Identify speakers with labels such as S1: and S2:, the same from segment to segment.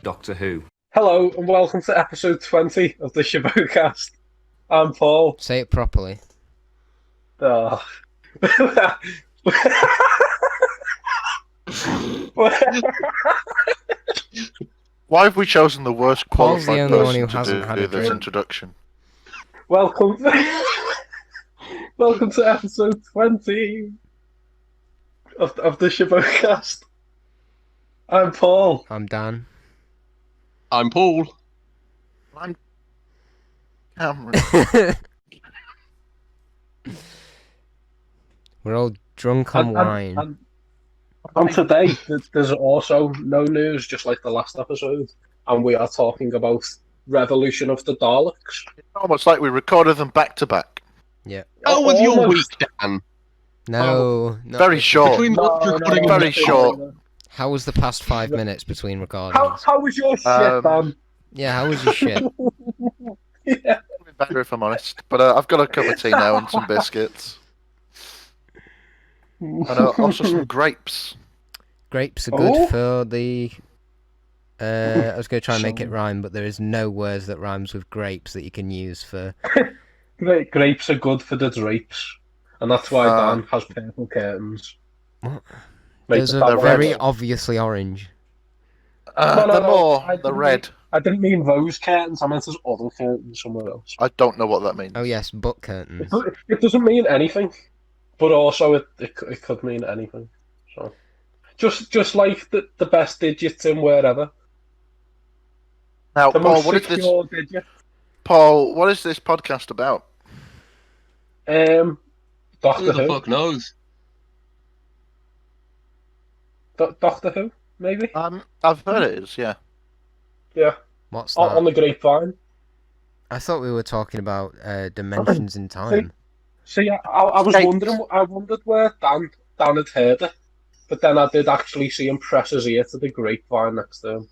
S1: Doctor Who.
S2: Hello and welcome to episode 20 of the Shobocast. I'm Paul.
S3: Say it properly.
S2: Oh.
S4: Why have we chosen the worst
S3: Paul's the
S4: qualified
S3: only one who
S4: person
S3: hasn't
S4: to
S3: had
S4: do
S3: a
S4: this
S3: drink.
S4: introduction?
S2: welcome to episode 20 of the Shobocast. I'm Paul.
S3: I'm Dan.
S5: I'm Paul.
S4: I'm Cameron.
S3: We're all drunk on wine.
S2: And today, there's also no news, just like the last episode. And we are talking about Revolution of the Daleks.
S4: It's almost like we recorded them back to back.
S3: Yeah.
S5: How was your
S2: Almost.
S5: week, Dan?
S3: No.
S4: Very short.
S5: Between the recording
S4: very
S5: and
S4: short.
S3: How was the past 5 minutes between recordings?
S2: How was your shit, Dan?
S3: Yeah, how was your shit?
S2: Yeah.
S4: Better if I'm honest. But I've got a cup of tea now and some biscuits. And also some grapes.
S3: Grapes are good
S2: Oh.
S3: for the... I was going to try and make it rhyme, but there is no words that rhymes with grapes that you can use for...
S2: Grapes are good for the drapes. And that's why Dan has purple curtains.
S3: What?
S2: Make
S3: Those
S2: it
S3: are
S2: that
S3: very
S2: way.
S3: obviously orange.
S2: No, I
S4: The
S2: didn't
S4: red.
S2: I didn't mean those curtains, I meant there's other curtains somewhere else.
S4: I don't know what that means.
S3: Oh yes, butt curtains.
S2: It doesn't mean anything, but also it could mean anything. So, just like the best digits in wherever.
S4: Now,
S2: The
S4: Paul,
S2: most
S4: what is this?
S2: secure digit.
S4: Paul, what is this podcast about?
S5: Who
S2: Doctor
S5: the
S2: Who.
S5: fuck knows?
S2: Doctor Who, maybe.
S4: I've heard it is, yeah.
S2: Yeah,
S3: What's
S2: on
S3: that?
S2: the grapevine.
S3: I thought we were talking about dimensions in time.
S2: See, I was
S4: Escapes.
S2: wondering. I wondered where Dan had heard it, but then I did actually see him press his ear to the grapevine next to him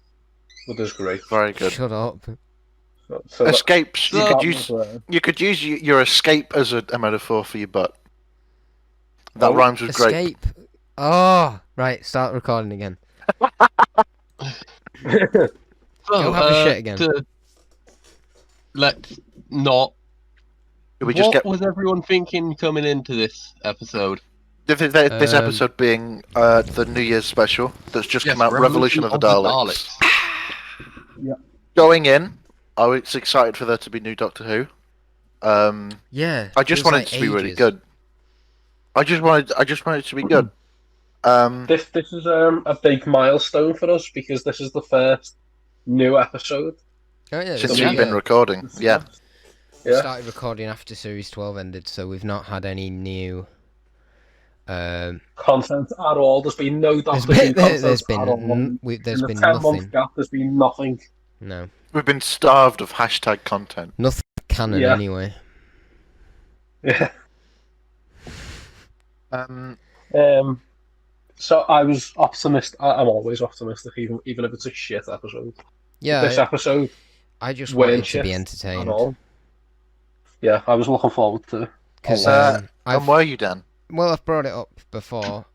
S2: with his grape.
S4: Very good.
S3: Shut up.
S2: So
S4: Escapes. You
S5: So-
S4: could use your escape as a metaphor for your butt. That
S2: Oh,
S4: rhymes with grape.
S3: Escape. Oh, right. Start recording again.
S5: So,
S3: Go have a shit again.
S5: Let's not.
S4: Could we just
S5: What
S4: get
S5: was everyone thinking coming into this episode?
S4: this episode being the New Year's special that's just
S5: Yes,
S4: come out, Revolution of the Daleks.
S2: Yeah.
S4: Going in, I was excited for there to be new Doctor Who.
S3: Yeah.
S4: I just
S3: feels
S4: wanted
S3: like
S4: it to be really
S3: ages.
S4: good. I just wanted it to be good.
S2: This is a big milestone for us because this is the first new episode.
S3: Oh yeah.
S4: Since
S2: we
S4: we've been recording, yeah.
S2: Yeah.
S3: Started recording after Series 12 ended, so we've not had any new.
S2: Content at all. There's been no
S3: There's
S2: Doctor Who
S3: been,
S2: content
S3: there's
S2: at all.
S3: been, there's
S2: In the
S3: been
S2: 10-month
S3: nothing.
S2: gap, there's been nothing.
S3: No,
S4: We've been starved of hashtag content.
S3: nothing canon
S2: Yeah.
S3: anyway.
S2: Yeah.
S4: Um,
S2: So I was optimistic. I'm always optimistic, even if it's a shit episode.
S3: Yeah,
S2: This episode
S3: I just
S2: weren't
S3: wanted to
S2: shit
S3: be
S2: at
S3: entertained.
S2: all. Yeah, I was looking forward to it.
S3: Because
S4: and
S3: I've
S4: where are you, Dan?
S3: well, I've brought it up before.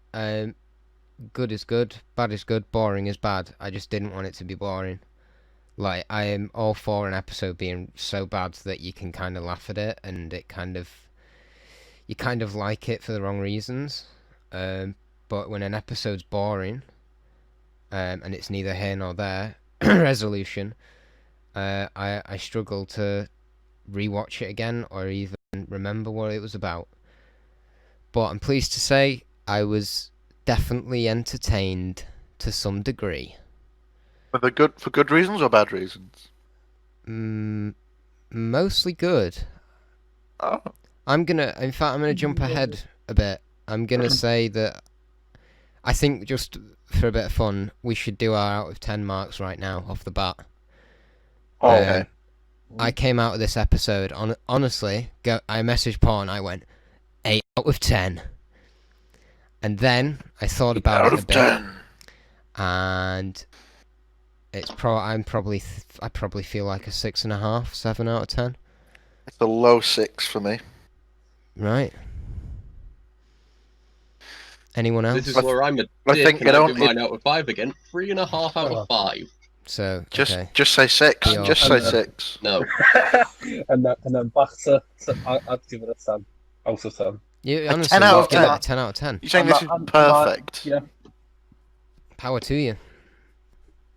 S3: Good is good, bad is good, boring is bad. I just didn't want it to be boring. Like I am all for an episode being so bad that you can kind of laugh at it, and you kind of like it for the wrong reasons. But when an episode's boring, and it's neither here nor there, resolution, I struggle to rewatch it again or even remember what it was about. But I'm pleased to say I was definitely entertained to some degree.
S4: For good reasons or bad reasons?
S3: Mostly good.
S4: Oh.
S3: In fact, I'm gonna jump ahead a bit. I'm gonna say that I think just for a bit of fun, we should do our out of 10 marks right now off the bat.
S2: Oh,
S4: Okay.
S3: I came out of this episode honestly. I messaged Paul and I went 8 out of 10, and then I thought about
S4: Out
S3: it a
S4: of
S3: bit,
S4: 10.
S3: and I probably feel like a 6.5, 7 out of 10.
S4: It's a low 6 for me.
S3: Right. Anyone else?
S5: This is where I'm a
S4: I
S5: dick
S4: think
S5: and
S4: it
S5: I
S4: only-
S5: give mine out of 5 again. 3.5 out of 5.
S3: So
S4: Just
S3: okay.
S4: just say 6.
S3: Be
S4: Just
S3: awful.
S4: say 6.
S5: No.
S2: and then back to I'd give it a 10 out of 10.
S3: You
S4: A
S3: honestly
S4: 10 out
S3: you'd
S4: of
S3: give it
S4: 10.
S3: a 10 out of 10.
S4: You're saying
S2: I'm
S4: this is
S2: not- I'm
S4: perfect?
S2: Yeah.
S3: Power to you.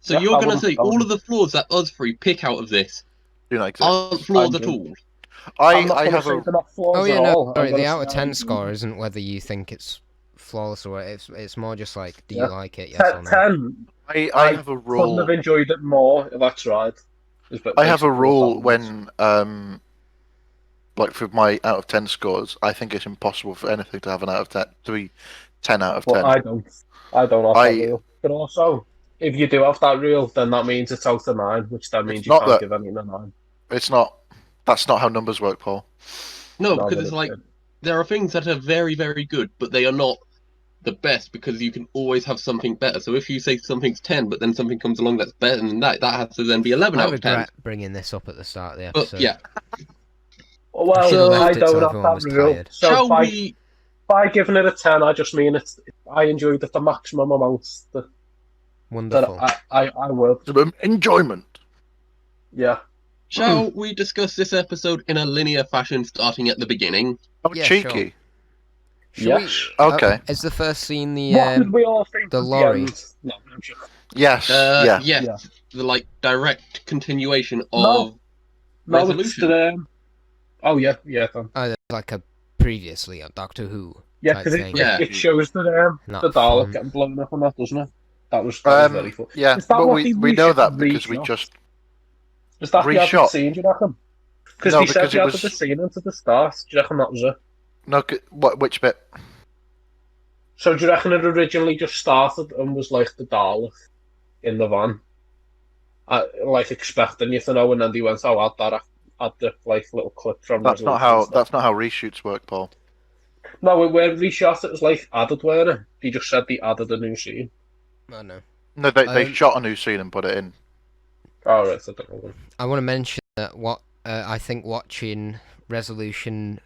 S5: So
S2: Yeah,
S5: you're
S2: I
S5: going to
S2: wouldn't-
S5: say
S2: I
S5: all
S2: wouldn't-
S5: of the flaws that us three pick out of this
S4: Do not exist.
S5: aren't flaws
S2: I
S5: at
S2: do.
S5: all?
S2: I'm not
S4: I
S2: going to
S4: have
S2: say
S4: a
S2: they're not flaws
S3: Oh yeah,
S2: at
S3: no,
S2: all. I'm
S3: sorry.
S2: gonna
S3: The
S2: say
S3: out of 10
S2: I-
S3: score isn't whether you think it's flawless or what. It's more just like, do
S2: Yeah.
S3: you like it? Yes or no?
S2: 10.
S4: I have a
S2: Couldn't have
S4: rule.
S2: enjoyed it more. That's right.
S4: I have a rule when like for my out of 10 scores, I think it's impossible for anything to have an out of 10 to be 10 out of 10.
S2: But I don't have
S4: I-
S2: that rule. But also, if you do have that rule, then that means it's out of 9, which then means
S4: It's
S2: you
S4: not
S2: can't
S4: that-
S2: give anything a 9.
S4: It's not. That's not how numbers work, Paul.
S5: No,
S2: No,
S5: because
S2: but
S5: it's like there are things that are very, very good, but they are not the best because you can always have something better. So if you say something's 10, but then something comes along that's better than that, that has to then be 11
S3: I
S5: out of 10.
S3: regret bringing this up at the start of the
S5: But
S3: episode.
S5: yeah,
S2: Well,
S3: I should've
S5: So-
S2: I
S3: left it till
S2: don't have
S3: everyone
S2: that
S3: was
S2: rule.
S3: tired.
S2: So
S5: shall
S2: by,
S5: we?
S2: by giving it a 10, I just mean I enjoyed it the maximum amount that
S3: Wonderful.
S2: I will.
S4: Enjoyment.
S2: Yeah.
S5: Shall we discuss this episode in a linear fashion, starting at the beginning?
S4: Oh,
S3: Yeah,
S4: cheeky.
S3: Should
S2: Yes.
S3: we,
S4: Okay.
S3: is the first scene
S2: What did
S3: the
S2: we all think
S3: the
S2: of
S3: lorry?
S2: end? No, I'm sure.
S4: Yes. Yeah.
S5: Yes,
S2: Yeah.
S5: the like direct continuation
S2: No.
S5: of
S2: No, it's
S5: Resolution.
S2: the. Oh yeah, Tom.
S3: like a previously on Doctor Who
S2: Yeah,
S3: type
S2: because
S3: thing?
S5: Yeah.
S2: it shows the
S3: Not
S2: the Dalek
S3: fun.
S2: getting blown up on that, doesn't it? That was very fun.
S4: Yeah,
S2: Is that
S4: but
S2: what
S4: we
S2: they
S4: know
S2: reshot-
S4: that because we
S2: reshot?
S4: just
S2: Is that the
S4: reshot.
S2: other scene, do you reckon? Because
S4: No,
S2: they said
S4: because
S2: they
S4: it
S2: added
S4: was-
S2: the scene into the start. Do you reckon that was it?
S4: no. Which bit?
S2: So do you reckon it originally just started and was like the Dalek in the van? Like expecting you to know, and then they went, "Oh, add the like little clip from."
S4: That's not
S2: Resolution
S4: how.
S2: and stuff."
S4: That's not how reshoots work, Paul.
S2: No, when reshot it was like added, weren't it? They just said they added a new scene.
S3: I know.
S4: No, they
S3: Um,
S4: shot a new scene and put it in.
S2: Oh, right, I don't know.
S3: I want to mention that what I think watching Resolution,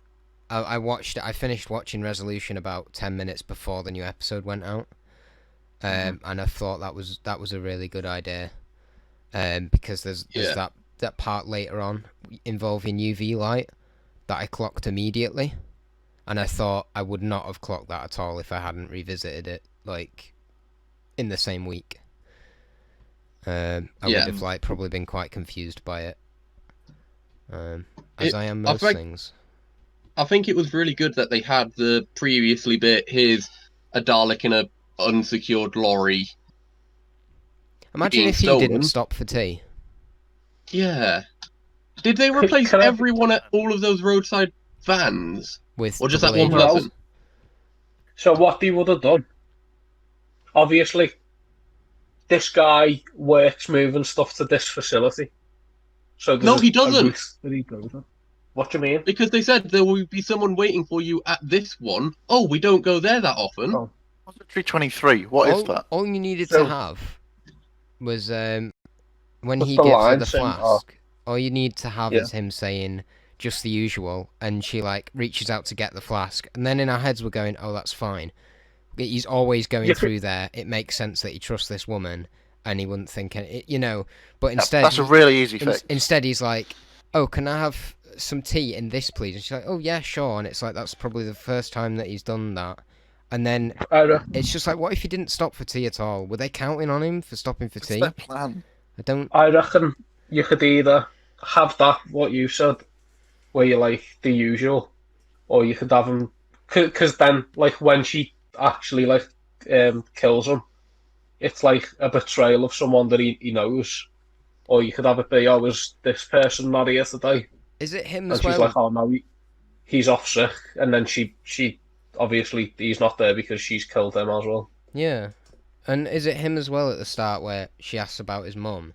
S3: I finished watching Resolution about 10 minutes before the new episode went out, and I thought that was a really good idea, because there's
S5: Yeah.
S3: that part later on involving UV light that I clocked immediately, and I thought I would not have clocked that at all if I hadn't revisited it like in the same week. I would
S5: Yeah.
S3: have like probably been quite confused by it, as I am
S5: I
S3: most
S5: think-
S3: things.
S5: I think it was really good that they had the previously bit. Here's a Dalek in a unsecured lorry.
S3: Imagine
S5: being
S3: if he
S5: stolen.
S3: didn't stop for tea.
S5: Yeah. Did they replace
S2: Can I-
S5: everyone at all of those roadside vans,
S3: With
S5: or just that
S3: double
S5: one
S3: agents.
S5: person?
S2: So what they would have done, obviously, this guy works moving stuff to this facility. So
S5: No,
S2: there's
S5: he
S2: a
S5: doesn't.
S2: route that he goes on. What do you mean?
S5: Because they said there will be someone waiting for you at this one. Oh, we don't go there that often.
S2: Oh.
S4: 323. What is that?
S3: All you needed
S2: So-
S3: to have was when
S2: Just
S3: he
S2: the
S3: gives her
S2: line
S3: the
S2: saying,
S3: flask. All you need to have
S2: Yeah.
S3: is him saying just the usual, and she like reaches out to get the flask, and then in our heads we're going, "Oh, that's fine." He's always going
S2: You could-
S3: through there. It makes sense that he trusts this woman, and he wouldn't think it. But instead,
S4: That's a really easy fix.
S3: instead he's like, "Oh, can I have some tea in this, please?" And she's like, "Oh yeah, sure." And it's like that's probably the first time that he's done that. And then it's just like, what if he didn't stop for tea at all? Were they counting on him for stopping for
S4: What's
S3: tea?
S4: their plan?
S3: I don't.
S2: I reckon you could either have that, what you said, where you like the usual, or you could have him, because then, like, when she actually, like, kills him, it's like a betrayal of someone that he knows. Or you could have it be, "Oh, is this person not here today?"
S3: Is it him
S2: And
S3: as
S2: she's
S3: well?
S2: like, "Oh, no, he's off sick." And then she obviously, he's not there because she's killed him as well.
S3: Yeah. And is it him as well at the start where she asks about his mum?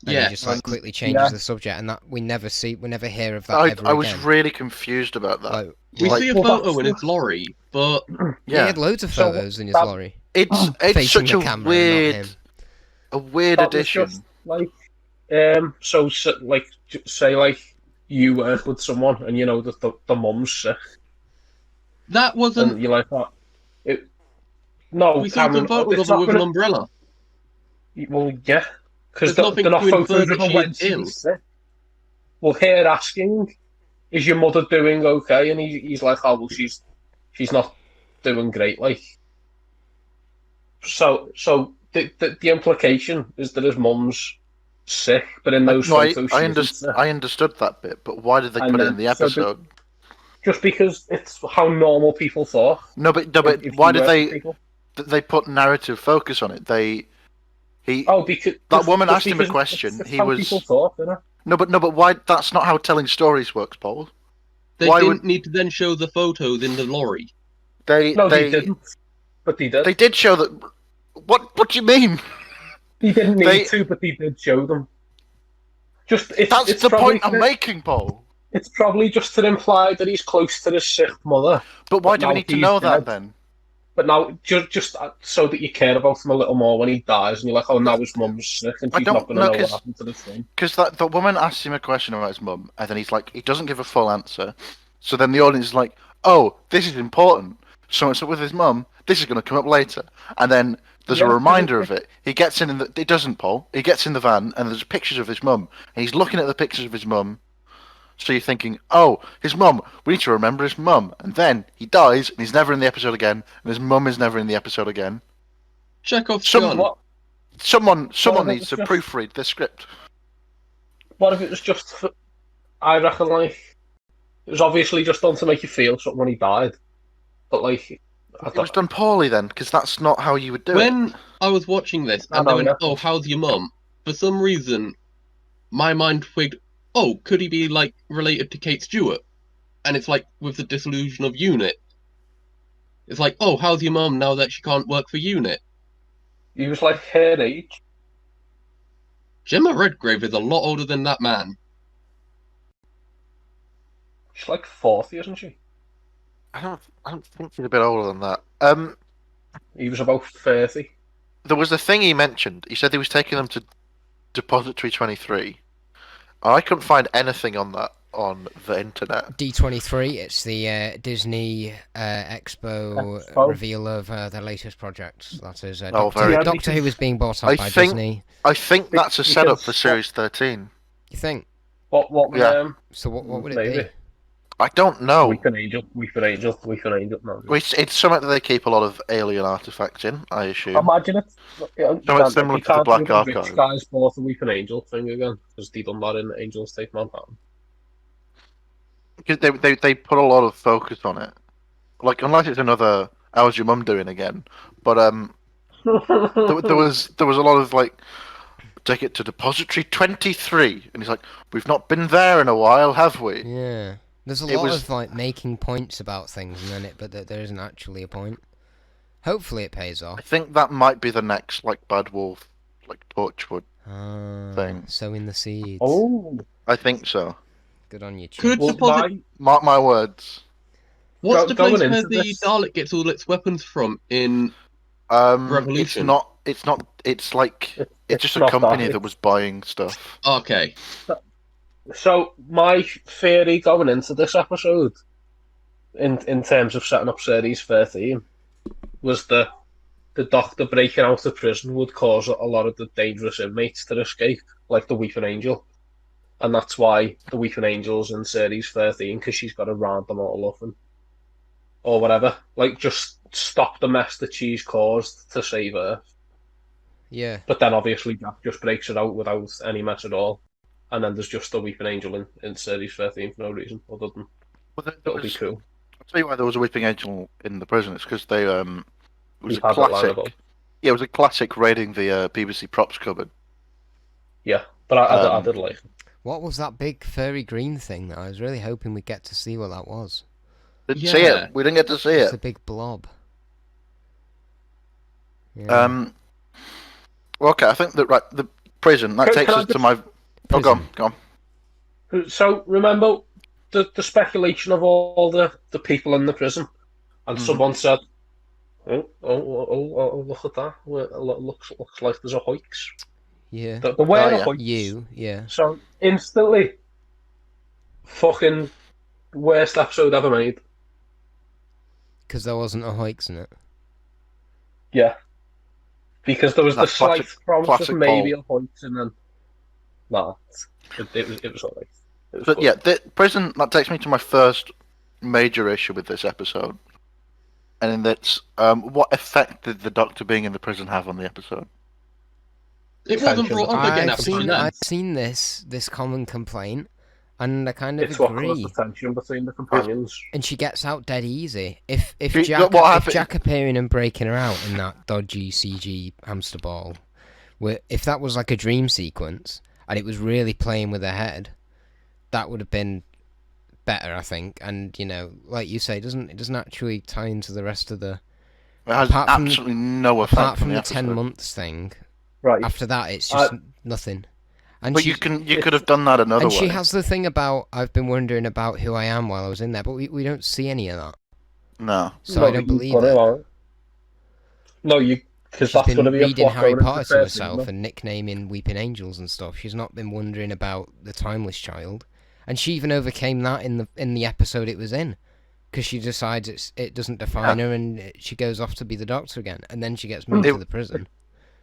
S3: And
S5: Yeah.
S3: he just like quickly changes
S2: Yeah.
S3: the subject, and that we never hear of that
S4: I
S3: ever
S4: was
S3: again.
S4: really confused about that.
S3: Like,
S5: We
S4: Like-
S5: see a
S2: Well,
S5: photo
S2: that's-
S5: in his lorry, but
S3: he
S4: Yeah,
S3: had loads of
S2: So
S3: photos in his
S2: that-
S3: lorry,
S4: it's
S3: facing
S4: such
S3: the
S4: a
S3: camera, and not
S4: weird,
S3: him.
S2: That was
S4: addition.
S2: just like, like, say, like, you work with someone and you know that the mum's sick,
S5: that wasn't.
S2: and you're like, "Oh, no,
S5: We saw some
S2: Cameron,
S5: photos
S2: it's
S5: of her
S2: not
S5: with an
S2: gonna."
S5: umbrella.
S2: Well, yeah, Because
S5: There's nothing
S2: they're not
S5: to infer
S2: photos of
S5: that
S2: her
S5: she
S2: when
S5: is
S2: she
S5: ill.
S2: was sick. Well, her asking, "Is your mother doing okay?" And he's like, "Oh, well, she's not doing great." Like, so the implication is that his mum's sick, but in those
S4: No,
S2: photos she isn't sick.
S4: I understood that bit, but why did they
S2: And
S4: put it in
S2: then
S4: the episode?
S2: just because it's how normal people thought.
S4: No, but
S2: If
S4: why
S2: you
S4: did
S2: work with people.
S4: they put narrative focus on it?
S2: Oh, because
S4: That woman
S2: just
S4: asked him a
S2: because
S4: question.
S2: it's
S4: He
S2: how people
S4: was
S2: talk, isn't it?
S4: no, but why? That's not how telling stories works, Paul.
S5: They
S4: Why
S5: didn't
S4: would
S5: need to then show the photos in the lorry.
S2: No, they didn't, but they did.
S4: they did show that? What do you mean?
S2: They didn't need
S4: They
S2: to, but they did show them. Just
S4: that's
S2: it's
S4: the
S2: probably
S4: point I'm making, Paul.
S2: it's probably just to imply that he's close to his sick mother.
S4: But why do we
S2: now
S4: need to
S2: he's
S4: know that
S2: dead.
S4: then?
S2: But now, just so that you care about him a little more when he dies, and you're like, oh, now his mum's sick, and
S4: I
S2: she's not
S4: don't
S2: going to
S4: know
S2: know what happened to the son.
S4: because the woman asks him a question about his mum, and then he's like, he doesn't give a full answer. So then the audience is like, oh, this is important. So it's up with his mum. This is going to come up later, and then there's a reminder of it. He gets in the. It doesn't, Paul. He gets in the van, and there's pictures of his mum, and he's looking at the pictures of his mum. So you're thinking, oh, his mum. We need to remember his mum, and then he dies, and he's never in the episode again, and his mum is never in the episode again.
S5: Chekhov's
S4: Some-
S5: gun.
S4: Someone
S2: Well,
S4: needs to
S2: just-
S4: proofread the script.
S2: What if it was just for, I reckon, like, it was obviously just done to make you feel something when he died. But, like,
S4: It was done poorly then, because that's not how you would do it.
S5: When I was watching this
S2: I
S5: and they
S2: know,
S5: went,
S2: yeah.
S5: "Oh, how's your mum?" For some reason, my mind twigged, "Oh, could he be like related to Kate Stewart?" And it's like with the dissolution of UNIT. It's like, "Oh, how's your mum now that she can't work for UNIT?"
S2: he was like her age.
S5: Gemma Redgrave is a lot older than that man.
S2: She's like 40, isn't she?
S4: I don't think she's a bit older than that.
S2: He was about 30.
S4: There was a thing he mentioned. He said he was taking them to Depository 23. I couldn't find anything on that on the internet.
S3: D23, it's the Disney Expo
S2: Expo.
S3: reveal of their latest project. That is
S4: Oh, very
S2: good.
S3: Doctor Who is being bought
S4: I
S3: up by
S4: think-
S3: Disney.
S4: I think that's a setup
S2: Because-
S4: for Series 13.
S3: You think?
S2: What
S4: Yeah.
S3: So what would it
S2: maybe.
S3: be?
S4: I don't know.
S2: Weeping Angel. No.
S4: It's something that they keep a lot of alien artifacts in, I assume.
S2: Imagine it.
S4: it's similar to the Black Archive.
S2: Rich guys bought the Weeping Angel thing again, because they done that in Angels Take Manhattan.
S4: Because they put a lot of focus on it. Like, unless it's another "How's your mum doing" again. But there was a lot of like, take it to Depository 23, and he's like, we've not been there in a while, have we?
S3: Yeah. There's a
S4: It
S3: lot
S4: was-
S3: of like making points about things and then but there isn't actually a point. Hopefully it pays
S4: I
S3: off.
S4: think that might be the next like Bad Wolf, like Torchwood. Thing.
S3: Sowing the seeds.
S2: Oh,
S4: I think so.
S3: Good on you, Chief.
S5: Could
S2: well,
S5: deposit.
S4: Mark my words.
S5: What's
S2: Go-
S5: the place
S2: going
S5: where
S2: into
S5: the
S2: this-
S5: Dalek gets all its weapons from in
S4: It's
S5: Revolution?
S4: not. It's like it's just a
S2: not
S4: company
S2: that.
S4: that was buying stuff.
S5: Okay.
S2: So my theory going into this episode, in terms of setting up Series 13, was that the Doctor breaking out of prison would cause a lot of the dangerous inmates to escape, like the Weeping Angel. And that's why the Weeping Angel's in Series 13, because she's got to round them all up or whatever. Like, just stop the mess that she's caused to save her.
S3: Yeah.
S2: But then obviously Jack just breaks it out without any mess at all. And then there's just a Weeping Angel in Series 13 for no reason, other than
S4: Well,
S2: it'll be cool.
S4: I'll tell you why there was a Weeping Angel in the prison. It's because they it was
S2: We've
S4: a
S2: had that line
S4: classic.
S2: above.
S4: Yeah, it was a classic raiding the BBC props cupboard.
S2: Yeah, but I did like it.
S3: What was that big furry green thing that I was really hoping we'd get to see what that was?
S4: Didn't see
S5: Yeah.
S4: it. We didn't get to see
S3: It's
S4: it.
S3: a big blob. Yeah.
S4: Well, okay, I think that the prison that
S2: Can-
S4: takes
S2: can I
S4: us to
S2: just-
S4: my. Oh, go
S3: Prison.
S4: on, go on.
S2: So remember the speculation of all the people in the prison, and
S4: Mhm.
S2: someone said, "Oh, look at that! Looks like there's a hoax."
S3: Yeah.
S2: The word
S4: yeah.
S2: hoax.
S3: You, yeah.
S2: So instantly, fucking worst episode ever made.
S3: Because there wasn't a hoax in it.
S2: Yeah. Because there was the
S4: That
S2: slight promise of
S4: classic
S2: maybe
S4: Paul.
S2: a point, and then no, it was alright.
S4: But yeah, the prison, that takes me to my first major issue with this episode. And in that's, what effect did the Doctor being in the prison have on the episode?
S5: It wasn't brought up again
S3: I've
S5: after she
S3: seen
S5: left.
S3: this common complaint, and I kind of
S2: It's what
S3: agree.
S2: caused the tension between the companions.
S3: And she gets out dead easy. If
S4: What
S3: Jack
S4: happened-
S3: appearing and breaking her out in that dodgy CG hamster ball, if that was like a dream sequence and it was really playing with her head, that would have been better, I think. And you know, like you say, it doesn't actually tie into the rest of the.
S4: It has
S3: Apart from
S4: absolutely no effect
S3: Apart from
S4: on
S3: the
S4: episode.
S3: 10 months thing,
S2: Right.
S3: after that it's just nothing. And
S4: But
S3: she,
S4: you could have done that another
S3: and
S4: way.
S3: she has the thing about I've been wondering about who I am while I was in there, but we don't see any of that,
S4: No.
S3: so I don't believe it.
S2: No, because
S3: She's
S2: that's
S3: been
S2: going to be a
S3: reading
S2: plot
S3: Harry
S2: going into
S3: Potter
S2: the
S3: to
S2: first
S3: herself
S2: season.
S3: and nicknaming Weeping Angels and stuff. She's not been wondering about the Timeless Child, and she even overcame that in the episode it was in, because she decides it doesn't define her, and she goes off to be the Doctor again, and then she gets moved to the prison.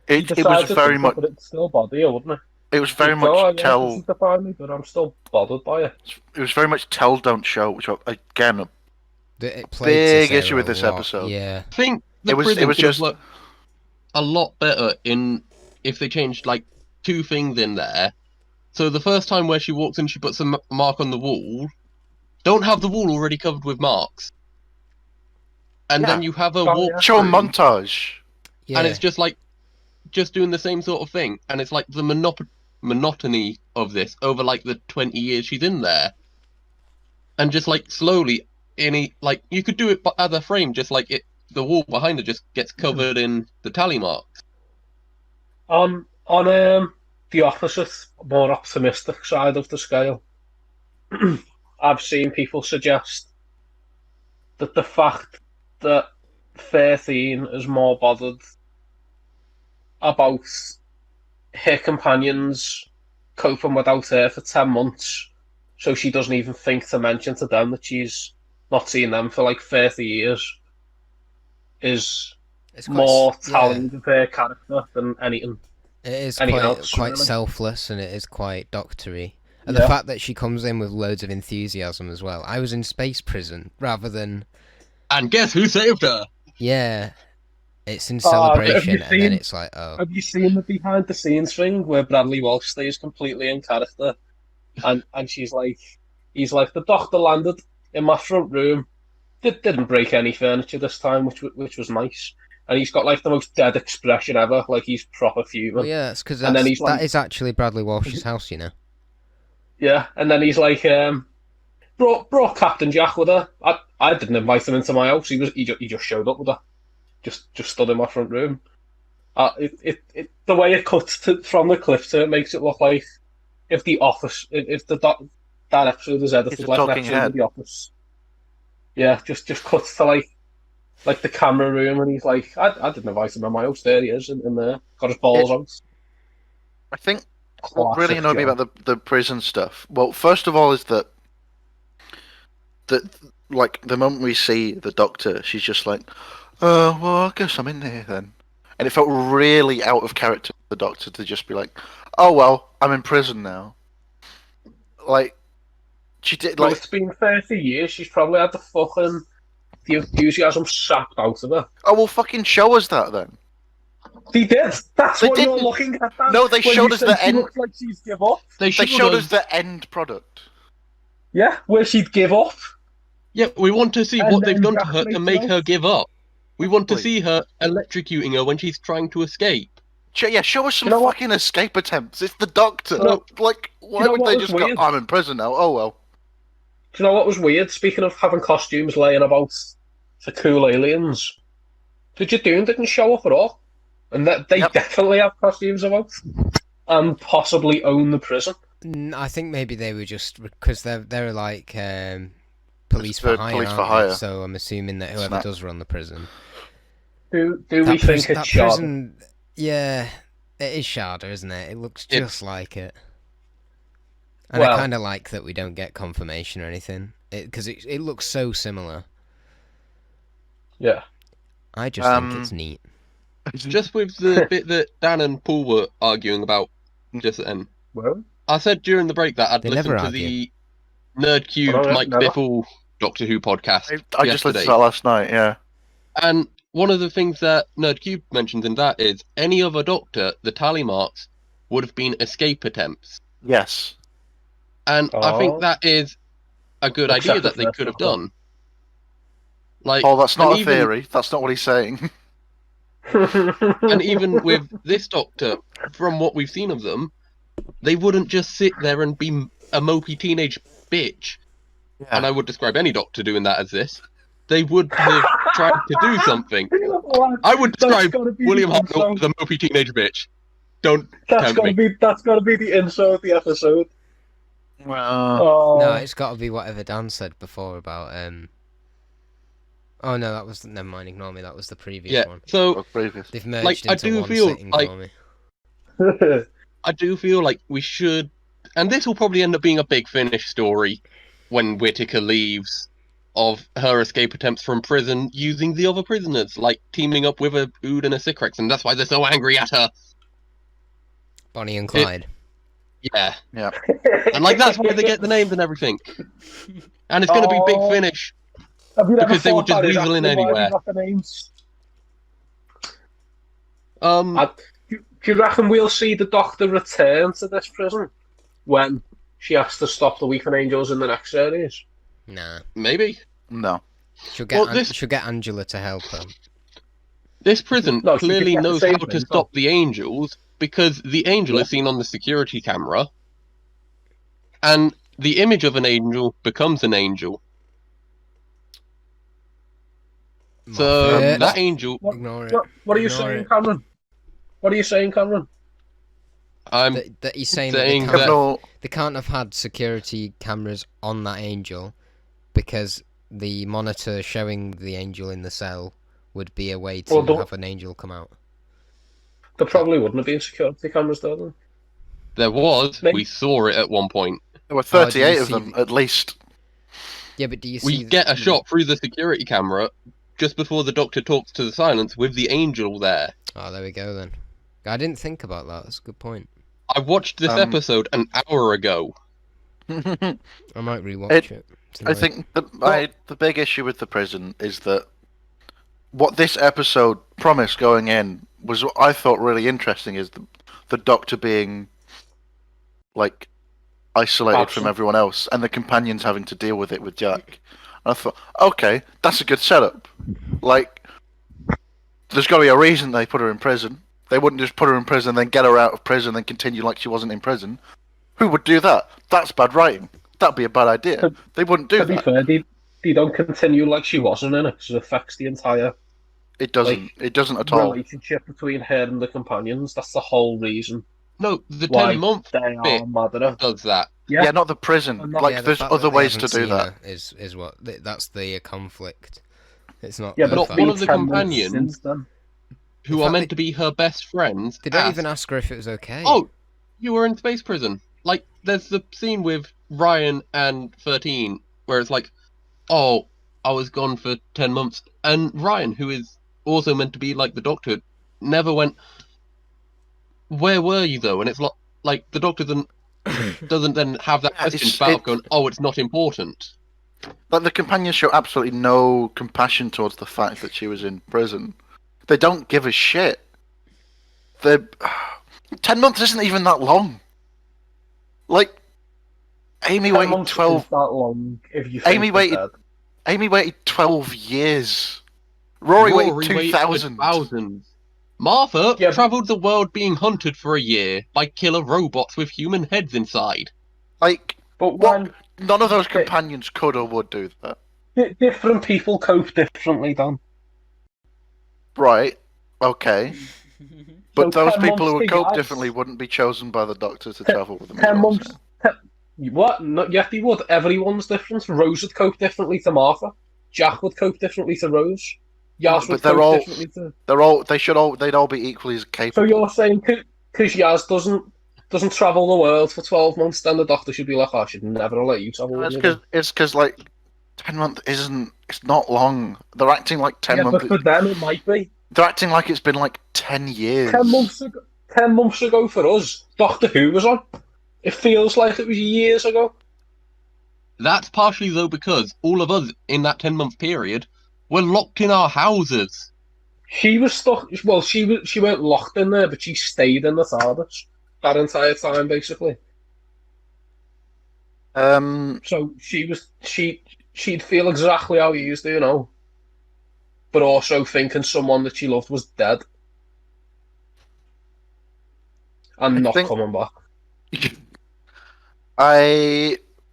S4: It was
S2: Decides
S4: very
S2: to,
S4: much.
S2: but it's still body, wouldn't it?
S4: It was very
S2: She'd go, "Oh,
S4: much
S2: yeah,
S4: tell.
S2: doesn't define me, but I'm still bothered by it."
S4: It was very much tell, don't show, which again,
S3: It
S4: Big
S3: plagues us
S4: issue with
S3: a
S4: this
S3: lot,
S4: episode.
S3: Yeah.
S5: I think the
S4: It was
S5: prison could
S4: just-
S5: have worked a lot better if they changed like two things in there. So the first time where she walks in, she puts a mark on the wall. Don't have the wall already covered with marks. And then you have a walk
S4: show a
S5: through,
S4: montage.
S3: Yeah.
S5: and it's just like just doing the same sort of thing, and it's like the monotony of this over like the 20 years she's in there, and just like slowly like you could do it as a frame, just like the wall behind her just gets covered in the tally marks.
S2: On the opposite, more optimistic side of the scale, I've seen people suggest that the fact that 13 is more bothered about her companions coping without her for 10 months, so she doesn't even think to mention to them that she's not seen them for like 30 years, is
S3: It's
S2: more
S3: yeah.
S2: telling of her character than anything.
S3: It is
S2: anything
S3: quite
S2: else,
S3: quite
S2: really.
S3: selfless, and it is quite doctory. And
S2: Yeah.
S3: the fact that she comes in with loads of enthusiasm as well. I was in space prison rather than
S5: And guess who saved her?
S3: yeah. It's in
S2: Oh, have you
S3: celebration, and then
S2: seen-
S3: it's like oh
S2: Have you seen the behind the scenes thing where Bradley Walsh stays completely in character, and he's like, the Doctor landed in my front room, didn't break any furniture this time, which was nice, and he's got like the most dead expression ever, like he's proper fuming.
S3: well, yeah, it's because
S2: And then he's like-
S3: that is actually Bradley Walsh's house, you know.
S2: Yeah, and then he's like, brought Captain Jack with her. I didn't invite him into my house. He just showed up with her, just stood in my front room. The way it cuts from the cliff to it makes it look like if the Office, if that episode is edited
S4: It's a
S2: like an
S4: talking
S2: episode
S4: head.
S2: of The Office. Yeah, just cuts to like the camera room, and he's like, I didn't invite him in my house. There he is in there, got his balls out.
S4: I think what really
S2: Classic
S4: annoyed me
S2: job.
S4: about the prison stuff. Well, first of all, is that like the moment we see the Doctor, she's just like, "Oh, well, I guess I'm in here then," and it felt really out of character for the Doctor to just be like, "Oh well, I'm in prison now." Like she did,
S2: Well,
S4: like,
S2: it's been 30 years. She's probably had the enthusiasm sapped out of her.
S4: "Oh well, fucking show us that then."
S2: They did. That's
S4: They
S2: what you're
S4: didn't.
S2: looking at. That.
S4: No, they
S2: When
S4: showed
S2: you
S4: us
S2: said
S4: the
S2: she
S4: end.
S2: looks like she's give up.
S4: They
S5: should
S4: showed
S5: have-
S4: us the end product.
S2: Yeah, where she'd give up.
S5: Yeah, we want to see
S2: And
S5: what they've
S2: then
S5: done to
S2: Jack
S5: her to
S2: makes
S5: make
S2: it
S5: her
S2: up.
S5: give up. We want to
S4: Exactly.
S5: see her electrocuting her when she's trying to escape.
S4: Yeah, show us some
S2: You know what?
S4: fucking escape attempts. It's the Doctor.
S2: No.
S4: Like, why
S2: know
S4: would
S2: what
S4: they
S2: was
S4: just
S2: weird?
S4: go, "I'm in prison now"? Oh well.
S2: Do you know what was weird? Speaking of having costumes laying about for cool aliens, Dune didn't show up at all. And that they
S4: Yep.
S2: definitely have costumes about. And possibly own the prison.
S3: I think maybe they were just because they're like police for
S4: They're
S3: hire,
S4: police
S3: aren't
S4: for
S3: they?
S4: hire.
S3: So I'm assuming that whoever
S4: Snap.
S3: does run the prison,
S2: Do we think it's Shard?
S3: prison, yeah, it is Sharda, isn't it? It looks
S5: It-
S3: just like it. And I
S2: Well-
S3: kind of like that we don't get confirmation or anything, because it looks so similar.
S2: Yeah.
S3: I just think it's neat.
S5: just with the bit that Dan and Paul were arguing about just then.
S2: Well,
S5: I said during the break that I'd
S3: They
S5: listened
S3: never
S5: to
S3: argue.
S5: the Nerd Cubed
S2: Oh, yeah,
S5: Mike
S2: never.
S5: Biffle Doctor Who podcast
S4: I just listened
S5: yesterday.
S4: to that last night. Yeah.
S5: And one of the things that Nerd Cube mentions in that is any other Doctor, the tally marks would have been escape attempts.
S4: Yes.
S5: And I think
S2: Oh.
S5: that is a good idea
S2: Except
S5: that
S2: the
S5: they
S2: first
S5: could have
S2: Doctor.
S5: done. Like,
S4: Oh, that's not
S5: and
S4: a
S5: even-
S4: theory. That's not what he's saying.
S5: And even with this Doctor, from what we've seen of them, they wouldn't just sit there and be a mopey teenage bitch. And I would describe any Doctor doing that as this. They would have tried to do something. I would describe William Hartnell as a mopey teenage bitch. Don't tempt me.
S2: That's gotta be the intro of the episode.
S4: Well,
S2: Oh.
S3: No, it's got to be whatever Dan said before about Oh no, that was never mind. Ignore me. That was the previous
S5: Yeah,
S3: one.
S5: so
S4: previous.
S3: They've merged
S5: like, I
S3: into
S5: do
S3: one
S5: feel
S3: sitting
S5: like-
S3: for me.
S5: I do feel like we should, and this will probably end up being a big Finish story when Whittaker leaves, of her escape attempts from prison using the other prisoners, like teaming up with a Ood and a Sycorax, and that's why they're so angry at her.
S3: Bonnie and Clyde.
S5: Yeah.
S4: Yeah.
S5: And like that's where they get the names and everything. And it's gonna be Big
S2: Oh.
S5: Finish.
S2: Have you ever
S5: Because they would
S2: thought
S5: just
S2: that is
S5: weasel in
S2: actually why they
S5: anywhere.
S2: got the names? Do you reckon we'll see the Doctor return to this prison when she has to stop the Weeping Angels in the next series?
S3: Nah.
S5: Maybe.
S4: No.
S3: She'll get
S5: Well,
S3: she'll get Angela to help her.
S5: This prison
S2: No, she
S5: clearly
S2: could get the
S5: knows
S2: same
S5: how
S2: thing,
S5: to stop the angels because the angel is seen on the security camera, and the image of an angel becomes an angel. So
S3: Moffat.
S5: that angel,
S3: Ignore it.
S2: What are you
S3: Ignore
S2: saying,
S3: it.
S2: Cameron? What are you saying, Cameron?
S5: I'm
S3: That he's saying,
S5: saying
S3: that
S5: that-
S4: No.
S3: they can't have had security cameras on that angel because the monitor showing the angel in the cell would be a way to
S2: Well, don't-
S3: have an angel come out.
S2: There probably wouldn't have been security cameras there then.
S5: there was,
S2: Maybe.
S5: we saw it at one point.
S4: There were
S3: do you
S4: 38 of
S3: see
S4: them,
S3: the-
S4: at least.
S3: Yeah, but do you see?
S5: We get a shot through the security camera just before the Doctor talks to the silence with the angel there.
S3: Oh, there we go then. I didn't think about that. That's a good point.
S5: I watched this
S4: Um,
S5: episode an hour ago.
S3: I might rewatch it.
S4: I
S3: tonight.
S4: think the big issue with the prison is that what this episode promised going in was what I thought really interesting is the Doctor being like isolated from
S2: Absent.
S4: everyone else and the companions having to deal with it with Jack. And I thought, okay, that's a good setup. Like, there's got to be a reason they put her in prison. They wouldn't just put her in prison, then get her out of prison, then continue like she wasn't in prison. Who would do that? That's bad writing. That'd be a bad idea. They wouldn't do
S2: To be
S4: that.
S2: fair, they don't continue like she wasn't in it, because it affects the entire
S4: It doesn't. It doesn't at all.
S2: relationship between her and the companions. That's the whole reason
S5: No, the
S2: why
S5: 10-month
S2: they are
S5: bit
S2: mad at her.
S5: does that.
S4: Yeah, not the prison.
S2: I'm not-
S4: Like,
S3: Yeah, the
S4: there's
S3: fact
S4: other
S3: that they
S4: ways to
S3: haven't
S4: do
S3: seen
S4: that.
S3: her is what that's the conflict. It's not.
S2: Yeah,
S3: the
S2: but
S5: Not
S3: fact-
S5: one
S2: it's
S5: of the
S2: been 10 months
S5: companions.
S2: since then.
S5: Who
S3: The
S5: are
S3: fact
S5: meant
S3: that-
S5: to be her best friends.
S3: They don't
S5: ask,
S3: even ask her if it was okay.
S5: Oh, you were in space prison. Like, there's the scene with Ryan and 13 where it's like, oh, I was gone for 10 months. And Ryan, who is also meant to be like the Doctor, never went, where were you though? And it's like the Doctor doesn't then have that
S4: Yeah,
S5: question
S4: it's-
S5: about going, oh, it's not important.
S4: Like, the companions show absolutely no compassion towards the fact that she was in prison. They don't give a shit. They're... 10 months isn't even that long. Like, Amy
S2: 10
S4: waited
S2: months
S4: 12...
S2: is that long if you
S4: Amy
S2: think
S4: waited-
S2: of that.
S4: Amy waited 12 years. Rory waited 2,000.
S5: thousands. Martha
S2: Yeah, but-
S5: travelled the world being hunted for a year by killer robots with human heads inside.
S4: Like,
S2: But
S4: what?
S2: when
S4: None of those companions could or would do that.
S2: different people cope differently, Dan.
S4: Right. Okay. But
S2: So
S4: those
S2: 10
S4: people who
S2: months
S4: would cope
S2: guys.
S4: differently wouldn't be chosen by the Doctor to travel with them.
S2: 10
S4: as well,
S2: months.
S4: so.
S2: What? Not yet they would. Everyone's different. Rose would cope differently to Martha. Jack would cope differently to Rose. Yaz
S4: But
S2: would
S4: they're
S2: cope
S4: all-
S2: differently to...
S4: They'd all be equally as
S2: So
S4: capable.
S2: you're saying because Yaz doesn't travel the world for 12 months, then the Doctor should be like, oh, I should never let you travel with me.
S4: It's because like 10 months isn't. It's not long. They're acting like 10
S2: Yeah,
S4: months.
S2: but for them it might be.
S4: They're acting like it's been like 10 years.
S2: 10 months ago for us, Doctor Who was on. It feels like it was years ago.
S5: That's partially though because all of us in that 10-month period were locked in our houses.
S2: She was stuck. Well, she weren't locked in there, but she stayed in the TARDIS that entire time, basically. So she'd feel exactly how you do, but also thinking someone that she loved was dead and not coming back.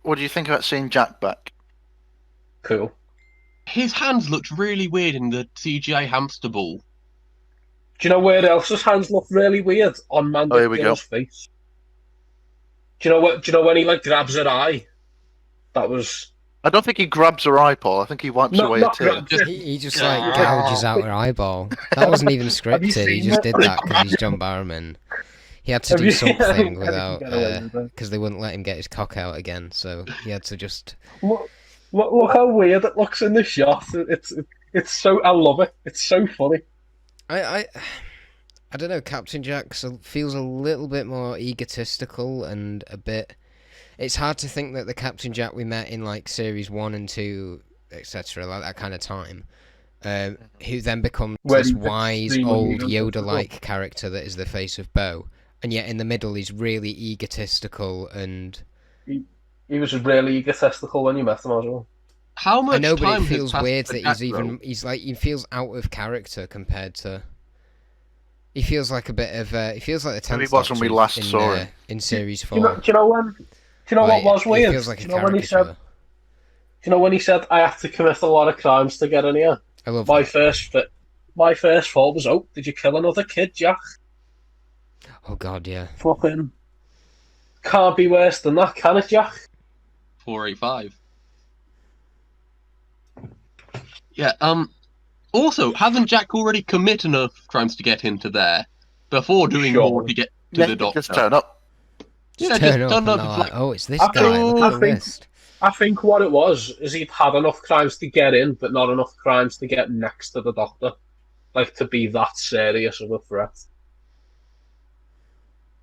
S4: What do you think about seeing Jack back?
S2: Cool.
S5: His hands looked really weird in the CGI hamster ball.
S2: Do you know where else his hands look really weird? On
S4: Here we go.
S2: Mandic face. Do you know what? Do you know when he grabs her eye? That was.
S4: I don't think he grabs her eye, Paul. I think he wipes away a tear.
S3: He just gouges out her eyeball. That wasn't even scripted. He just did that because he's John Barrowman. He had to do something without because they wouldn't let him get his cock out again. So he had to just.
S2: Look how weird it looks in the shot. It's so. I love it. It's so funny.
S3: I don't know. Captain Jack feels a little bit more egotistical and a bit. It's hard to think that the Captain Jack we met in series 1 and 2, etc., like that kind of time, who then becomes this wise old Yoda-like character that is the face of Bo, and yet in the middle he's really egotistical and.
S2: He was really egotistical when you met him as well.
S5: How much?
S3: I know, but
S5: time
S3: it feels weird that he feels out of character compared to. He feels like a bit of. He feels like the 10th Doctor
S4: when we last saw him
S3: in series 4.
S2: Do you know what was weird?
S3: He feels like a
S2: caricature. Do you know when he said, "I have to commit a lot of crimes to get in here"?
S3: I love
S2: my
S3: that.
S2: My first thought was, "Oh, did you kill another kid, Jack?"
S3: Oh God, yeah.
S2: Fucking can't be worse than that, can it, Jack?
S5: 485. Yeah. Also, hasn't Jack already committed enough crimes to get into there before doing more to get to the Doctor?
S4: Just turn up.
S3: Just turn up. Oh, it's this guy. Look at the list.
S2: I think what it was is he'd had enough crimes to get in, but not enough crimes to get next to the Doctor, to be that serious of a threat.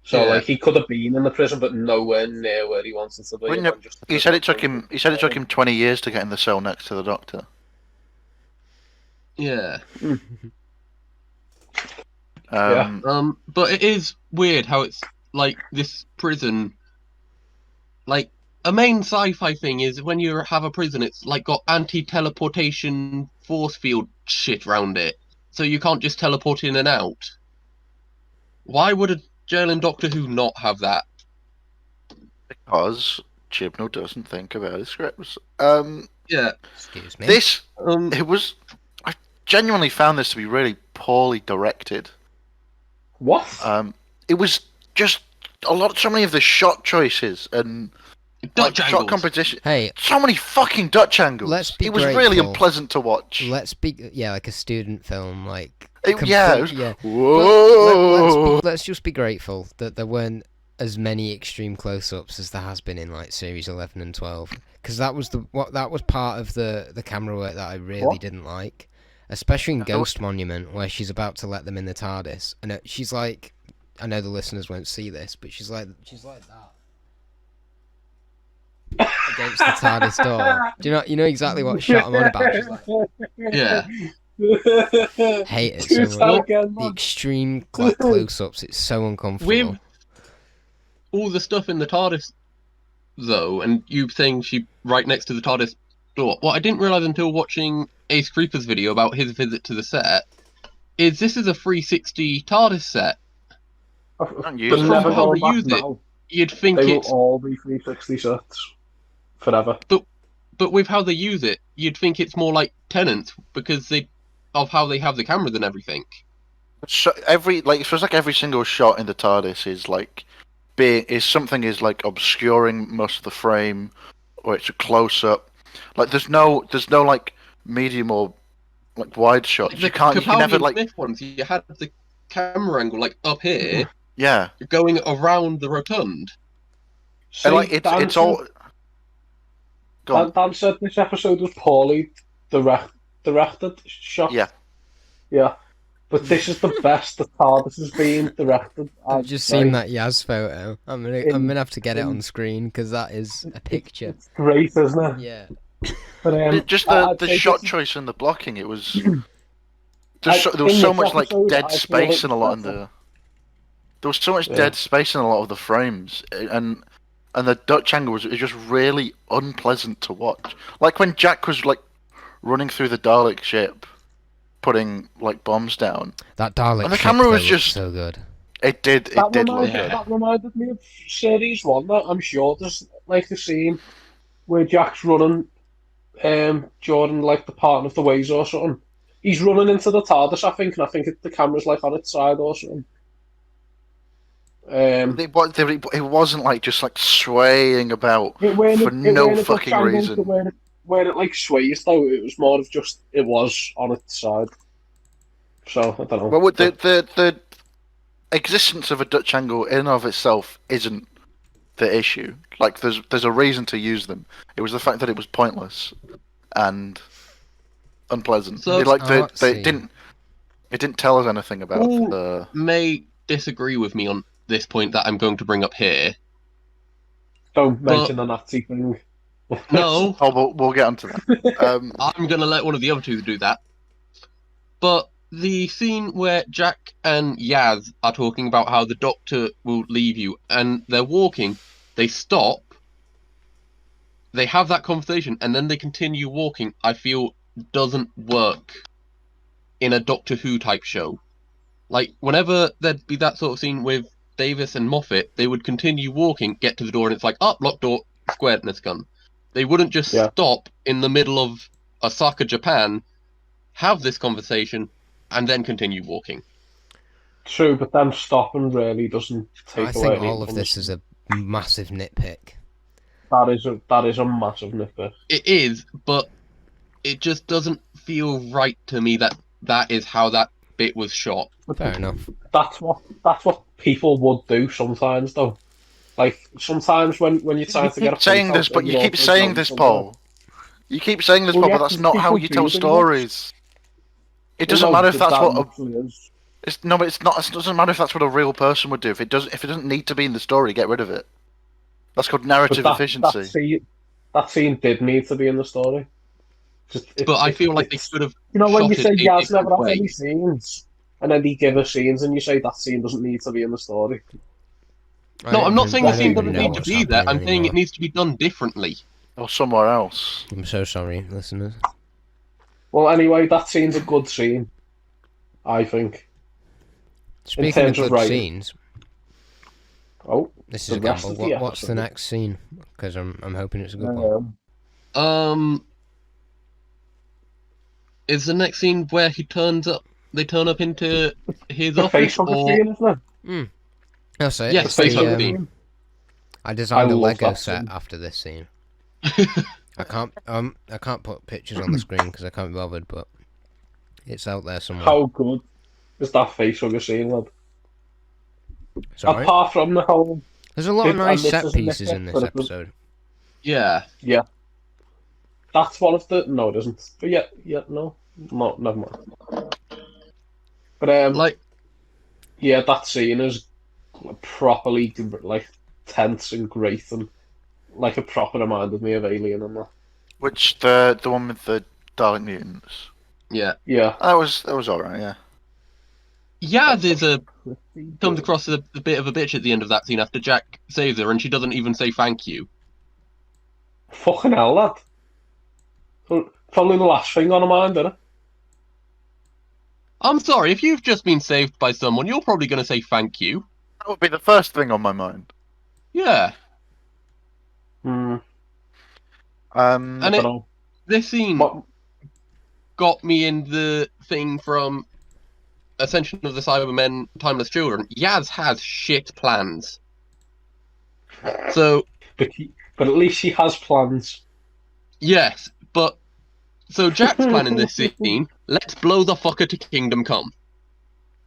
S2: So he could have been in the prison, but nowhere near where he wanted to be.
S4: He said it took him 20 years to get in the cell next to the Doctor.
S5: Yeah.
S2: But
S5: it is weird how it's this prison. A main sci-fi thing is when you have a prison, it's got anti-teleportation force field shit around it, so you can't just teleport in and out. Why would a jail in Doctor Who not have that?
S4: Because Chibnall doesn't think about his scripts.
S5: Yeah.
S3: Excuse me.
S4: I genuinely found this to be really poorly directed.
S2: What?
S4: It was just so many of the shot choices and shot composition.
S3: Hey,
S4: so many fucking Dutch angles. It was really unpleasant to watch.
S3: Let's be like a student film,
S4: Whoa.
S3: Let's just be grateful that there weren't as many extreme close-ups as there has been in series 11 and 12, because that was part of the camera work that I really didn't like, especially in Ghost Monument, where she's about to let them in the TARDIS, and she's like, I know the listeners won't see this, but she's like that against the TARDIS door. Do you know exactly what shot I'm on about? She's like,
S5: yeah.
S3: Hate it so much. The extreme close-ups, it's so uncomfortable.
S5: With all the stuff in the TARDIS, though, and you saying she right next to the TARDIS door, what I didn't realise until watching Ace Creeper's video about his visit to the set is this is a 360 TARDIS set. But from how they use it, you'd think
S2: they will all be 360 sets forever.
S5: But with how they use it, you'd think it's more like Tenant because of how they have the cameras and everything.
S4: So it feels like every single shot in the TARDIS is something obscuring most of the frame, or it's a close up. There's no medium or wide shots. You can never
S5: Smith ones. You had the camera angle up here.
S4: Yeah.
S5: Going around the rotund.
S4: See, and it's all.
S2: Dan said this episode was poorly directed shot.
S4: Yeah.
S2: Yeah. But this is the best the TARDIS has been directed.
S3: I've just seen that Yaz photo. I'm gonna have to get it on screen because that is a picture.
S2: It's great, isn't it?
S3: Yeah.
S2: But
S4: Just
S2: I'd
S4: the
S2: say
S4: shot
S2: this is-
S4: choice and the blocking, it was.
S2: I-
S4: There was
S2: in
S4: so
S2: this
S4: much like
S2: episode,
S4: dead
S2: I feel
S4: space
S2: it
S4: in a lot
S2: was
S4: in
S2: better.
S4: the. There was so much
S2: Yeah.
S4: dead space in a lot of the frames, and the Dutch angle was just really unpleasant to watch. Like when Jack was like running through the Dalek ship, putting like bombs down.
S3: That Dalek
S4: And the
S3: ship,
S4: camera was
S3: though,
S4: just-
S3: looked so good.
S4: It did look
S5: Yeah.
S4: good.
S2: That reminded me of Series 1. That I'm sure there's like the scene where Jack's running during like the parting of the ways or something. He's running into the TARDIS, I think, and I think the camera's like on its side or something.
S4: It wasn't like just like swaying about
S2: It weren't,
S4: for no
S2: weren't a
S4: fucking
S2: Dutch angle
S4: reason.
S2: where it like sways though. It was more of just it was on its side. So I don't know.
S4: Well, the existence of a Dutch angle in and of itself isn't the issue. Like there's a reason to use them. It was the fact that it was pointless and unpleasant.
S5: So-
S4: They didn't tell us anything about
S5: Ooh.
S4: the.
S5: May disagree with me on this point that I'm going to bring up here.
S2: Don't mention the Nazi thing.
S5: No,
S4: Oh, but we'll get onto that.
S5: I'm going to let one of the other two do that. But the scene where Jack and Yaz are talking about how the Doctor will leave you, and they're walking, they stop, they have that conversation, and then they continue walking, I feel doesn't work in a Doctor Who type show. Like, whenever there'd be that sort of scene with Davis and Moffat, they would continue walking, get to the door, and it's like, locked door, squaredness gun. They wouldn't just stop in the middle of Osaka, Japan, have this conversation, and then continue walking.
S2: True, but then stopping really doesn't take
S3: I
S2: away.
S3: think all of this is a massive nitpick.
S2: That is a massive nitpick.
S5: It is, but it just doesn't feel right to me that that is how that bit was shot.
S3: Fair enough.
S2: That's what people would do sometimes, though. Like sometimes when you're trying to get a
S4: saying
S2: point
S4: this,
S2: out,
S4: but
S2: and
S4: you
S2: you're
S4: keep
S2: also
S4: saying
S2: going
S4: this,
S2: somewhere.
S4: Paul. You keep saying this,
S2: Well,
S4: Paul,
S2: yeah,
S4: but that's not how
S2: people
S4: you
S2: do
S4: tell
S2: do that.
S4: stories. It doesn't
S2: Well,
S4: matter if that's
S2: that
S4: what.
S2: actually is.
S4: But it's not. It doesn't matter if that's what a real person would do. If it doesn't need to be in the story, get rid of it. That's called
S2: But
S4: narrative
S2: that
S4: efficiency.
S2: scene did need to be in the story.
S5: But I feel like they could have.
S2: You know when you
S5: shot
S2: say
S5: it a
S2: Yaz
S5: different
S2: never has
S5: way.
S2: any scenes, and then they give us scenes, and you say that scene doesn't need to be in the story.
S5: No, I'm not saying the
S2: I don't
S5: scene
S2: even
S5: doesn't
S2: know
S5: need to
S3: what's
S5: be there. I'm
S3: happening
S5: saying it
S3: anymore.
S5: needs to be done differently.
S4: Or somewhere else.
S3: I'm so sorry, listeners.
S2: Well, anyway, that scene's a good scene, I think.
S3: Speaking of
S2: terms of
S3: good
S2: writing.
S3: scenes,
S2: Oh,
S3: this is
S2: The
S3: a
S2: rest
S3: gamble.
S2: of the
S3: What's the
S2: episode.
S3: next scene? Because I'm hoping it's a good one.
S5: Is the next scene where he turns up? They turn up into his
S2: the
S5: office,
S2: face hugger
S5: or
S2: scene, isn't it?
S3: That's it.
S5: Yes,
S3: It's
S5: face
S3: the,
S5: hugger
S2: um,
S5: scene.
S3: I designed
S2: I
S3: a
S2: love
S3: Lego
S2: that
S3: set
S2: scene.
S3: after this scene. I can't put pictures on the screen because I can't be bothered, but it's out there somewhere.
S2: How good is that face hugger scene, lad?
S3: It's alright.
S2: Apart from the whole,
S3: There's a lot of
S2: and
S3: nice
S2: this
S3: set
S2: is a
S3: pieces in
S2: nitpick,
S3: this
S2: but it was-
S3: episode.
S5: Yeah.
S2: that's one of the. No, it isn't. But no, never mind. But
S5: Like,
S2: yeah, that scene is properly like tense and great, and like it proper reminded me of Alien and that.
S4: Which the one with the Dalek mutants.
S5: yeah.
S2: Yeah.
S4: That was alright. Yeah.
S5: Yaz comes across a bit of a bitch at the end of that scene after Jack saves her, and she doesn't even say thank you.
S2: Fucking hell, lad. Probably the last thing on her mind, isn't it?
S5: I'm sorry, if you've just been saved by someone, you're probably going to say thank you.
S4: That would be the first thing on my mind.
S5: Yeah.
S2: Hmm.
S5: And
S2: I don't know.
S5: this scene
S2: What,
S5: got me in the thing from Ascension of the Cybermen Timeless Children. Yaz has shit plans. So,
S2: but at least she has plans.
S5: yes, but... So Jack's plan in this scene, let's blow the fucker to Kingdom Come.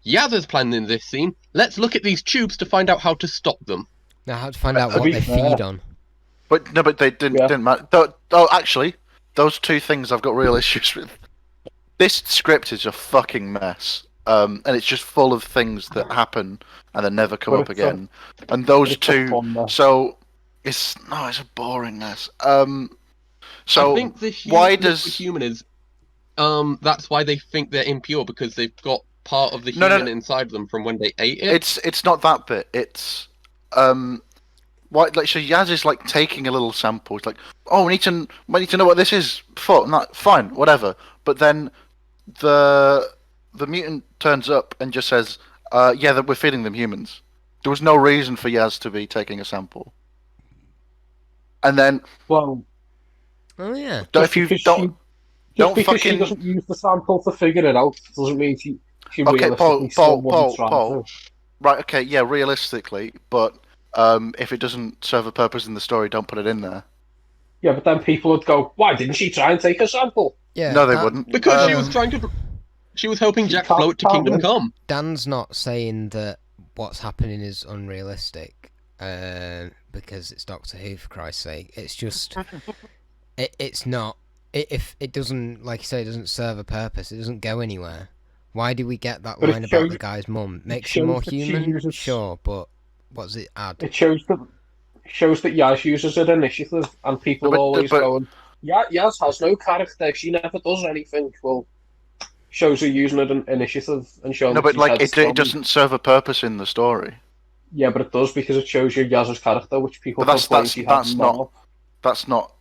S5: Yaz's plan in this scene, let's look at these tubes to find out how to stop them.
S3: Now, how to find out
S2: To
S3: what
S2: be
S3: they
S2: fair-
S3: feed on.
S4: But no, but they didn't matter. Actually, those two things I've got real issues with. This script is a fucking mess. and it's just full of things that happen and then never come
S2: But
S4: up
S2: it's a-
S4: again. And those
S2: it's a
S4: two,
S2: fun mess.
S4: so it's a boring mess. So
S5: I think the
S4: why
S5: liquid
S4: does
S5: human is that's why they think they're impure, because they've got part of the
S4: No, no,
S5: human inside them from when they ate it.
S4: it's not that bit. It's why like so Yaz is like taking a little sample. It's like, oh, we need to know what this is for. Not fine, whatever. But then the mutant turns up and just says, yeah, that we're feeding them humans. There was no reason for Yaz to be taking a sample. And then
S2: Well,
S3: Oh yeah.
S4: if you
S2: because
S4: don't
S2: just because she
S4: fucking
S2: doesn't use the sample to figure it out doesn't mean she
S4: Okay,
S2: realistically still wouldn't try
S4: Paul.
S2: to.
S4: Right, okay, yeah, realistically, but if it doesn't serve a purpose in the story, don't put it in there.
S2: Yeah, but then people would go, "Why didn't she try and take a sample?"
S3: Yeah.
S4: No, they wouldn't.
S5: Because she was trying to. She was helping Jack
S2: can't-
S5: float to
S2: can't
S5: Kingdom
S2: win.
S5: Come.
S3: Dan's not saying that what's happening is unrealistic, because it's Doctor Who, for Christ's sake. It's just, it's not. If it doesn't, like you say, it doesn't serve a purpose, it doesn't go anywhere. Why do we get that
S2: But it
S3: line about
S2: shows-
S3: the guy's mum? Makes
S2: shows
S3: you more
S2: that she
S3: human,
S2: uses-
S3: sure, but what does it add?
S2: It shows that Yaz uses an initiative, and people
S4: But-
S2: are always
S4: but-
S2: going, "Yeah, Yaz has no character. She never does anything." Well, shows her using an initiative and showing.
S4: No,
S2: that
S4: but
S2: she's
S4: like
S2: headstrong.
S4: it doesn't serve a purpose in the story.
S2: Yeah, but it does because it shows you Yaz's character, which people
S4: But
S2: complain she
S4: that's
S2: has
S4: not-
S2: none of.
S4: That's not.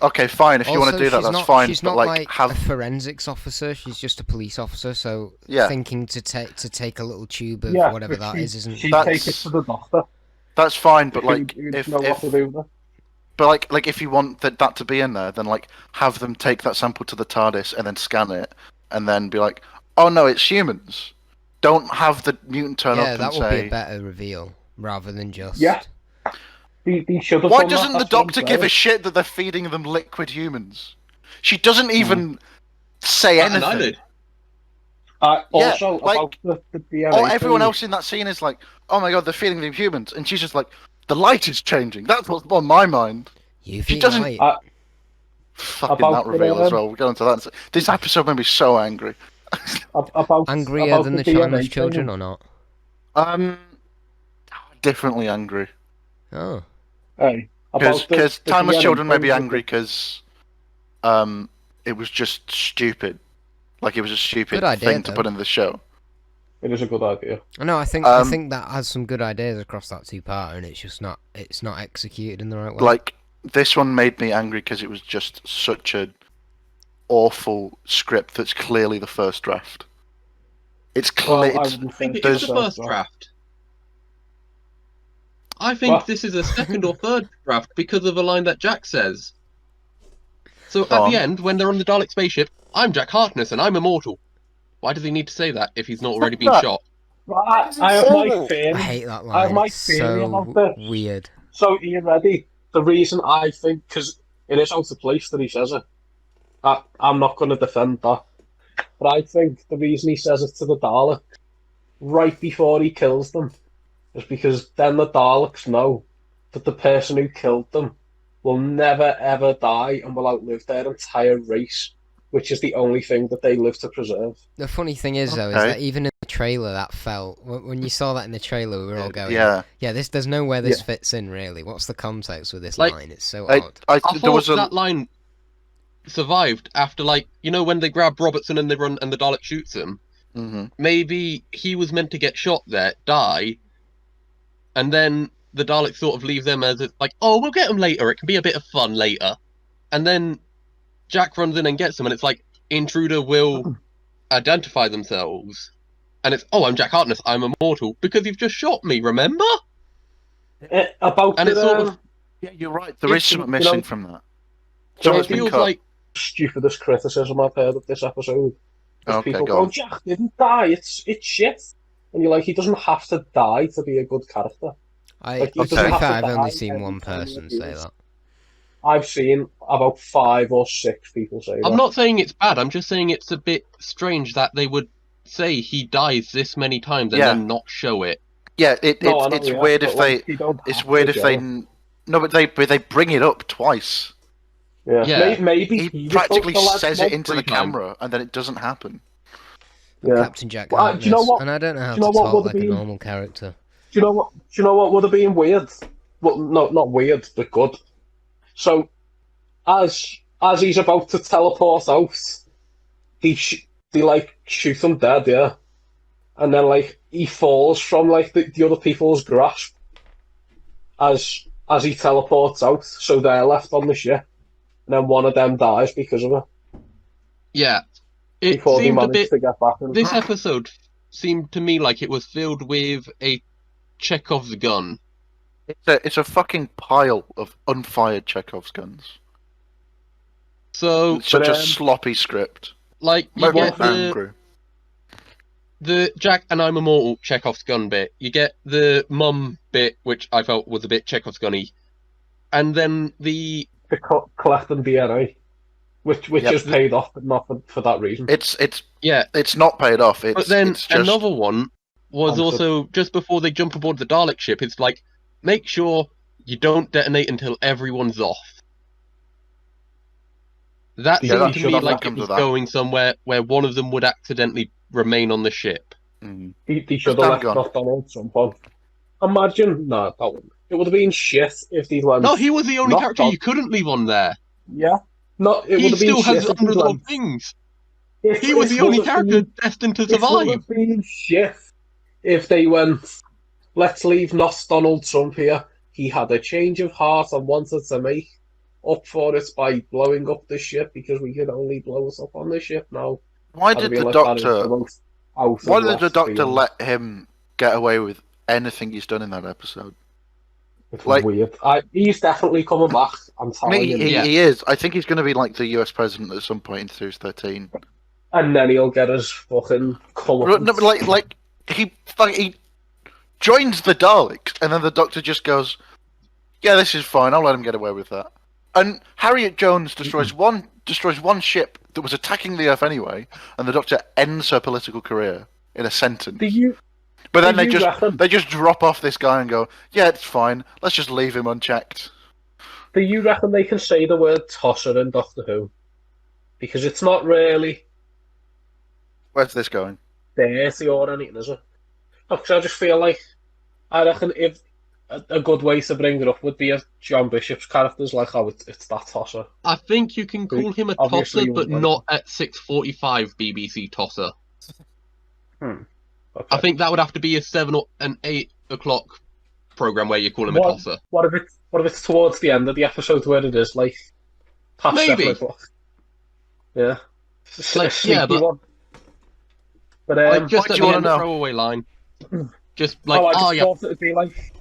S4: Okay, fine. If you want to do that,
S3: she's
S4: that's
S3: not,
S4: fine.
S3: She's
S4: But
S3: not
S4: like,
S3: a
S4: have
S3: forensics officer. She's just a police officer. So
S4: Yeah.
S3: thinking to take a little tube of
S2: Yeah,
S3: whatever
S2: but
S3: that is isn't.
S2: She
S4: That's-
S2: take it to the doctor.
S4: that's fine. But like,
S2: who
S4: if
S2: know what to do with it.
S4: but like if you want that to be in there, then like have them take that sample to the TARDIS and then scan it, and then be like, oh no, it's humans. Don't have the mutant turn
S3: Yeah,
S4: up and
S3: that would
S4: say.
S3: be a better reveal rather than just.
S2: Yeah. They should have
S4: Why
S2: done that,
S4: doesn't the
S2: that's what I'm
S4: doctor give a
S2: saying.
S4: shit that they're feeding them liquid humans? She doesn't even say
S5: And I
S4: anything.
S5: did.
S2: Also,
S4: like-
S2: about the DNA
S4: Oh, everyone
S2: thing,
S4: else in that scene is like, "Oh my god, they're feeding them humans," and she's just like, "The light is changing." That's what's on my mind.
S3: UV
S4: doesn't-
S3: light.
S4: Fucking
S2: About
S4: that reveal
S2: the,
S4: as well. We'll go into that. This episode made me so angry.
S2: about
S3: Angrier than the
S2: DNA
S3: Chinese
S2: thing.
S3: children or not?
S4: Differently angry.
S3: Oh.
S2: Hey, about
S4: Because
S2: the
S4: Timeless
S2: DNA
S4: Children may be
S2: thing,
S4: angry because, it was just stupid. Like it was a stupid
S3: Good idea,
S4: thing to
S3: though.
S4: put in the show.
S2: It is a good idea.
S3: No, I think that has some good ideas across that two-parter, and it's not executed in the right way.
S4: Like this one made me angry because it was just such a awful script that's clearly the first draft. It's clear.
S2: Well, I
S4: it's,
S2: wouldn't
S5: I think
S2: say
S5: it is the
S2: so,
S5: first
S2: so.
S5: draft. I think
S2: What?
S5: this is a second or third draft because of a line that Jack says. So
S4: Go
S5: at
S4: on.
S5: the end, when they're on the Dalek spaceship, I'm Jack Harkness and I'm immortal. Why does he need to say that if he's not already been
S2: that?
S5: shot?
S2: I have my
S3: I
S2: theory.
S3: hate that
S2: I have
S3: line.
S2: my
S3: It's
S2: theory
S3: so
S2: about this.
S3: weird.
S2: So, are you ready? The reason I think, because it is out of place that he says it. I'm not going to defend that. But I think the reason he says it to the Daleks right before he kills them is because then the Daleks know that the person who killed them will never ever die and will outlive their entire race, which is the only thing that they live to preserve.
S3: The funny thing is, though, is
S4: Okay.
S3: that even in the trailer, that felt when you saw that in the trailer, we were all going,
S4: yeah.
S3: There's nowhere this
S2: Yeah.
S3: fits in really. What's the context with this
S5: Like,
S3: line? It's so
S4: I,
S3: odd.
S5: I
S4: there
S5: thought
S4: was a
S5: that line survived after, like, you know, when they grab Robertson and they run and the Dalek shoots him.
S4: Mhm.
S5: Maybe he was meant to get shot there, die, and then the Daleks sort of leave them as like, oh, we'll get him later. It can be a bit of fun later. And then Jack runs in and gets him, and it's like intruder will identify themselves, and it's, oh, I'm Jack Harkness, I'm immortal because you've just shot me. Remember?
S2: About
S5: And
S2: the,
S5: it's sort of
S4: Yeah, you're right. There is
S5: It's-
S4: something
S2: you know,
S4: missing from that.
S5: it
S4: Something's been
S5: feels
S4: cut.
S5: like
S2: stupidest criticism I've heard of this episode. Is
S4: Okay,
S2: people
S4: go
S2: go,
S4: on.
S2: Jack didn't die, it's shit. And you're like, he doesn't have to die to be a good character.
S3: To be
S2: doesn't
S3: fair,
S2: have to
S3: I've only
S2: die
S3: seen
S2: every
S3: one
S2: time
S3: person
S2: he
S3: say
S2: appears.
S3: that.
S2: I've seen about 5 or 6 people say that.
S5: I'm not saying it's bad. I'm just saying it's a bit strange that they would say he dies this many times and
S4: Yeah.
S5: then not show it.
S4: Yeah,
S2: No, I know,
S4: it's
S2: yeah,
S4: weird
S2: but,
S4: if
S2: like,
S4: they.
S2: you don't
S4: It's
S2: have
S4: weird
S2: to
S4: if they.
S2: go.
S4: No, but they bring it up twice.
S2: Yeah.
S5: Yeah.
S2: Maybe
S4: He
S2: was
S4: practically
S2: supposed to let
S4: says it
S2: Mom
S4: into the
S5: free time.
S4: camera, and then it doesn't happen.
S2: Yeah.
S3: Captain Jack
S2: Well, do you know
S3: Harkness,
S2: what?
S3: and I don't know how
S2: Do you know
S3: to
S2: what
S3: talk
S2: would have
S3: like a
S2: been?
S3: normal character.
S2: Do you know what? Do you know what would have been weird? Well, no, not weird, but good. So as he's about to teleport out, they like shoot him dead, yeah, and then like he falls from like the other people's grasp as he teleports out, so they're left on the ship, and then one of them dies because of it
S5: Yeah, it
S2: before they
S5: seemed a
S2: manage
S5: bit.
S2: to get back. And
S5: This episode seemed to me like it was filled with a Chekhov's gun.
S4: It's a fucking pile of unfired Chekhov's guns.
S5: So,
S4: It's such a
S2: But,
S4: sloppy script.
S5: like, you
S4: Make me
S5: get
S4: angry.
S5: the Jack and I'm Immortal Chekhov's gun bit. You get the mum bit, which I felt was a bit Chekhov's gunny, and then the
S2: collecting DNA, which
S4: Yep.
S2: is paid off, but not for that reason.
S4: It's not paid off.
S5: but then
S4: It's just
S5: another one was
S2: Answered.
S5: also just before they jump aboard the Dalek ship. It's like, make sure you don't detonate until everyone's off. That
S2: Yeah,
S5: seemed
S2: that
S5: to
S2: should
S5: me
S2: have
S5: like it
S4: happened to
S5: was
S4: that.
S5: going somewhere where one of them would accidentally remain on the ship.
S2: They should have left not Donald Trump on. Imagine, no, that wouldn't. It would have been shit if they'd went.
S5: No, he was the only
S2: Not
S5: character
S2: Don-
S5: you couldn't leave on there.
S2: Yeah, not. It
S5: He
S2: would have been
S5: still
S2: shit
S5: has
S2: if they'd
S5: unresolved
S2: went.
S5: things.
S2: If,
S5: He was
S2: it
S5: the only
S2: would have
S5: character
S2: been-
S5: destined to
S2: It would
S5: survive.
S2: have been shit if they went. Let's leave not Donald Trump here. He had a change of heart and wanted to make up for it by blowing up the ship because we could only blow us up on the ship now.
S4: Why
S2: I'd
S4: did
S2: be
S4: the
S2: like, that is
S4: doctor?
S2: the most out
S4: Why
S2: of
S4: did the
S2: left
S4: doctor
S2: field.
S4: let him get away with anything he's done in that episode?
S2: It's
S4: like-
S2: weird. He's definitely coming back. I'm
S4: I
S2: telling
S4: mean,
S2: you.
S5: Yeah.
S4: he is. I think he's going to be like the US president at some point in Series 13.
S2: And then he'll get his fucking
S4: No, but he joins the Daleks, and then the Doctor just goes, "Yeah, this is fine. I'll let him get away with that." And Harriet Jones destroys one ship that was attacking the Earth anyway, and the Doctor ends her political career in a sentence. But then
S2: do you reckon-
S4: they just drop off this guy and go, "Yeah, it's fine. Let's just leave him unchecked."
S2: Do you reckon they can say the word tosser in Doctor Who? Because it's not really
S4: Where's this going?
S2: dirty or anything, is it? Because I just feel like, I reckon if a good way to bring it up would be if John Bishop's character's like, oh, it's that tosser.
S5: I think you can call him a
S2: Obviously,
S5: tosser, but
S2: you would.
S5: not at 6:45 BBC tosser.
S2: Okay.
S5: I think that would have to be a 7 or an 8 o'clock program where you call him a tosser.
S2: What if it's towards the end of the episode where it is like past
S5: Maybe.
S2: 7 o'clock? Yeah.
S5: Like,
S2: Sneaky
S5: yeah, but-
S2: one. But
S5: Like just
S4: what
S5: at
S4: do you
S5: the
S4: wanna
S5: end,
S4: know?
S5: throwaway line. Just like,
S2: I
S5: oh,
S2: just
S5: yeah,
S2: thought it'd be like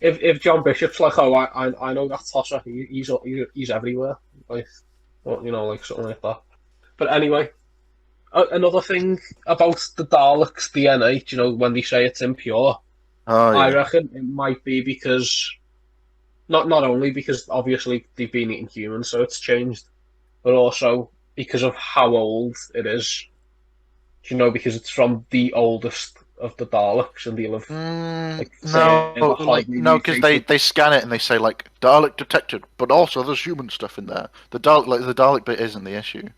S2: if John Bishop's like, oh, I know that tosser. He's everywhere. Like, well, like something like that. But anyway, another thing about the Daleks DNA, when they say it's impure,
S4: Oh,
S2: I
S4: yeah.
S2: reckon it might be because not only because obviously they've been eating humans, so it's changed, but also because of how old it is. Because it's from the oldest of the Daleks, and they'll have like,
S4: No,
S2: say,
S4: no, because they scan it and they say like Dalek detected, but also there's human stuff in there. The Dalek bit isn't the issue.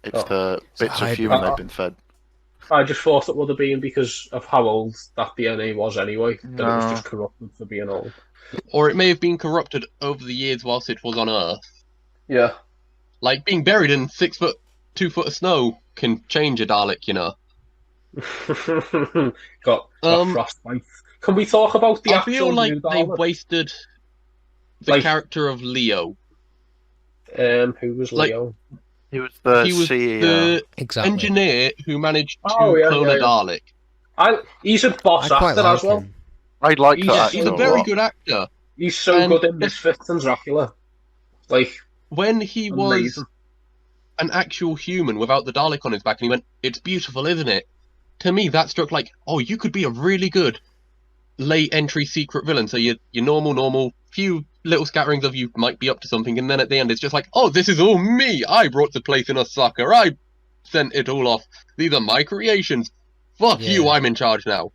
S4: It's the bits of
S3: hybrid.
S4: human they've been fed.
S2: I just thought it would have been because of how old that DNA was anyway, that it was
S4: No.
S2: just corrupted for being old.
S5: or it may have been corrupted over the years whilst it was on Earth.
S2: Yeah.
S5: Like being buried in 6 foot, 2 foot of snow can change a Dalek,
S2: got frostbite. Can we talk about the
S5: I
S2: actual
S5: feel like
S2: new
S5: they
S2: Dalek?
S5: wasted the
S2: Like-
S5: character of Leo.
S2: Who was
S5: like-
S2: Leo?
S4: He was the
S5: He was
S4: CEO.
S5: the
S3: Exactly.
S5: engineer who managed to
S2: Oh, yeah,
S5: clone
S2: yeah,
S5: a
S2: yeah.
S5: Dalek.
S2: He's a boss
S3: I quite
S2: actor
S3: like
S2: as well.
S3: him.
S4: I like
S2: He's-
S4: that
S5: He's
S4: actor
S5: a very
S4: lot.
S5: good actor.
S2: He's so
S5: And
S2: good in
S5: it's-
S2: Misfits and Dracula. Like,
S5: When he was
S2: amazing.
S5: an actual human without the Dalek on his back, and he went, "It's beautiful, isn't it?" To me, that struck like, oh, you could be a really good late entry secret villain. So your normal, few little scatterings of you might be up to something, and then at the end it's just like, oh, this is all me. I brought the place in Osaka. I sent it all off. These are my creations. Fuck you,
S3: Yeah.
S5: I'm in charge now.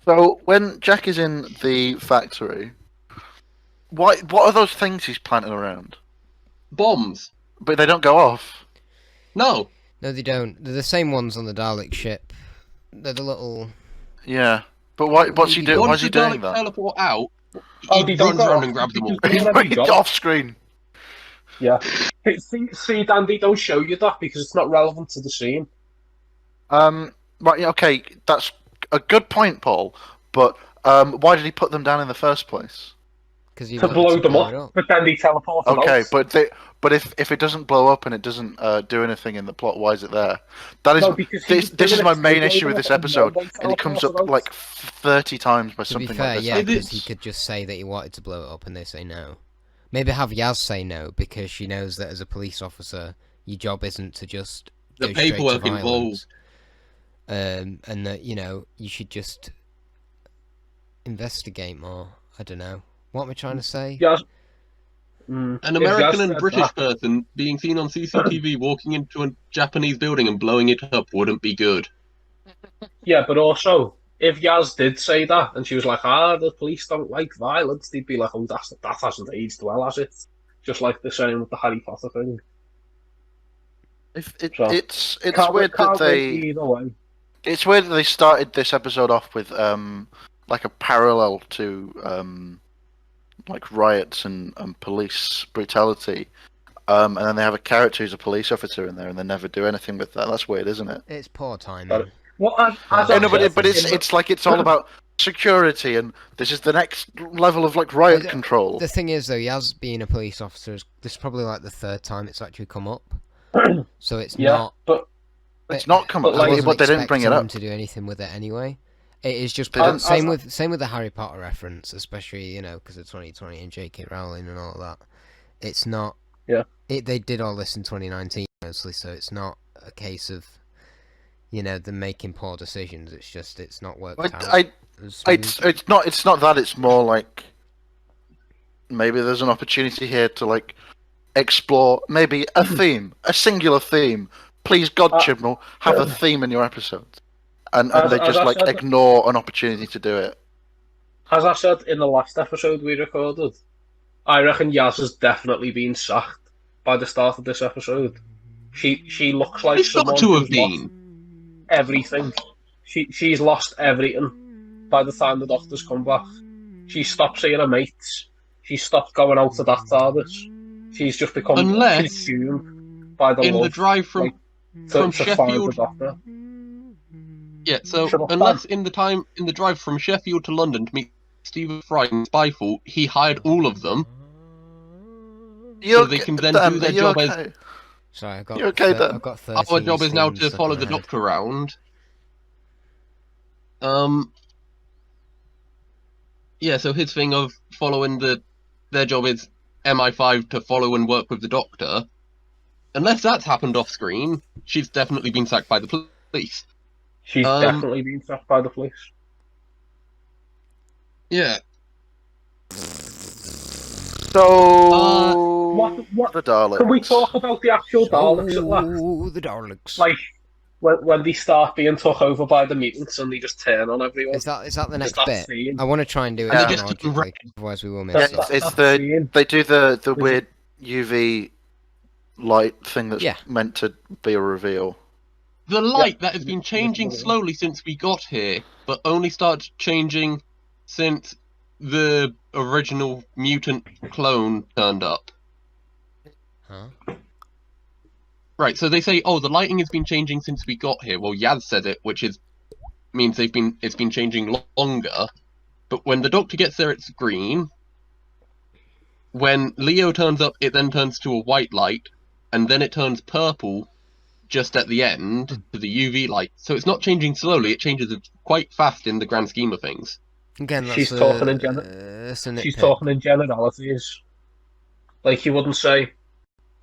S4: So when Jack is in the factory, what are those things he's planting around?
S5: Bombs.
S4: But they don't go off.
S5: No.
S3: No, they don't. They're the same ones on the Dalek ship. They're the little...
S4: Yeah, but what's he doing? Why
S5: Once
S4: is he
S5: the
S4: doing
S5: Daleks
S4: that?
S5: teleport out,
S2: Oh,
S5: he
S2: they don't
S5: runs
S2: go
S5: around
S2: off
S5: and grabs them all.
S2: because they're already gone.
S4: Off screen.
S2: Yeah. See, Dan, they don't show you that because it's not relevant to the scene.
S4: Right. Yeah, okay, that's a good point, Paul. But why did he put them down in the first place?
S3: Because he
S2: To
S3: wanted
S2: blow
S3: to
S2: them
S3: blow it
S2: up, but then they teleport out.
S4: Okay, but if it doesn't blow up and it doesn't do anything in the plot, why is it there? That is
S2: No, because he was
S4: this is
S2: doing
S4: my
S2: it to
S4: main
S2: blow
S4: issue
S2: them
S4: with
S2: up
S4: this
S2: and
S4: episode,
S2: then they
S4: and it comes
S2: teleported
S4: up
S2: out.
S4: like 30 times by
S3: To be
S4: something
S3: fair,
S4: like this.
S3: yeah,
S5: It
S3: because
S5: is-
S3: he could just say that he wanted to blow it up and they say no. Maybe have Yaz say no, because she knows that as a police officer, your job isn't to just
S5: The
S3: go straight to
S5: paperwork
S3: violence.
S5: involved.
S3: And that, you should just investigate more. I don't know. What am I trying to say?
S2: Yeah.
S5: An
S2: If
S5: American
S2: Yaz
S5: and
S2: said
S5: British
S2: that-
S5: person being seen on CCTV walking into a Japanese building and blowing it up wouldn't be good.
S2: Yeah, but also, if Yaz did say that and she was like, the police don't like violence, they'd be like, oh, that hasn't aged well, has it? Just like the same with the Harry Potter thing. So,
S4: It's
S2: Can't
S4: weird that
S2: wait
S4: they
S2: either way.
S4: it's weird that they started this episode off with like a parallel to like riots and police brutality. And then they have a character who's a police officer in there, and they never do anything with that. That's weird, isn't it?
S3: It's poor timing.
S2: Got it. Well, as
S3: Yeah,
S2: I
S3: no,
S2: said,
S4: but it's like it's all about security, and this is the next level of like riot control.
S3: The thing is, though, Yaz being a police officer, this is probably like the third time it's actually come up. So it's
S2: yeah,
S3: not...
S2: but
S4: It's not come up,
S2: But, like,
S4: but they didn't bring it
S3: them
S4: up.
S3: to do anything with it anyway. It is just
S4: They didn't-
S3: same with the Harry Potter reference, especially because of 2020 and J.K. Rowling and all that. It's not.
S2: Yeah.
S3: They did all this in 2019 mostly, so it's not a case of them making poor decisions. It's just it's not worked out.
S4: It's not that. It's more like maybe there's an opportunity here to like explore maybe a theme, a singular theme. Please, God, Chibnall, have a theme in your episodes, and they
S2: as
S4: just
S2: I
S4: like
S2: said-
S4: ignore an opportunity to do it.
S2: as I said in the last episode we recorded, I reckon Yaz has definitely been sacked by the start of this episode. She looks like
S5: It's got
S2: someone
S5: to have
S2: who's lost
S5: been.
S2: everything. She's lost everything by the time the doctors come back. She stopped seeing her mates. She stopped going out to that TARDIS. She's just become
S5: Unless
S2: consumed by the
S5: In
S2: love
S5: the drive from
S2: like,
S5: from
S2: to find the
S5: Sheffield.
S2: doctor.
S5: Yeah, so
S2: Shut up,
S5: unless in the drive from Sheffield to London to meet Stephen Fry and Spyfall, he hired all of them. So they can then do their job as
S3: Sorry, I got.
S4: You okay, Dan?
S3: I've got 13
S5: our job is now
S3: things
S5: to
S3: stuck
S5: follow
S3: in
S5: the
S3: my head.
S5: Doctor around. Yeah, so his thing of following their job is MI5 to follow and work with the Doctor. Unless that's happened off screen, she's definitely been sacked by the police.
S2: She's definitely been sacked by the police.
S5: Yeah.
S4: So
S2: What
S4: the Daleks.
S2: can we talk about the actual Daleks at last?
S3: Oh, the Daleks.
S2: Like when they start being took over by the mutants and they just turn on everyone.
S3: Is that the next
S2: that
S3: bit?
S2: scene.
S3: I want to try and do it
S5: And
S4: they
S5: just
S3: chronologically, otherwise we will miss
S4: Yeah,
S3: it.
S4: it's
S2: that scene.
S4: they do the weird UV light thing that's
S3: Yeah.
S4: meant to be a reveal.
S5: The light that has been changing slowly since we got here, but only started changing since the original mutant clone turned up.
S3: Huh?
S5: Right, so they say, oh, the lighting has been changing since we got here. Well, Yaz said it, which means it's been changing longer. But when the Doctor gets there, it's green. When Leo turns up, it then turns to a white light, and then it turns purple just at the end to the UV light. So it's not changing slowly; it changes quite fast in the grand scheme of things.
S3: Again, that's
S2: She's talking in She's talking in generalities. Like you wouldn't say,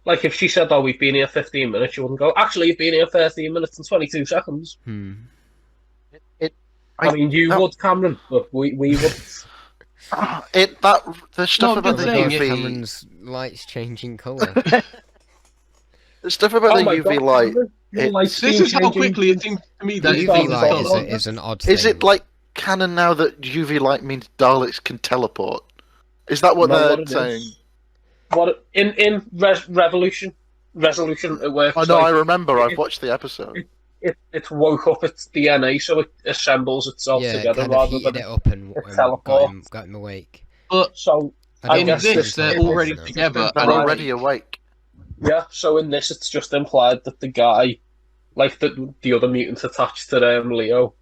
S2: like if she said, "Oh, we've been here 15 minutes," you wouldn't go, "Actually, you've been here 13 minutes and 22 seconds." I mean, you would, Cameron, but we would.
S4: The stuff
S5: No,
S4: about the
S5: just saying,
S4: UV,
S3: Cameron's light's changing colour.
S4: the stuff about
S2: Oh
S4: the
S2: my
S4: UV
S2: God,
S4: light.
S2: Cameron, your
S4: It-
S2: light's
S5: This
S2: been
S5: is how
S2: changing.
S5: quickly it seems to me
S3: The
S5: that
S2: It's
S5: it's
S3: UV
S2: been
S3: light
S2: on.
S3: is an odd thing.
S4: Is it like canon now that UV light means Daleks can teleport? Is that what
S2: No,
S4: they're
S2: what it is.
S4: saying?
S2: What in Revolution resolution. It works.
S4: I know. I
S2: like,
S4: remember. I've
S2: it,
S4: watched the episode.
S2: it woke up its DNA, so it assembles itself
S3: Yeah, it
S2: together
S3: kind of
S2: rather
S3: heated
S2: than
S3: it up and,
S2: it
S3: got
S2: teleports.
S3: him awake.
S5: But
S2: So
S3: I
S2: I
S3: don't
S5: in
S3: want
S2: guess
S3: to
S5: this,
S3: spend
S5: they're
S3: time
S5: already
S3: now.
S5: together,
S4: They're
S5: and
S4: already awake.
S2: Yeah, so in this, it's just implied that the guy, like the other mutants attached to Leo,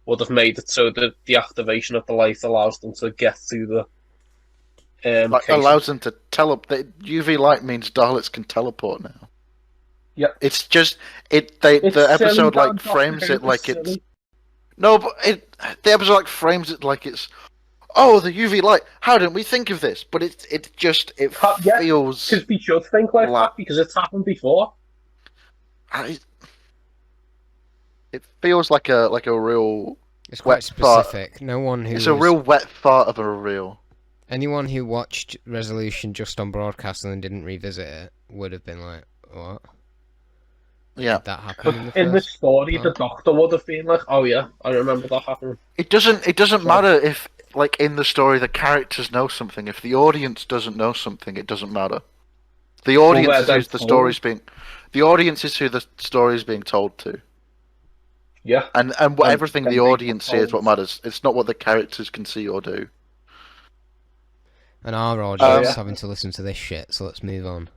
S2: would have made it so that the activation of the light allows them to get to the
S4: Like
S2: casing.
S4: allows them to teleport. UV light means Daleks can teleport now.
S2: Yeah.
S4: It's just
S2: It's
S4: the episode
S2: silly,
S4: like
S2: Dan,
S4: frames
S2: Doctor
S4: it
S2: Who,
S4: like
S2: it's
S4: it's
S2: silly.
S4: no, but the episode like frames it like it's oh the UV light. How didn't we think of this? But it
S2: Yeah,
S4: feels
S2: because we should think like
S4: like
S2: that because it's happened before.
S4: it feels like a real
S3: It's quite
S4: wet fart.
S3: specific. No one who
S4: It's a
S3: was-
S4: real wet fart of a reel.
S3: anyone who watched Resolution just on broadcast and then didn't revisit it would have been like, "What?
S4: Yeah.
S3: Did that happen
S2: But
S3: in the
S2: in the
S3: first
S2: story, the
S3: part?"
S2: Doctor would have been like, "Oh yeah, I remember that happening."
S4: It doesn't
S2: So-
S4: matter if like in the story the characters know something. If the audience doesn't know something, it doesn't matter. The audience
S2: they're
S4: is
S2: then
S4: who the
S2: told.
S4: story's being. The audience is who the story is being told to,
S2: Yeah,
S4: and everything
S2: then
S4: the
S2: they
S4: audience
S2: get
S4: sees
S2: told.
S4: what matters. It's not what the characters can see or do.
S3: And our audience
S2: yeah.
S3: having to listen to this shit. So let's move on.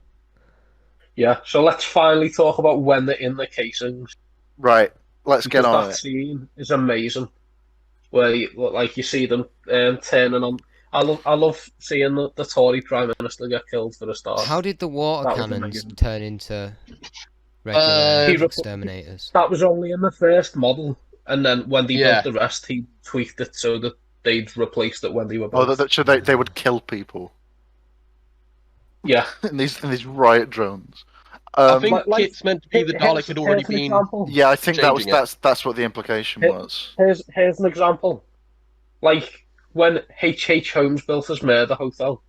S2: yeah. So let's finally talk about when they're in the casings.
S4: Right, let's get
S2: Because
S4: on
S2: that
S4: it.
S2: scene is amazing, where you see them turning on. I love seeing the Tory Prime Minister get killed for a start.
S3: How did the water
S2: That was
S3: cannons
S2: amazing.
S3: turn into regular
S5: He
S3: exterminators?
S2: That was only in the first model, and then when they
S5: Yeah.
S2: built the rest, he tweaked it so that they'd replaced it when they were
S4: Oh,
S2: built.
S4: so they would kill people
S2: Yeah,
S4: in these riot drones.
S5: I think
S2: like-
S5: it's meant to be the Dalek had already
S2: here's an
S5: been.
S2: example.
S4: Yeah, I think
S5: Changing it.
S4: that's what the implication
S2: Here-
S4: was.
S2: Here's an example. Like when H.H. Holmes built his murder hotel,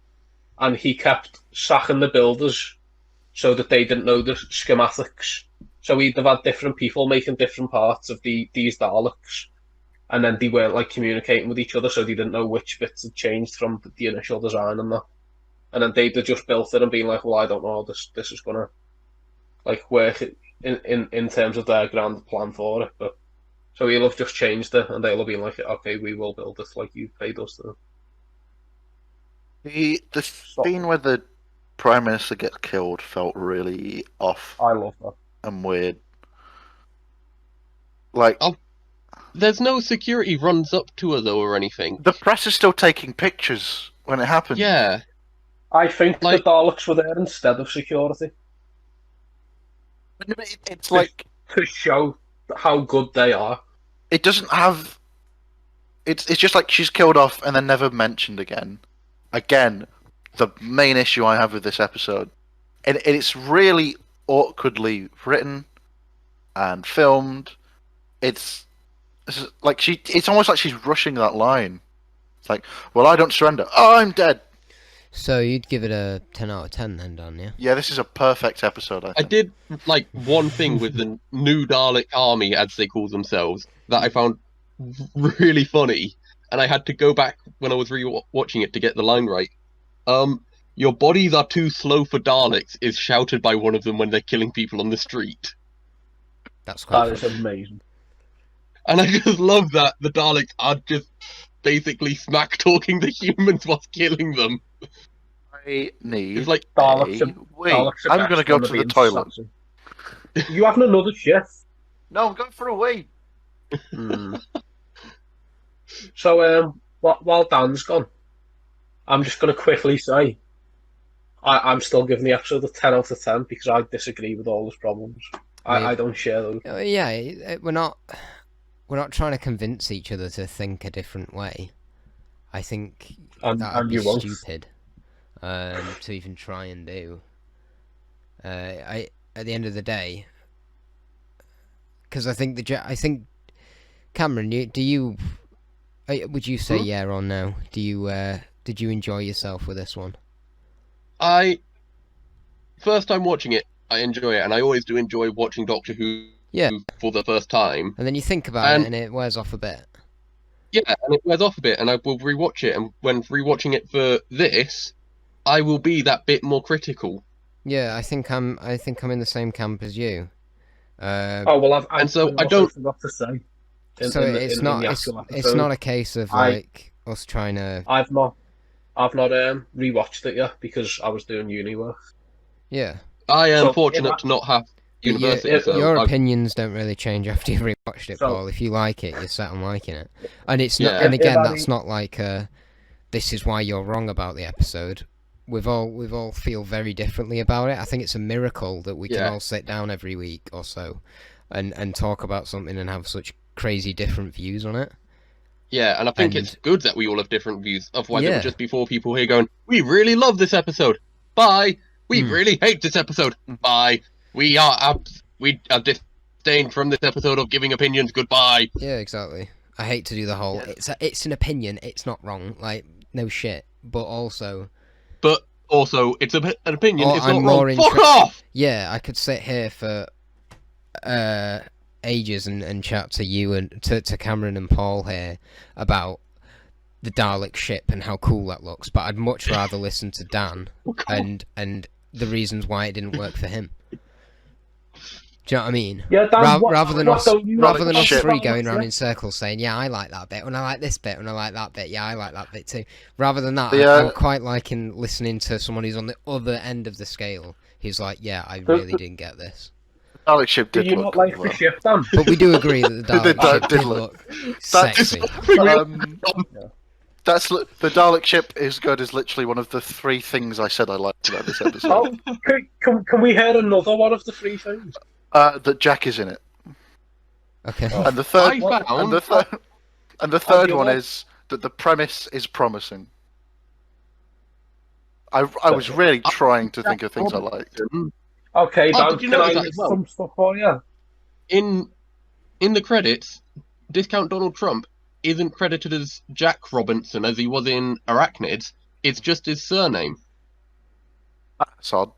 S2: and he kept sacking the builders so that they didn't know the schematics. So he'd have had different people making different parts of these Daleks, and then they weren't like communicating with each other, so they didn't know which bits had changed from the initial design and that. And then they'd have just built it and been like, "Well, I don't know how this is gonna like work in terms of their grand plan for it." But so he'll have just changed it, and they'll have been like, "Okay, we will build it like you paid us to."
S4: The scene where the Prime Minister gets killed felt really off
S2: I love that.
S4: and weird. Like
S5: Oh. There's no security runs up to her though or anything.
S4: the press is still taking pictures when it happens.
S5: Yeah,
S2: I think
S5: Like-
S2: the Daleks were there instead of security
S4: But it's like
S2: to show how good they are.
S4: it doesn't have. It's just like she's killed off and then never mentioned again. Again, the main issue I have with this episode, and it's really awkwardly written and filmed. It's like it's almost like she's rushing that line. It's like, well, I don't surrender. Oh, I'm dead.
S3: So you'd give it a 10 out of 10 then, Dan, yeah?
S4: Yeah, this is a perfect episode. I
S5: I
S4: think.
S5: did like one thing with the new Dalek army, as they call themselves, that I found really funny, and I had to go back when I was re-watching it to get the line right. Your bodies are too slow for Daleks is shouted by one of them when they're killing people on the street.
S3: That's quite
S2: That is
S3: funny.
S2: amazing.
S5: And I just love that the Daleks are just basically smack talking the humans whilst killing them.
S4: I need
S5: It's like,
S2: Daleks
S4: a
S2: are-
S4: wee.
S2: Daleks are
S4: I'm
S2: best
S4: gonna go
S2: when
S4: to
S2: they're
S4: the
S2: being
S4: toilet.
S2: sassy. You having another shit?
S4: No, I'm going for a wee.
S2: So, while Dan's gone, I'm just going to quickly say I'm still giving the episode a 10 out of 10 because I disagree with all his problems. I don't share those.
S3: Yeah, we're not trying to convince each other to think a different way. I think
S2: And
S3: that'd be
S2: you won't.
S3: stupid to even try and do. At the end of the day, because I think Cameron, would you say yeah or no? Did you enjoy yourself with this one?
S5: First time watching it, I enjoy it, and I always do enjoy watching Doctor Who
S3: Yeah.
S5: for the first time.
S3: And then you think about
S5: And-
S3: it, and it wears off a bit.
S5: Yeah, and it wears off a bit, and I will rewatch it, and when rewatching it for this, I will be that bit more critical.
S3: Yeah, I think I'm in the same camp as you.
S2: Oh well,
S5: And so I
S2: also
S5: don't-
S2: forgot to say.
S3: So it's not
S2: the
S3: it's
S2: actual
S3: it's
S2: episode,
S3: not a case of
S2: I-
S3: like us trying to.
S2: I've not rewatched it yet because I was doing uni work.
S3: Yeah,
S5: I am
S2: So,
S5: fortunate
S2: if
S5: to not have
S3: but
S5: university, so
S3: your
S5: I've-
S3: opinions don't really change after you've rewatched it,
S2: So-
S3: Paul. If you like it, you're set on liking it, and it's
S5: Yeah.
S3: not. And
S2: If
S3: again,
S2: I-
S3: that's not like this is why you're wrong about the episode. We've all feel very differently about it. I think it's a miracle that we can
S5: Yeah.
S3: all sit down every week or so, and talk about something and have such crazy different views on it.
S5: Yeah, and I think
S3: And-
S5: it's good that we all have different views. Otherwise, it
S3: Yeah.
S5: would just be four people here going, "We really love this episode. Bye. We
S3: Hmm.
S5: really hate this episode. Bye. We are disdained from this episode of giving opinions. Goodbye."
S3: Yeah, exactly. I hate to do the whole.
S4: Yeah.
S3: It's an opinion. It's not wrong. Like no shit. But also,
S5: But also, it's an opinion.
S3: Oh,
S5: It's
S3: I'm
S5: not
S3: more
S5: wrong. Fuck
S3: inter-
S5: off.
S3: yeah, I could sit here for ages and chat to you and to Cameron and Paul here about the Dalek ship and how cool that looks. But I'd much rather listen to Dan and the reasons why it didn't work for him. Do you know what I mean?
S2: Yeah, Dan,
S3: Rather than
S2: what
S3: us,
S2: don't you
S3: rather
S2: like
S3: than
S2: about
S3: us
S4: shit.
S3: three
S2: Daleks,
S3: going around
S2: yeah?
S3: in circles saying, "Yeah, I like that bit, and I like this bit, and I like that bit. Yeah, I like that bit too." Rather than that,
S4: Yeah.
S3: I'm quite liking listening to someone who's on the other end of the scale. Who's like, "Yeah, I really didn't get this."
S4: Dalek ship
S2: Do
S4: did
S2: you
S4: look
S2: not like
S4: cool,
S2: the ship, Dan?
S3: But we do agree that the
S4: Did
S3: Dalek ship
S4: did
S3: did
S4: look-
S3: look
S4: That's-
S3: sexy.
S4: The Dalek ship is good is literally one of the three things I said I liked about this episode.
S2: Oh, can we hear another one of the three things?
S4: That Jack is in it,
S3: Okay.
S4: and the third,
S5: I found
S4: and the third
S2: the
S4: one
S2: other-
S4: is that the premise is promising. I was really trying to think of things I liked.
S2: Okay,
S5: Oh,
S2: Dan,
S5: did you
S2: can
S5: notice
S2: I
S5: that
S2: list
S5: as well?
S2: some stuff for you?
S5: in the credits, Discount Donald Trump isn't credited as Jack Robinson as he was in Arachnids. It's just his surname.
S4: That's odd.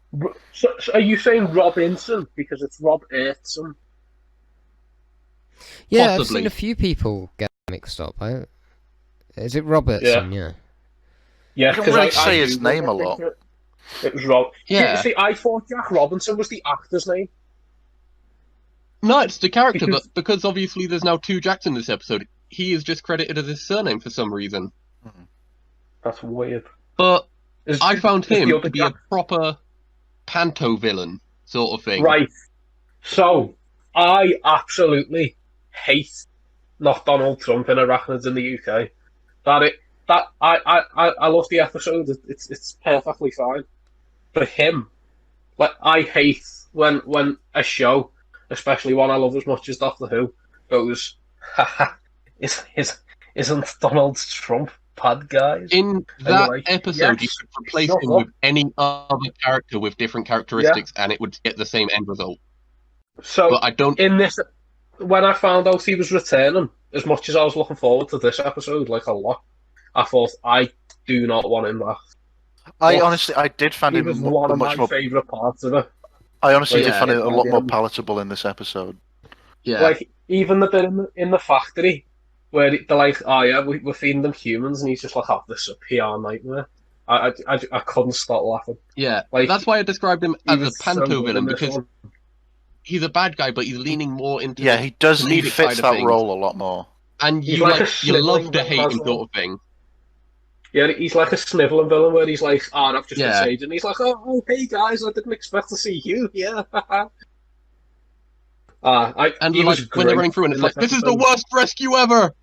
S2: So are you saying Robinson because it's Rob Ertson?
S3: Yeah, I've
S5: Possibly.
S3: seen a few people get mixed up. Is it Robertson? Yeah.
S2: Yeah,
S4: You can
S2: 'cause
S4: really
S2: I
S4: say his
S2: Googled
S4: name
S2: it,
S4: a lot.
S2: It was Rob.
S5: Yeah.
S2: See, I thought Jack Robinson was the actor's name.
S5: No, it's the character,
S2: Because-
S5: but because obviously there's now two Jacks in this episode, he is just credited as his surname for some reason.
S2: That's weird.
S5: But
S2: Is-
S5: I found
S2: is the
S5: him
S2: other
S5: to be a
S2: Jack-
S5: proper panto villain sort of thing.
S2: Right. So, I absolutely hate not Donald Trump in Arachnids in the UK. I love the episode. It's perfectly fine. But him, like, I hate when a show, especially one I love as much as Doctor Who, goes, haha, isn't Donald Trump bad guys?
S5: In
S2: you're
S5: that
S2: like,
S5: episode, you
S2: yes,
S5: could replace
S2: shut
S5: him
S2: up.
S5: with any other character with different characteristics, and it would get the same end result.
S2: So,
S5: But I don't.
S2: in this, when I found out he was returning, as much as I was looking forward to this episode, like a lot, I thought, I do not want him back.
S4: I
S2: But
S4: honestly, I did find
S2: He
S4: him
S2: was one of
S4: much
S2: my
S4: more.
S2: favourite parts of it.
S4: I honestly did
S5: Yeah,
S4: find it a lot more
S2: yeah.
S4: palatable in this episode.
S5: Yeah.
S2: Like, even the bit in the factory where they're like, oh yeah, we're feeding them humans, and he's just like, oh, this is a PR nightmare. I couldn't stop laughing.
S5: Yeah,
S2: Like,
S5: that's why I described him
S2: He
S5: as a
S2: was so
S5: panto
S2: good
S5: villain,
S2: in this
S5: because
S2: one.
S5: he's a bad guy, but he's leaning more into
S4: Yeah, he does. He
S5: comedic
S4: fits
S5: side of
S4: that
S5: things.
S4: role a lot more.
S5: and
S2: He's
S5: you
S2: like a
S5: you love
S2: sniveling
S5: to hate him
S2: villain.
S5: sort of thing.
S2: Yeah, he's like a sniveling villain where he's like, oh, I've just been
S5: Yeah.
S2: saved, and he's like, oh, hey guys, I didn't expect to see you. Yeah.
S5: And
S2: he was
S5: when they're
S2: great
S5: running through, and it's
S2: in
S5: like,
S2: this
S5: this is the
S2: episode.
S5: worst rescue ever.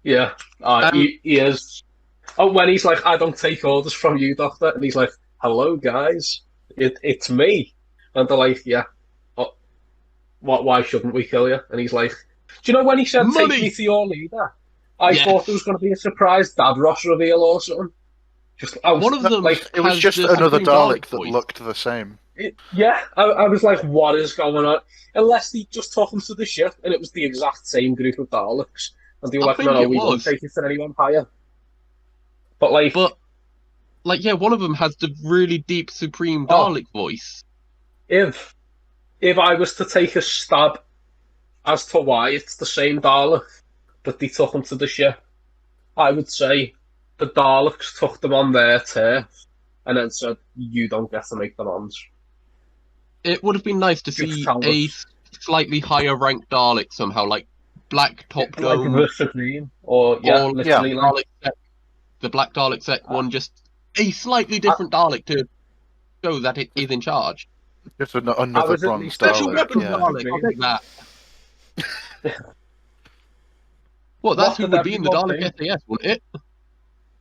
S2: Yeah,
S5: Um,
S2: he is. Oh, when he's like, I don't take orders from you, Doctor, and he's like, hello, guys, it's me. And they're like, yeah, why shouldn't we kill you? And he's like, do you know when he said,
S5: Money!
S2: take me to your leader? I
S5: Yeah.
S2: thought there was going to be a surprise Dad Ross reveal or something. Just
S5: One of them,
S2: like,
S4: It was
S5: has
S4: just
S5: the
S4: another
S5: Supreme
S4: Dalek that
S5: voice.
S4: looked the same.
S2: yeah, I was like, what is going on? Unless they just took him to the ship and it was the exact same group of Daleks. And they were
S5: I
S2: like,
S5: think
S2: no,
S5: it
S2: we won't
S5: was.
S2: take you to anyone higher. But like,
S5: But yeah, one of them has the really deep Supreme
S2: Oh.
S5: Dalek voice.
S2: if I was to take a stab as to why it's the same Dalek, but they took him to the ship, I would say the Daleks took them on their turf and then said, "You don't get to make the bonds."
S5: It would have been nice to
S2: Just
S5: see
S2: tell
S5: a
S2: us.
S5: slightly higher ranked Dalek somehow, like black top
S2: Like
S5: dome,
S2: the Supreme, or yeah,
S5: or
S2: literally like.
S5: Dalek sec, the black Dalek sec one, just a slightly different Dalek to show that it is in charge.
S4: Just
S2: I
S4: another
S2: was at
S4: bronze
S2: least
S5: Special
S4: Dalek.
S5: weapons
S4: Yeah.
S5: Dalek, I'll take that. Well, that's
S2: What
S5: who
S2: did
S5: would be in the
S2: everyone
S5: Dalek
S2: think?
S5: SAS, wouldn't it?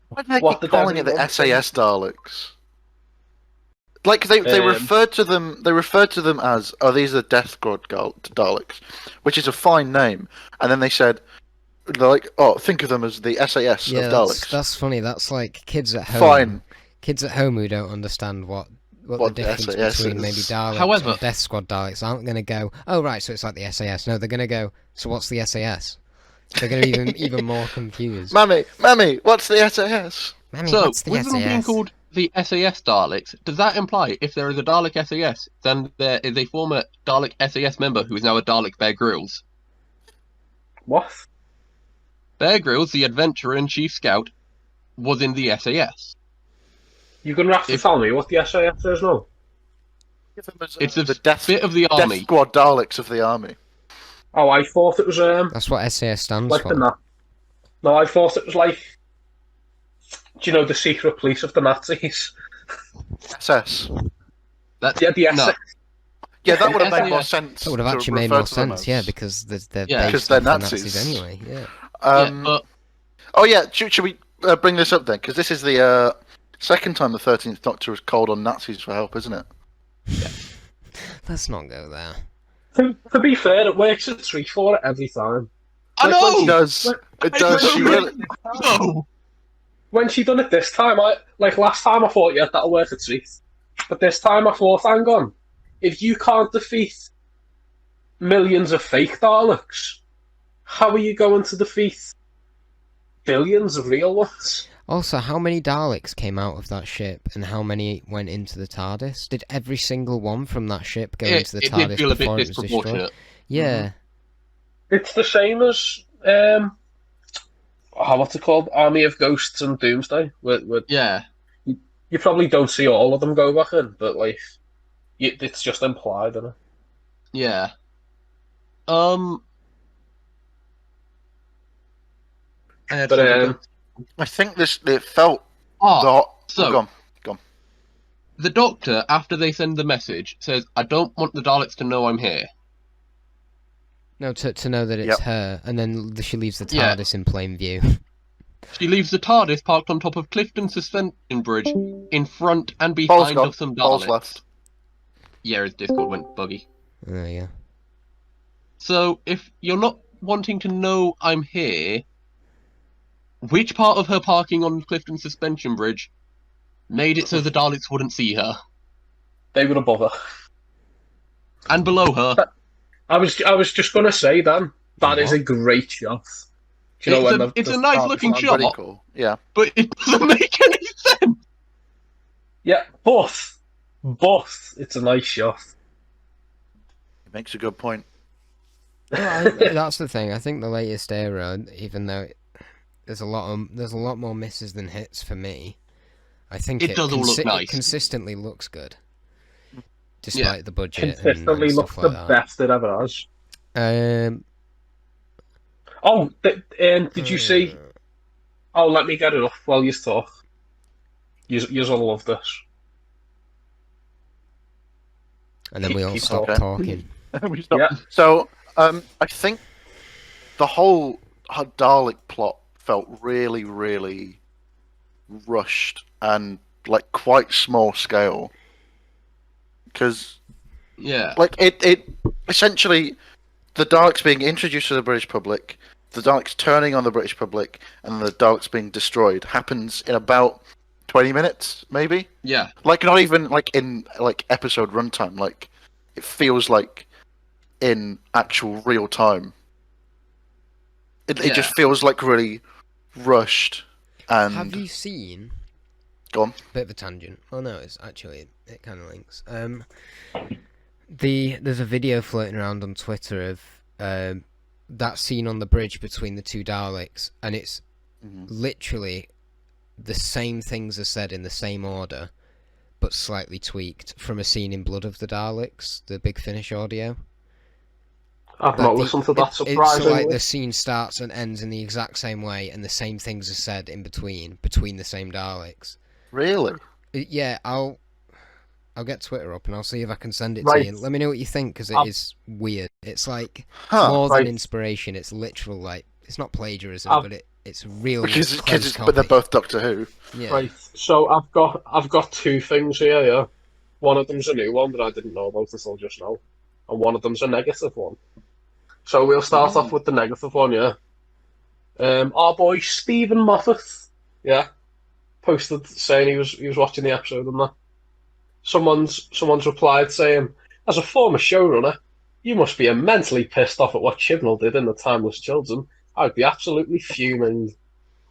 S4: Why do they
S2: What
S4: keep
S2: did
S4: calling it the
S2: everyone
S4: SAS Daleks? Like they
S2: Um,
S4: referred to them. They referred to them as, "Oh, these are Death Squad Daleks," which is a fine name. And then they said, "They're like, oh, think of them as the SAS
S3: Yeah,
S4: of Daleks."
S3: that's funny. That's like kids at home.
S4: Fine.
S3: Kids at home who don't understand what the
S4: What the
S3: difference
S4: SAS
S3: between
S4: is.
S3: maybe Daleks
S5: However-
S3: or Death Squad Daleks aren't going to go, oh right, so it's like the SAS. No, they're going to go, so what's the SAS? They're going to be even more confused.
S4: Mammy, what's the SAS?
S3: Mammy,
S5: So,
S3: what's the
S5: with them being
S3: SAS?
S5: called the SAS Daleks, does that imply if there is a Dalek SAS, then there is a former Dalek SAS member who is now a Dalek Bear Grylls?
S2: what?
S5: Bear Grylls, the adventurer and chief scout, was in the SAS.
S2: You're gonna have to
S5: If-
S2: tell me what the SAS is now.
S5: It's a
S4: the Death,
S5: bit of the
S4: Death
S5: army.
S4: Squad Daleks of the army.
S2: Oh, I thought it was
S3: That's what SAS stands
S2: like
S3: for.
S2: the No, I thought it was like, do you know, the secret police of the Nazis?
S4: SS.
S5: That's
S2: Yeah, the
S5: no.
S2: SS.
S4: Yeah, that would have made more
S5: SAS.
S4: sense.
S3: That would have
S4: to
S3: actually made
S4: refer
S3: more
S4: to them
S3: sense,
S4: as.
S3: yeah, because they're
S5: Yeah.
S3: based
S4: Because they're
S3: off the
S4: Nazis.
S3: anyway, yeah.
S5: Yeah, but
S4: Oh yeah, should we bring this up then? Because this is the second time the 13th Doctor has called on Nazis for help, isn't it?
S3: Let's not go there.
S2: To be fair, it works a treat for it every time.
S5: I
S2: Like,
S4: It
S5: know.
S4: does. It does.
S5: know.
S4: She really.
S5: No.
S2: When she done it this time, last time I thought, yeah, that'll work a treat. But this time I thought, hang on, if you can't defeat millions of fake Daleks, how are you going to defeat billions of real ones?
S3: Also, how many Daleks came out of that ship, and how many went into the TARDIS? Did every single one from that ship go into the
S5: It
S3: TARDIS
S5: did feel a bit
S3: before it was destroyed?
S5: disproportionate.
S3: Yeah.
S2: It's the same as what's it called? Army of Ghosts and Doomsday.
S5: Yeah.
S2: You probably don't see all of them go back in, but like, it's just implied, isn't it?
S5: Yeah. I had
S2: But,
S5: something
S4: I think it felt.
S5: so-
S4: Go on.
S5: the Doctor, after they send the message, says, "I don't want the Daleks to know I'm here."
S3: No, to know that it's
S4: Yep.
S3: her, and then she leaves the
S5: Yeah.
S3: TARDIS in plain view.
S5: She leaves the TARDIS parked on top of Clifton Suspension Bridge, in front and
S4: Paul's
S5: behind
S4: gone.
S5: of some
S4: Paul's
S5: Daleks.
S4: left.
S5: Yeah, his Discord went buggy.
S3: Oh, yeah.
S5: So, if you're not wanting to know I'm here, which part of her parking on Clifton Suspension Bridge made it so the Daleks wouldn't see her?
S2: They were above her.
S5: And below her,
S2: I was just gonna say, Dan, that is a great shot. Do you know when
S5: it's
S2: the
S5: a nice
S2: TARDIS
S5: looking
S2: lands?
S5: shot.
S4: Pretty cool. Yeah.
S5: but it doesn't make any sense!
S2: Yeah, but it's a nice shot.
S4: It makes a good point.
S3: Well, that's the thing. I think the latest era, even though there's a lot more misses than hits for me, I think
S5: It does all look
S3: it
S5: nice.
S3: consistently looks good, despite the budget
S2: Consistently
S3: and
S2: looks
S3: stuff
S2: the
S3: like
S2: best it ever has.
S3: that.
S2: Oh, did you see? Oh, let me get it off while you talk. You'll love this.
S3: And then we all
S2: Keep
S3: stop
S2: talking.
S3: talking.
S4: We stopped.
S2: Yeah.
S4: So, I think the whole Dalek plot felt really, really rushed and like quite small scale. Because,
S5: Yeah.
S4: like, it essentially, the Daleks being introduced to the British public, the Daleks turning on the British public, and the Daleks being destroyed happens in about 20 minutes, maybe.
S5: Yeah.
S4: Like, not even like in like episode runtime. Like, it feels like in actual real time. It
S5: Yeah.
S4: just feels like really rushed. And
S3: Have you seen?
S4: Go on.
S3: Bit of a tangent. Oh no, it's actually it kind of links. There's a video floating around on Twitter of that scene on the bridge between the two Daleks, and it's literally the same things are said in the same order but slightly tweaked from a scene in Blood of the Daleks, the Big Finish audio.
S2: I've not listened to that,
S3: So
S2: surprisingly.
S3: like the scene starts and ends in the exact same way, and the same things are said in between the same Daleks.
S4: Really?
S3: Yeah, I'll get Twitter up and I'll see if I can send it
S2: Right.
S3: to you. Let me know what you think, because it is weird. It's like more
S2: right.
S3: than inspiration. It's literal, like, it's not plagiarism, but it's real
S4: Because
S3: close copy.
S4: but they're both Doctor Who.
S3: Yeah.
S2: Right. So I've got two things here. Yeah. One of them's a new one that I didn't know about until just now, and one of them's a negative one. So we'll start off with the negative one. Yeah. Our boy Stephen Moffat. Yeah. Posted saying he was watching the episode and that. Someone's replied saying, as a former showrunner, you must be immensely pissed off at what Chibnall did in The Timeless Children. I'd be absolutely fuming.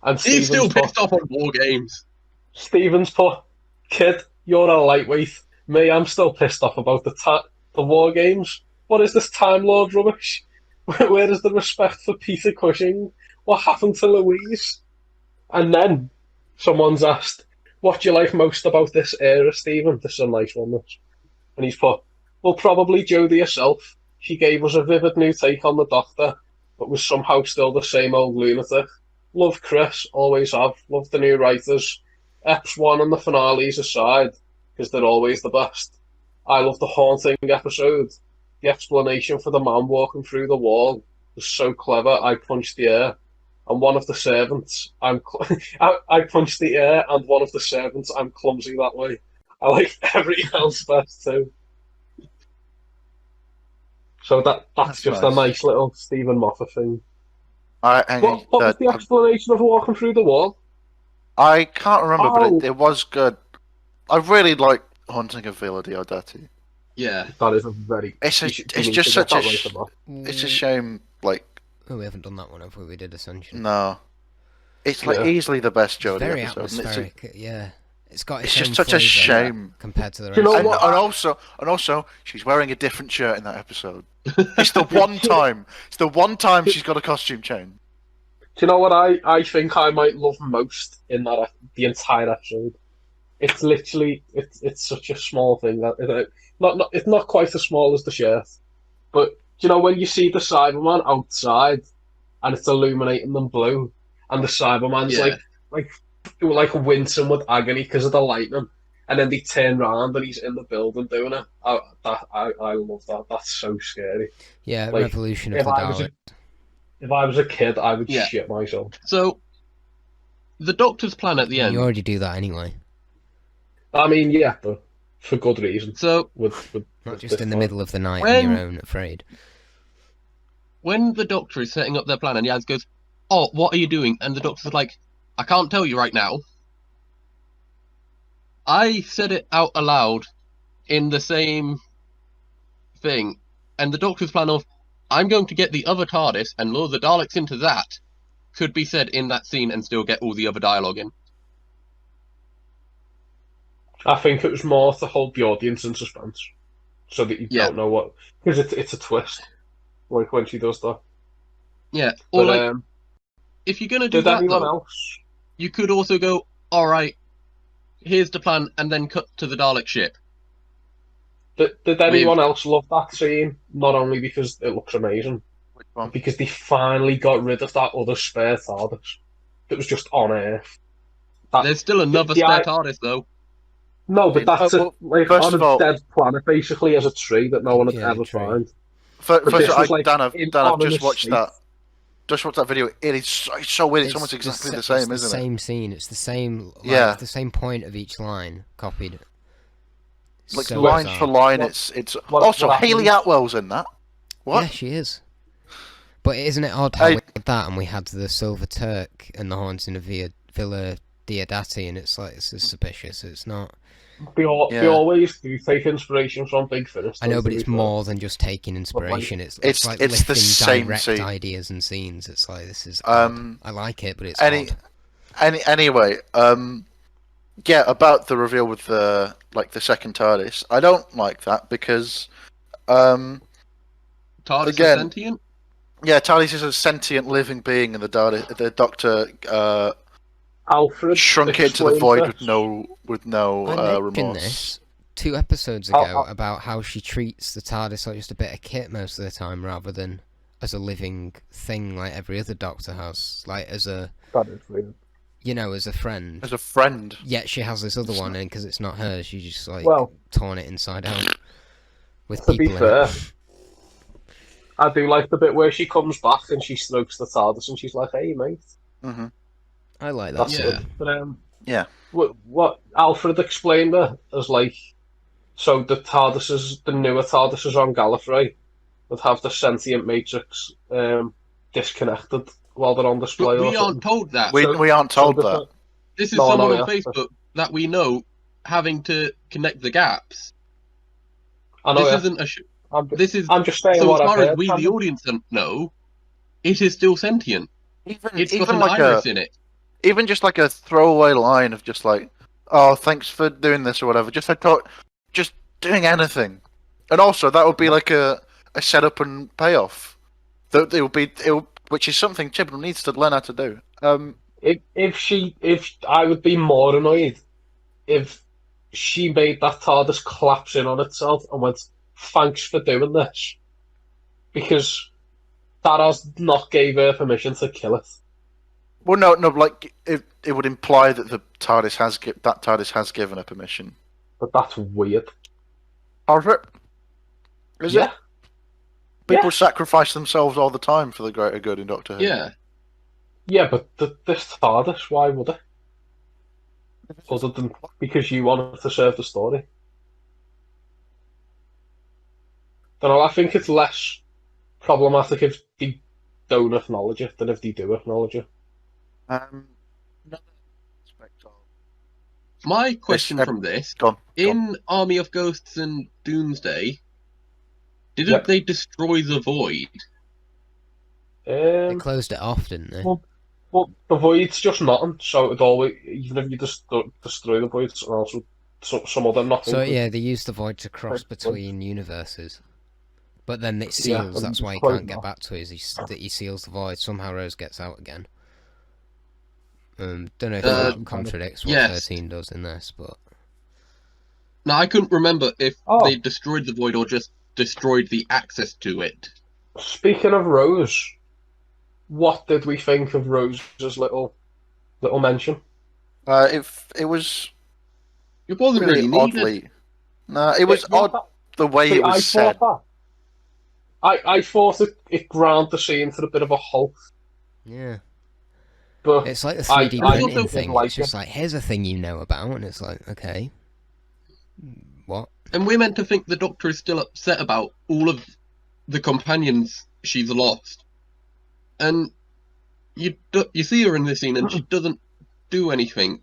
S2: And
S5: He's still
S2: Stephen's
S5: pissed off on War Games.
S2: Stephen's put, kid, you're a lightweight. Me, I'm still pissed off about the War Games. What is this Time Lord rubbish? Where is the respect for Peter Cushing? What happened to Louise? And then someone's asked, what do you like most about this era, Stephen? This is a nice one, this. And he's put, well, probably Jodie herself. She gave us a vivid new take on the Doctor, but was somehow still the same old lunatic. Love Chris, always have. Love the new writers. Eps 1 and the finales aside, because they're always the best. I love the haunting episode. The explanation for the man walking through the wall was so clever, I punched the air. And one of the servants, I punched the air, and one of the servants, I'm clumsy that way. I like everything else best too. So that's just
S4: nice.
S2: a nice little Stephen Moffat thing.
S4: What
S2: was the explanation of walking through the wall?
S4: I can't remember, but it was good. I really like Haunting of Villa Diodati.
S5: Yeah.
S2: That is a very...
S4: It's just such it's a shame, like...
S3: Oh, we haven't done that one, have we? We did Ascension.
S4: No. It's like easily the best Jodie
S3: very
S4: episode.
S3: Atmospheric, yeah. It's got
S4: it's
S3: its
S4: just
S3: own
S4: such a shame
S3: compared to the rest.
S2: Do you know
S4: and,
S2: what?
S4: and also, she's wearing a different shirt in that episode. It's the one time. It's the one time she's got a costume change.
S2: Do you know what I think I might love most in the entire episode? It's literally it's such a small thing that it's not quite as small as the shirt, but do you know when you see the Cyberman outside and it's illuminating them blue, and the Cyberman's like wincing with agony because of the lightning, and then they turn round and he's in the building doing it. I love that. That's so scary.
S3: Yeah,
S2: Like,
S3: Revolution of the Daleks.
S2: If I was a kid, I would shit myself.
S5: So, the Doctor's plan at the end.
S3: You already do that anyway.
S2: I mean, yeah, but for good reason.
S5: So,
S3: not just in the middle of the night on your own, afraid.
S5: When the Doctor is setting up their plan and Yaz goes, oh, what are you doing? And the Doctor's like, I can't tell you right now. I said it out aloud in the same thing, and the Doctor's plan of, I'm going to get the other TARDIS and lure the Daleks into that, could be said in that scene and still get all the other dialogue in.
S2: I think it was more to hold the audience in suspense, so that you don't know what, because it's a twist, like when she does that.
S5: Yeah, or
S2: but,
S5: if you're gonna do that,
S2: anyone
S5: though,
S2: else?
S5: You could also go, all right, here's the plan, and then cut to the Dalek ship.
S2: Did anyone else love that scene? Not only because it looks amazing,
S4: but
S2: because they finally got rid of that other spare TARDIS that was just on Earth.
S5: There's still another spare TARDIS, though.
S2: No, but that's on a dead planet, basically, as a tree that no one had ever found.
S4: Dan, I've just watched that. Just watched that video. It's so weird. It's almost exactly the same, isn't it?
S3: It's the same scene. It's the same. The same point of each line copied.
S4: Like so line for line, it's also Hayley Atwell's in that. What?
S3: Yeah, she is. But isn't it odd how we had that and we had the Silver Turk and the Haunting of Villa Diodati, and it's like, it's suspicious. It's not.
S2: They always do take inspiration from Big Finish.
S3: I know, but it's more than just taking inspiration. It's like lifting the same direct ideas and scenes. It's like, this is odd. I like it, but it's odd.
S4: Anyway, about the reveal with the second TARDIS, I don't like that because
S5: TARDIS is sentient?
S4: Yeah, TARDIS is a sentient living being, and the Doctor
S2: Alfred
S4: shrunk it into the
S2: explained
S4: void
S2: this.
S4: with no
S3: I mentioned
S4: remorse.
S3: this 2 episodes ago about how she treats the TARDIS like just a bit of kit most of the time, rather than as a living thing like every other Doctor has, like as a
S2: That is weird.
S3: as a friend.
S4: As a friend.
S3: Yet she has this other one, and because it's not hers, she just
S2: Well,
S3: torn it inside out with
S2: to be
S3: people
S2: fair,
S3: in it.
S2: I do like the bit where she comes back and she strokes the TARDIS and she's like, "Hey, mate."
S4: Mm-hmm.
S3: I like that.
S2: That's
S5: Yeah.
S2: good. But
S4: Yeah.
S2: what Alfred explained it as like, so the newer TARDISes on Gallifrey would have the sentient matrix disconnected while they're on display
S5: But
S2: or
S5: we
S2: something.
S5: aren't told that.
S4: We aren't told
S2: the-
S4: that.
S5: This is
S2: No, I know,
S5: someone on
S2: yeah.
S5: Facebook that we know having to connect the gaps.
S2: I know,
S5: This
S2: yeah.
S5: isn't a.
S2: I'm,
S5: Is
S2: I'm just saying
S5: so.
S2: what
S5: As
S2: I've
S5: far as
S2: heard.
S5: we, the audience, don't know, it is still sentient. It's got
S4: Even
S5: an
S4: like
S5: iris in it.
S4: even just like a throwaway line of just like, "Oh, thanks for doing this" or whatever. Just doing anything, and also that would be like a setup and payoff. That which is something Chibnall needs to learn how to do.
S2: If I would be more annoyed if she made that TARDIS collapse in on itself and went, "Thanks for doing this," because that has not gave her permission to kill it.
S4: Well, no, like it would imply that the TARDIS has given her permission.
S2: But that's weird.
S4: Has it? Is
S2: Yeah.
S4: it? People sacrifice themselves all the time for the greater good in Doctor Who.
S5: Yeah.
S2: Yeah, but this TARDIS, why would it? Other than because you wanted to serve the story. Don't know, I think it's less problematic if they don't acknowledge it than if they do acknowledge it.
S4: Another aspect of
S5: My question
S4: This-
S5: from this:
S4: Go on.
S5: in Army of Ghosts and Doomsday, didn't they destroy the void?
S3: They closed it off, didn't they?
S2: Well, the void's just nothing, so it'd always, even if you destroy the void, and also some other nothing.
S3: So yeah, they used the void to cross between universes. But then it seals,
S2: and
S3: that's why he
S2: close
S3: can't
S2: it
S3: get
S2: off.
S3: back to it, he seals the void. Somehow Rose gets out again. Don't know if that contradicts what
S5: yes.
S3: 13 does in this, but...
S5: Now, I couldn't remember if
S2: Oh.
S5: they destroyed the void or just destroyed the access to it.
S2: Speaking of Rose, what did we think of Rose's little mention?
S4: It was
S5: It wasn't
S4: really
S5: really needed.
S4: oddly. No, it was
S2: Yeah,
S4: odd the way
S2: See,
S4: it was said.
S2: I thought it ground the scene to a bit of a halt,
S3: Yeah.
S2: but
S3: It's like the
S2: I
S3: 3D
S5: also
S3: printing
S5: didn't
S3: thing.
S2: like
S3: It's just like, here's a thing you know about, and it's like, okay. What?
S5: And we're meant to think the Doctor is still upset about all of the companions she's lost. And you see her in this scene and she doesn't do anything.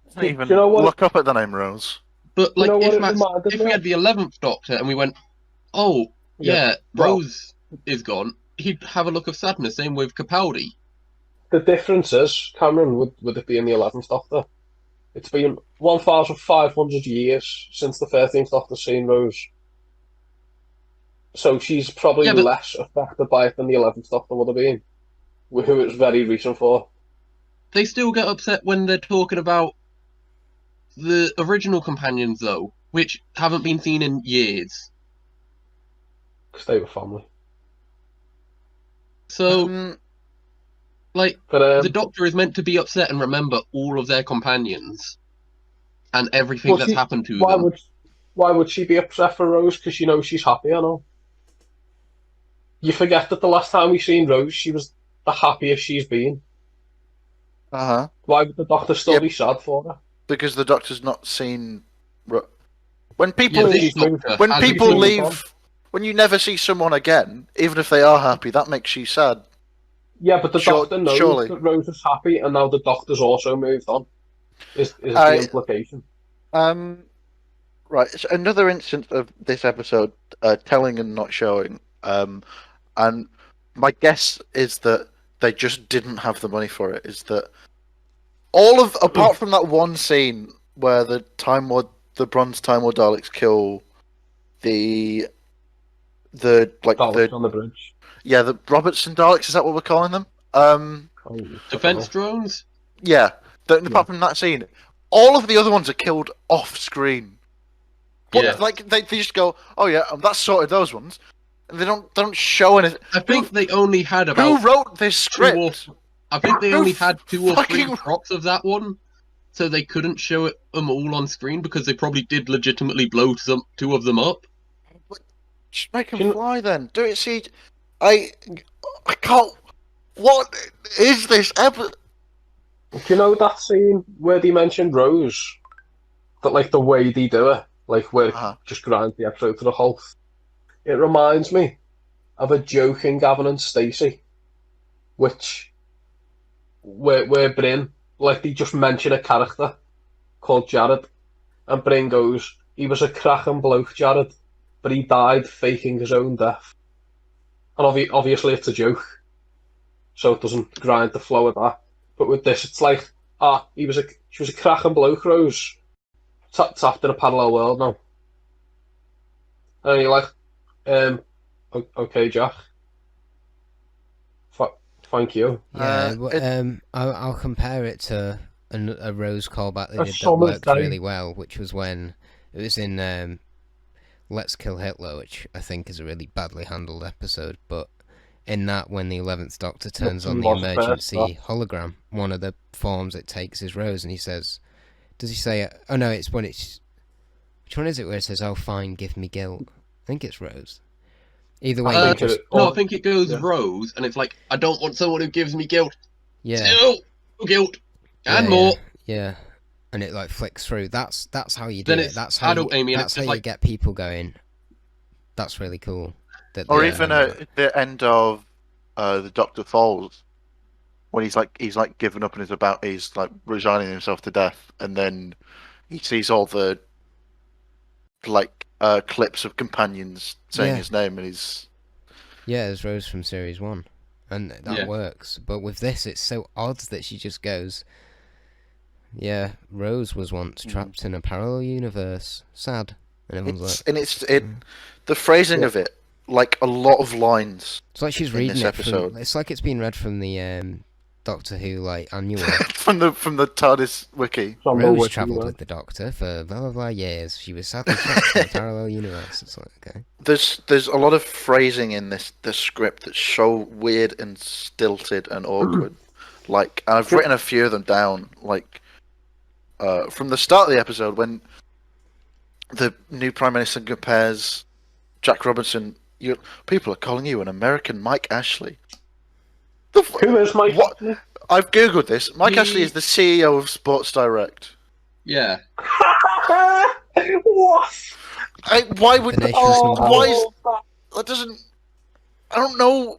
S4: Doesn't even
S2: you know what?
S4: look up at the name Rose.
S5: But like,
S2: You know what
S5: if,
S2: it reminded
S5: if
S2: me
S5: we
S2: of?
S5: had the 11th Doctor and we went, oh, yeah,
S2: well-
S5: Rose is gone, he'd have a look of sadness. Same with Capaldi.
S2: The difference is, Cameron, would it be in the 11th Doctor? It's been 1,500 years since the 13th Doctor seen Rose. So she's probably
S5: Yeah, but-
S2: less affected by it than the 11th Doctor would have been, who it's very recent for.
S5: They still get upset when they're talking about the original companions, though, which haven't been seen in years.
S2: Because they were family.
S5: So, like,
S2: But
S5: the Doctor is meant to be upset and remember all of their companions and everything
S2: Well,
S5: that's
S2: she-
S5: happened to
S2: why
S5: them.
S2: would she be upset for Rose? Because she knows she's happy, I know. You forget that the last time we seen Rose, she was the happiest she's been.
S4: Uh-huh.
S2: Why would the Doctor still
S4: Yep.
S2: be sad for her?
S4: Because the Doctor's not seen. When
S5: Yeah,
S4: people
S5: this
S2: she's moved-
S5: Doctor
S4: when
S5: hasn't
S4: people
S2: moved
S5: seen-
S2: on.
S4: leave, when you never see someone again, even if they are happy, that makes you sad.
S2: Yeah, but the Doctor knows
S4: surely.
S2: that Rose is happy, and now the Doctor's also moved on. Is the
S4: I-
S2: implication?
S4: Right. So another instance of this episode telling and not showing. And my guess is that they just didn't have the money for it. Is that apart from that one scene where the Bronze Time War Daleks kill the
S2: Daleks on the bridge.
S4: the Robertson Daleks, is that what we're calling them?
S2: Oh,
S5: Defense drones?
S4: Yeah. Apart from that scene, all of the other ones are killed off screen. But
S5: Yeah.
S4: like they just go, oh yeah, that's sorted those ones, and they don't show anything.
S5: I think they only had
S4: Who
S5: about
S4: wrote this script?
S5: I think they
S4: Who
S5: only had 2 or 3
S4: fucking-
S5: props of that one, so they couldn't show them all on screen because they probably did legitimately blow 2 of them up.
S4: Just make him fly then. Do it. See, I can't. What is this episode?
S2: Do you know that scene where they mentioned Rose? That like the way they do it, like where it just grinds the episode to the halt. It reminds me of a joke in Gavin and Stacey, which where Bryn, like they just mention a character called Jared, and Bryn goes, he was a cracking bloke, Jared, but he died faking his own death. And obviously it's a joke, so it doesn't grind the flow of that. But with this, it's like, she was a cracking bloke, Rose. Tapped in a parallel world now. And you're like, okay, Jack. Thank you.
S3: Yeah, I'll compare it to a Rose callback they did that
S2: Summer's
S3: worked
S2: Day.
S3: really well, which was when it was in Let's Kill Hitler, which I think is a really badly handled episode, but in that, when the 11th Doctor turns on the emergency hologram, one of the forms it takes is Rose, and he says, does he say, oh no, it's when it's, which one is it where it says, oh fine, give me guilt? I think it's Rose. Either way,
S5: I
S3: I
S5: think it goes Rose, and it's like, I don't want someone who gives me guilt.
S3: yeah,
S5: Still guilt and
S3: yeah,
S5: more.
S3: Yeah, and it like flicks through. That's how you do
S5: Then
S3: it.
S5: it's
S3: That's how
S5: adult Amy, and
S3: that's
S5: it's
S3: how
S5: just
S3: you
S5: like-
S3: get people going. That's really cool.
S4: Or even the end of the Doctor Falls, when he's like giving up and he's like resigning himself to death, and then he sees all the like clips of companions saying his name, and he's
S3: there's Rose from series 1, and that works. But with this, it's so odd that she just goes, yeah, Rose was once trapped in a parallel universe. Sad, and everyone's
S4: the phrasing of it, like a lot of lines.
S3: It's like she's reading it from. It's like it's being read from the Doctor Who like annual.
S4: from the TARDIS wiki.
S3: Rose travelled with the Doctor for blah blah blah years. She was sadly trapped in a parallel universe. It's like, okay.
S4: There's a lot of phrasing in this script that's so weird and stilted and awkward. Like, I've written a few of them down. Like, from the start of the episode, when the new Prime Minister compares Jack Robinson, people are calling you an American Mike Ashley.
S2: Who is Mike Ashley?
S4: I've googled this. Mike Ashley is the CEO of Sports Direct.
S5: Yeah.
S2: What?
S4: Why would? Why is
S2: that?
S4: That doesn't? I don't know.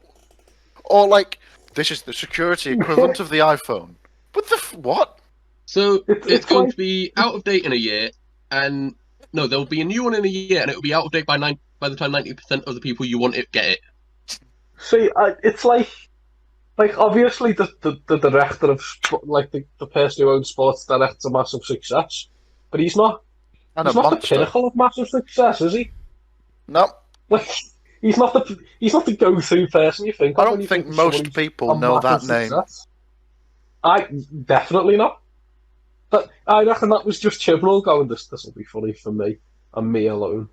S4: Or like, this is the security equivalent of the iPhone. What the what?
S5: So
S2: It's
S5: it's going
S2: like-
S5: to be out of date in a year, and no, there'll be a new one in a year, and it will be out of date by the time 90% of the people you want it get it.
S2: See, it's like obviously the director of like the person who owns Sports Direct's a massive success, but he's not.
S4: And
S2: He's not the pinnacle of massive success, is he?
S4: No.
S2: Like he's not the go-to person you think.
S4: I
S2: of
S4: don't
S2: when you
S4: think
S2: of
S4: most
S2: someone who's
S4: people
S2: a
S4: know that
S2: massive
S4: name.
S2: success. I definitely not. But I reckon that was just Chibnall going, this will be funny for me and me alone.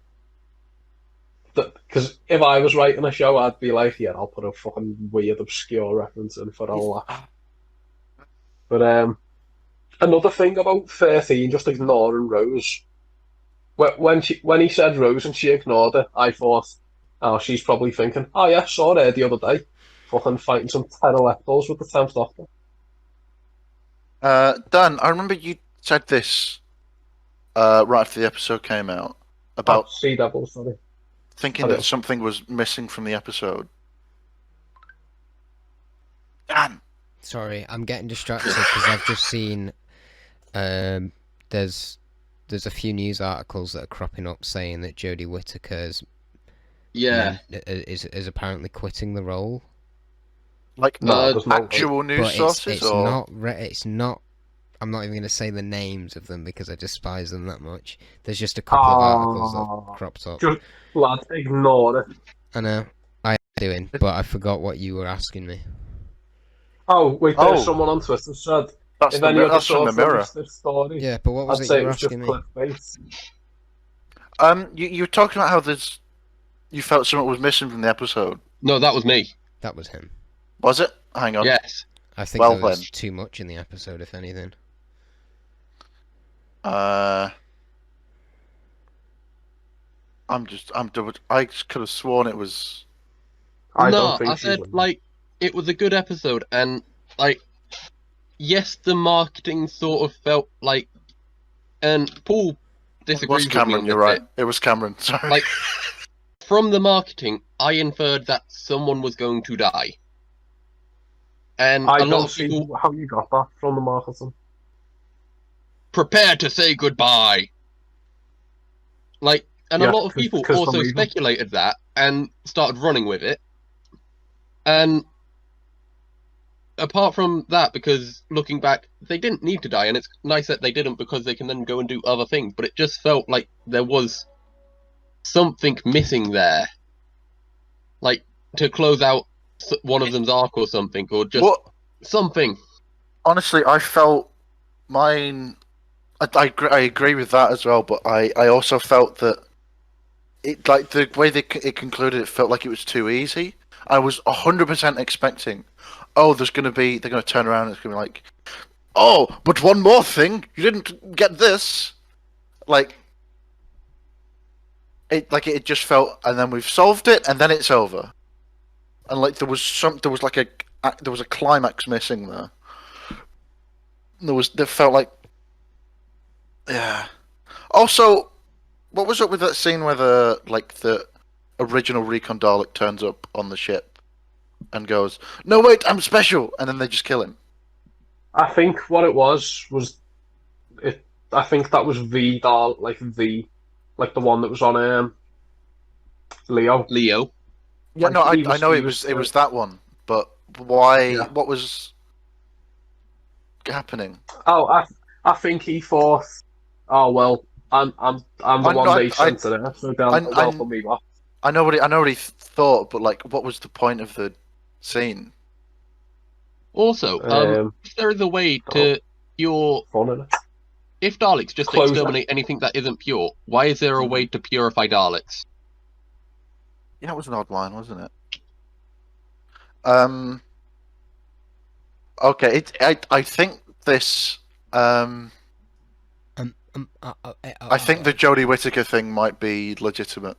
S2: Because if I was writing a show, I'd be like, yeah, I'll put a fucking weird, obscure reference in for a laugh. But another thing about 13, just ignoring Rose. When he said Rose and she ignored it, I thought, oh, she's probably thinking, oh yeah, saw her the other day, fucking fighting some pterodactyls with the 10th Doctor.
S4: Dan, I remember you said this right after the episode came out about
S2: Sea Devil, sorry.
S4: thinking that something was missing from the episode. Dan!
S3: Sorry, I'm getting distracted because I've just seen there's a few news articles that are cropping up saying that Jodie Whittaker's is apparently quitting the role.
S4: Like actual news
S3: But
S4: sources,
S3: it's
S4: or
S3: not. It's not. I'm not even going to say the names of them because I despise them that much. There's just a couple of articles that cropped up.
S2: Just, lad, ignore it.
S3: I know. I am doing, but I forgot what you were asking me.
S2: Oh, wait, there's someone on Twitter said,
S4: That's
S2: if any other
S4: that's from
S2: sort
S4: the
S2: of
S4: mirror.
S2: released this story,
S3: Yeah, but what was
S2: I'd
S3: it
S2: say
S3: you
S2: it
S3: were
S2: was just
S3: asking me?
S2: clickbait.
S4: You were talking about how you felt something was missing from the episode.
S5: No, that was me.
S3: That was him.
S4: Was it? Hang on.
S5: Yes.
S3: I think
S4: Well
S3: there was
S4: then.
S3: too much in the episode, if anything.
S4: I just could have sworn it was.
S2: I
S5: No,
S2: don't think
S5: I
S2: she's
S5: said,
S2: in.
S5: like, it was a good episode, and, like, yes, the marketing sort of felt like, and Paul
S4: It
S5: disagrees
S4: was
S5: with me
S4: Cameron.
S5: on
S4: You're
S5: this
S4: right.
S5: bit.
S4: It was Cameron. Sorry.
S5: Like, from the marketing, I inferred that someone was going to die. And
S2: I
S5: a lot
S2: don't
S5: of
S2: see
S5: people
S2: how you got that from the marketing.
S5: prepare to say goodbye. Like, and
S2: Yeah,
S5: a lot of people
S2: 'cause
S5: also
S2: believe 'em.
S5: speculated that and started running with it. And apart from that, because looking back, they didn't need to die, and it's nice that they didn't because they can then go and do other things. But it just felt like there was something missing there, like to close out one of them's arc or something, or just
S4: What?
S5: something.
S4: Honestly, I felt mine. I agree with that as well, but I also felt that it, like, the way it concluded, it felt like it was too easy. I was 100% expecting, they're going to turn around and it's going to be like, oh, but one more thing, you didn't get this. Like it just felt, and then we've solved it, and then it's over. And like there was a climax missing there. There felt like, yeah. Also, what was up with that scene where the original Recon Dalek turns up on the ship and goes, "No, wait, I'm special," and then they just kill him?
S2: I think what it was it. I think that was the doll, like the one that was on Leo.
S5: Leo.
S4: Yeah,
S2: Like,
S4: no, I
S2: he
S4: know
S2: was
S4: it was that one, but why?
S2: Yeah.
S4: What was happening?
S2: Oh, I think he thought, oh well, I'm the one they sent to there, so they'll welcome me back.
S4: I know what he thought, but like, what was the point of the scene?
S5: Also, if there is a way to cure,
S2: Fun, innit?
S5: if Daleks just
S2: Close
S5: exterminate anything that isn't pure, why is there a way to purify Daleks?
S4: Yeah, it was an odd line, wasn't it? Okay, I think this. I think the Jodie Whittaker thing might be legitimate.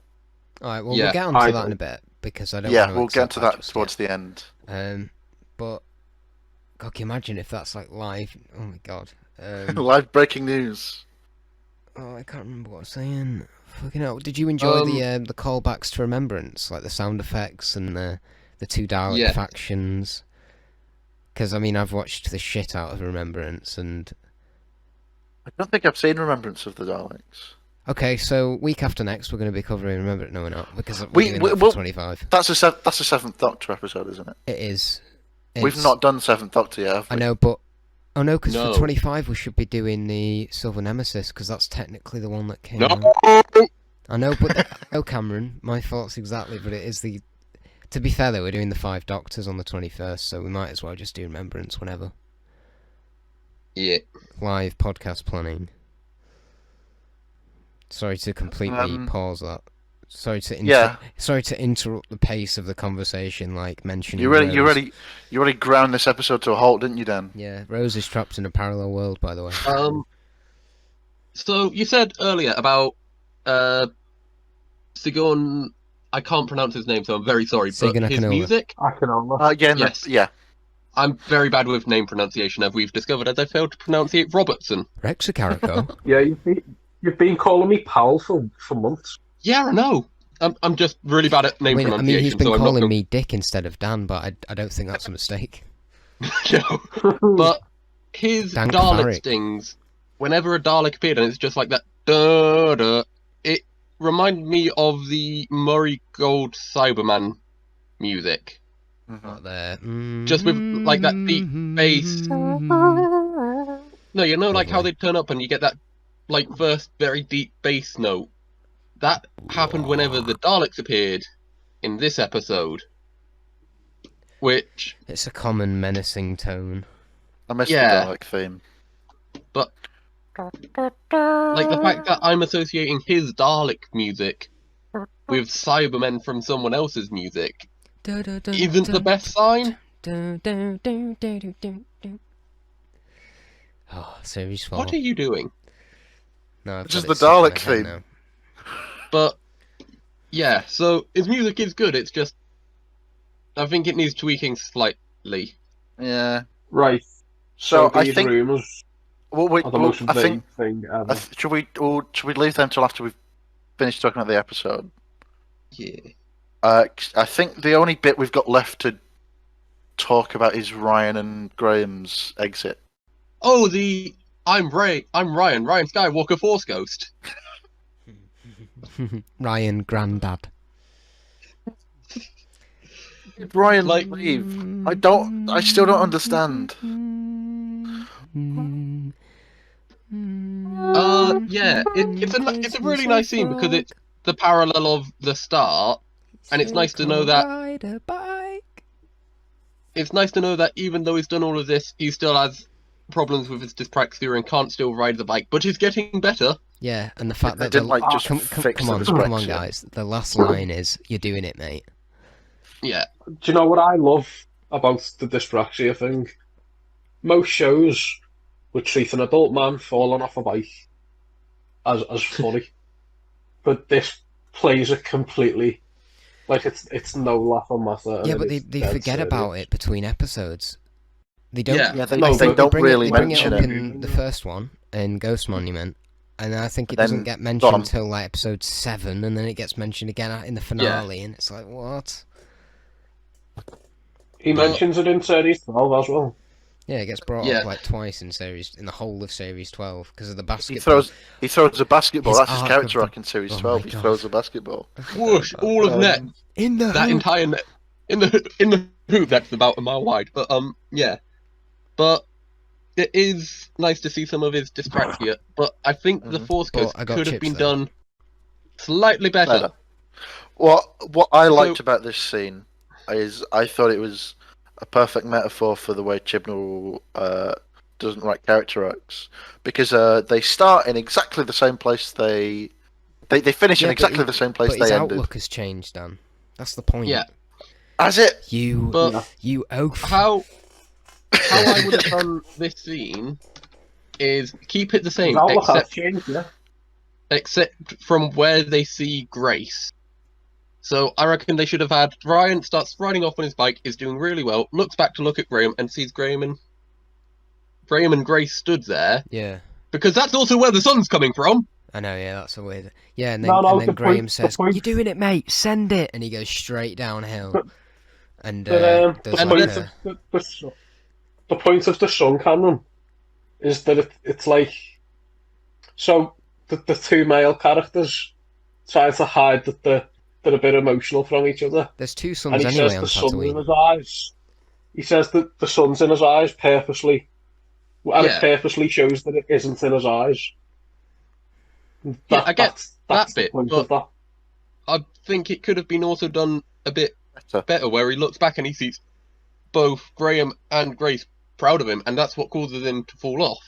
S3: All right, well,
S5: Yeah,
S3: we'll get onto that in a bit because I don't.
S4: Yeah,
S3: want to
S4: we'll get
S3: accept
S4: to that
S3: just
S4: towards
S3: yet.
S4: the end.
S3: But God, can you imagine if that's like live? Oh my God.
S4: Live breaking news.
S3: Oh, I can't remember what I was saying. Fucking hell! Did you enjoy the callbacks to Remembrance, like the sound effects and the two Dalek factions? Because I mean, I've watched the shit out of Remembrance, and
S4: I don't think I've seen Remembrance of the Daleks.
S3: okay, so week after next we're going to be covering Remembrance. No, we're not, because we're doing that for 25.
S4: That's a Seventh Doctor episode, isn't it?
S3: It is.
S4: We've not done Seventh Doctor yet, have we?
S3: I know, but oh no, because
S5: No.
S3: for 25 we should be doing the Silver Nemesis, because that's technically the one that came
S5: No.
S3: out. I know, but no, Cameron, my thoughts exactly, but it is the. To be fair though, we're doing the 5 Doctors on the 21st, so we might as well just do Remembrance whenever.
S5: Yeah.
S3: Live podcast planning. Sorry to completely pause that. Sorry to interrupt the pace of the conversation, like mentioning.
S4: You really ground this episode to a halt, didn't you, Dan?
S3: Yeah, Rose is trapped in a parallel world, by the way.
S5: So you said earlier about Sigourney. I can't pronounce his name, so I'm very sorry. But
S3: Sigourney
S5: his
S3: Akinola.
S5: music.
S4: Yes. Yeah.
S5: I'm very bad with name pronunciation, as we've discovered, as I failed to pronunciate Robertson.
S3: Rexicarico.
S2: Yeah, you've been calling me pal for months.
S5: Yeah, I know. I'm just really bad at name pronunciation.
S3: I mean, he's been
S5: so
S3: calling me Dick instead of Dan, but I don't think that's a mistake.
S5: No. But his
S3: Dan
S5: Dalek
S3: Kvarik.
S5: stings, whenever a Dalek appeared, and it's just like that, duh, it reminded me of the Murray Gold Cyberman music.
S3: Not there.
S5: Just with, like, that deep bass. No, you know, like how they turn up and you get that, like, first very deep bass note. That happened whenever the Daleks appeared in this episode. Which...
S3: It's a common menacing tone.
S4: I missed
S5: Yeah.
S4: the Dalek theme.
S5: But like the fact that I'm associating his Dalek music with Cybermen from someone else's music isn't the best sign.
S3: Oh, series 4.
S5: What are you doing?
S3: No, I've
S4: Just
S3: got
S4: the
S3: it stuck in my
S4: Dalek
S3: head
S4: theme.
S3: now.
S5: But yeah, so his music is good. It's just I think it needs tweaking slightly.
S4: Yeah.
S2: Right.
S4: So I
S2: these
S4: think
S2: rumours
S4: well, wait,
S2: are the
S4: well,
S2: most
S4: I
S2: vague
S4: think
S2: thing ever.
S4: should we leave them till after we've finished talking about the episode?
S5: Yeah.
S4: I think the only bit we've got left to talk about is Ryan and Graham's exit.
S5: Oh, I'm Ryan Skywalker Force Ghost.
S3: Ryan, Grandad.
S4: Did Ryan
S5: Like-
S4: leave? I still don't understand.
S5: Yeah, it's a really nice scene because it's the parallel of the start, and it's nice to know that
S3: Ride a bike.
S5: it's nice to know that even though he's done all of this, he still has problems with his dyspraxia and can't still ride the bike, but he's getting better.
S3: Yeah, and the fact
S4: They
S3: that
S4: didn't like just
S3: come
S4: fix
S3: on,
S4: the
S3: come on,
S4: dyspraxia.
S3: guys. The last line is, "You're doing it, mate."
S5: Yeah,
S2: Do you know what I love about the dyspraxia thing? Most shows would treat an adult man falling off a bike as funny, but this plays it completely like it's no laughing matter. and
S3: Yeah,
S2: it
S3: but
S2: is
S3: they
S2: dead
S3: forget
S2: serious.
S3: about it between episodes. They don't.
S5: Yeah.
S4: Yeah, they,
S2: No,
S4: they
S2: but
S4: don't
S3: bring
S4: really
S3: it, they bring
S4: mention
S3: it up
S4: it.
S3: in the first one in Ghost Monument, and I think it
S4: Then
S3: doesn't get mentioned
S4: gone.
S3: until like episode 7, and then it gets mentioned again in the finale, and it's like, what?
S2: He
S5: But-
S2: mentions it in series 12 as well.
S3: Yeah, it gets brought
S5: Yeah.
S3: up like twice in the whole of series 12 because of the basketball.
S4: He throws a basketball.
S3: His
S4: That's his
S3: arc
S4: character
S3: of
S4: arc in series
S3: oh
S4: 12.
S3: my
S4: He
S3: God.
S4: throws a basketball.
S5: whoosh, all of net,
S3: in the
S5: that
S3: hoop.
S5: entire net, in the hoop that's about a mile wide. But yeah, but it is nice to see some of his dyspraxia. But I think the
S4: Mhm.
S5: Force
S3: But
S5: Ghost
S3: I got
S5: could have
S3: chips,
S5: been
S3: though.
S5: done slightly better.
S4: What I
S5: So-
S4: liked about this scene is I thought it was a perfect metaphor for the way Chibnall doesn't write character arcs, because they start in exactly the same place they finish in
S3: Yeah,
S4: exactly the same place
S3: But his
S4: they ended.
S3: outlook has changed, Dan. That's the point.
S5: Yeah.
S4: Has it?
S5: But
S3: You oaf.
S5: how I would have done this scene is keep it the same,
S2: His outlook has
S5: except
S2: changed, yeah.
S5: except from where they see Grace. So I reckon they should have had Ryan starts riding off on his bike, is doing really well, looks back to look at Graham and sees Graham and Grace stood there,
S3: Yeah.
S5: because that's also where the sun's coming from.
S3: I know, yeah, that's a weird. Yeah, and then,
S2: No,
S3: and then
S2: the
S3: Graham
S2: point-
S3: says,
S2: the point-
S3: "You're doing it, mate. Send it," and he goes straight downhill. And
S2: But
S3: there's
S2: the
S3: like
S2: point
S3: a,
S2: the point of the sun canon is that it's like so the two male characters trying to hide that they're a bit emotional from each other,
S3: there's two
S2: and
S3: suns
S2: he
S3: anyway
S2: says
S3: on
S2: the sun's in
S3: Tatooine.
S2: his eyes. He says that the sun's in his eyes purposely, and
S5: Yeah.
S2: it purposely shows that it isn't in his eyes.
S5: Yeah, I get
S2: that's
S5: that
S2: the
S5: bit,
S2: point
S5: but
S2: of that.
S5: I think it could have been also done a bit
S4: Better.
S5: better, where he looks back and he sees both Graham and Grace proud of him, and that's what causes him to fall off.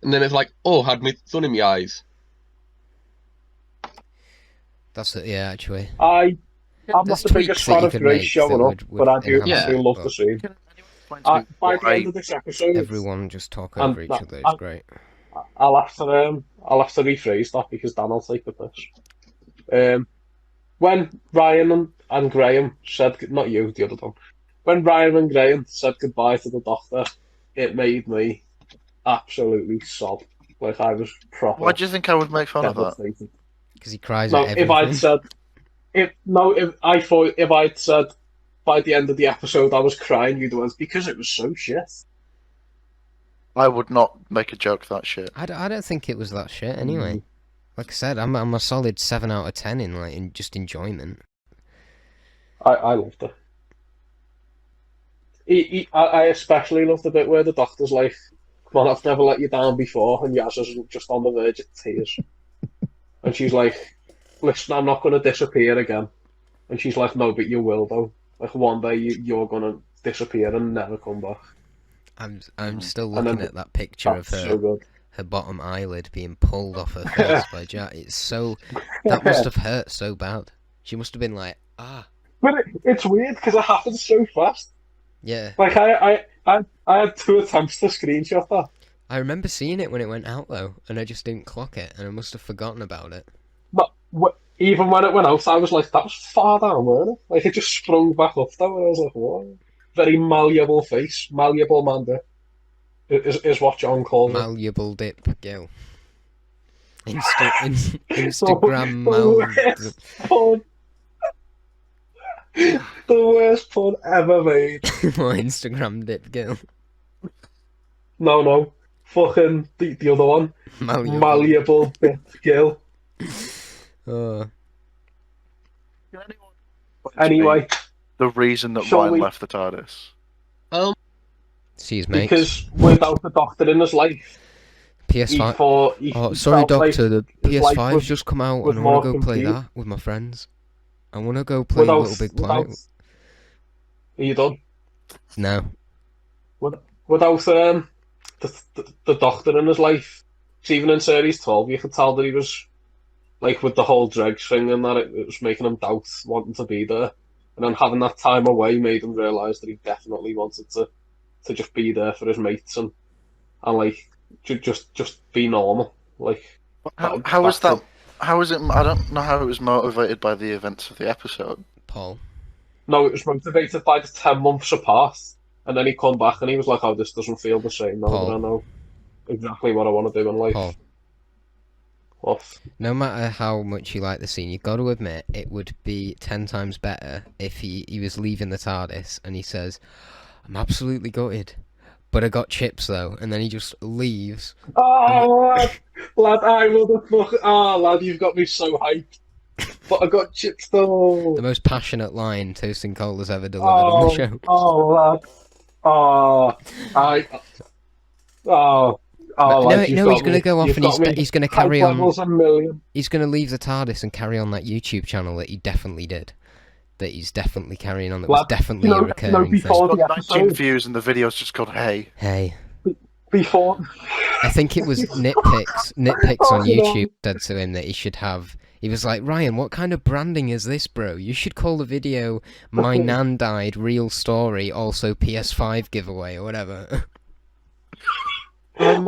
S5: And then it's like, oh, had my sun in my eyes.
S3: That's it. Yeah, actually.
S2: I'm not
S3: There's
S2: the biggest
S3: tweaks that
S2: fan
S3: you
S2: of
S3: could
S2: Grace
S3: make
S2: showing
S3: that
S2: up,
S3: would
S2: but I do
S3: enhance
S5: it,
S2: love
S3: but
S2: the scene.
S4: Can anyone explain to me
S2: By the
S4: why-
S2: end of this episode,
S3: Everyone just talk
S2: And
S3: over each
S2: that-
S3: other. It's great.
S2: I'll have to rephrase that because Dan will take the piss. When Ryan and Graham said, not you, the other one, when Ryan and Graham said goodbye to the Doctor, it made me absolutely sob. Like I was proper
S4: Why do you think I would make fun of that?
S2: devastated.
S3: Because he cries
S2: No,
S3: at
S2: if I'd
S3: everything.
S2: said, if I'd said by the end of the episode I was crying, you'd have went because it was so shit.
S4: I would not make a joke that shit.
S3: I don't think it was that shit anyway. Like I said, I'm a solid 7 out of 10 in just enjoyment.
S2: I loved it. I especially loved the bit where the Doctor's like, "Come on, I've never let you down before," and Yaz is just on the verge of tears, and she's like, "Listen, I'm not going to disappear again," and she's like, "No, but you will though. Like one day you're going to disappear and never come back."
S3: I'm still
S2: And
S3: looking
S2: then
S3: at that picture of
S2: that's
S3: her
S2: so good.
S3: her bottom eyelid being pulled off her face by Jack. It's so that must have hurt so bad. She must have been like, ah,
S2: But it's weird because it happens so fast.
S3: yeah.
S2: Like I had 2 attempts to screenshot that.
S3: I remember seeing it when it went out though, and I just didn't clock it, and I must have forgotten about it.
S2: But even when it went out, I was like, that was far down, wasn't it? Like it just sprung back up though, and I was like, what? Very malleable face, malleable man. Is what John calls it.
S3: Malleable dip girl.
S2: So,
S3: Instagram
S2: the worst pun, the worst pun ever made.
S3: Instagram dip girl.
S2: No, fucking the other one, malleable bit girl.
S3: Oh.
S2: Anyway,
S4: the reason that
S2: Shall
S4: Ryan
S2: we-
S4: left the TARDIS.
S3: See his mates.
S2: because without the Doctor in his life, he
S3: PS5.
S2: thought he
S3: Oh, sorry,
S2: felt like
S3: Doctor. The
S2: his life
S3: PS5's
S2: was-
S3: just come out,
S2: was
S3: and I want
S2: more
S3: to go play
S2: complete.
S3: that with my friends. I want to go play
S2: without,
S3: Little Big Planet.
S2: Are you done?
S3: No.
S2: Without the Doctor in his life, 'cause even in series 12, you could tell that he was like with the whole Dregs thing and that it was making him doubt wanting to be there, and then having that time away made him realise that he definitely wanted to just be there for his mates and like just be normal. Like
S4: How is that? How is it? I don't know how it was motivated by the events of the episode.
S3: Paul.
S2: No, it was motivated by the 10 months apart, and then he come back and he was like, "Oh, this doesn't feel the same now
S3: Paul.
S2: that I know exactly what I want to do in life."
S3: Paul.
S2: What?
S3: No matter how much you like the scene, you've got to admit it would be 10 times better if he was leaving the TARDIS and he says, "I'm absolutely gutted, but I got chips though," and then he just leaves.
S2: Oh, lad, I would have fucking. Oh, lad, you've got me so hyped. But I got chips though.
S3: The most passionate line Toasting Cole has ever delivered on the show.
S2: Oh, lad. Oh, Oh,
S3: No,
S2: lad, you've
S3: no,
S2: got
S3: he's going to
S2: me.
S3: go off
S2: You've
S3: and
S2: got me.
S3: he's going to
S2: Hype
S3: carry on.
S2: levels a million.
S3: He's going to leave the TARDIS and carry on that YouTube channel that he definitely did. That he's definitely carrying on. That was
S2: Lad,
S3: definitely a recurring
S2: before
S3: thing.
S2: the
S4: Got 19
S2: episode,
S4: views and the video's just called Hey.
S3: Hey,
S2: before.
S3: I think it was Nitpicks on
S2: Oh, no.
S3: YouTube said to him that he should have. He was like, "Ryan, what kind of branding is this, bro? You should call the video My Nan Died, Real Story, also PS5 giveaway or whatever."
S2: Lad,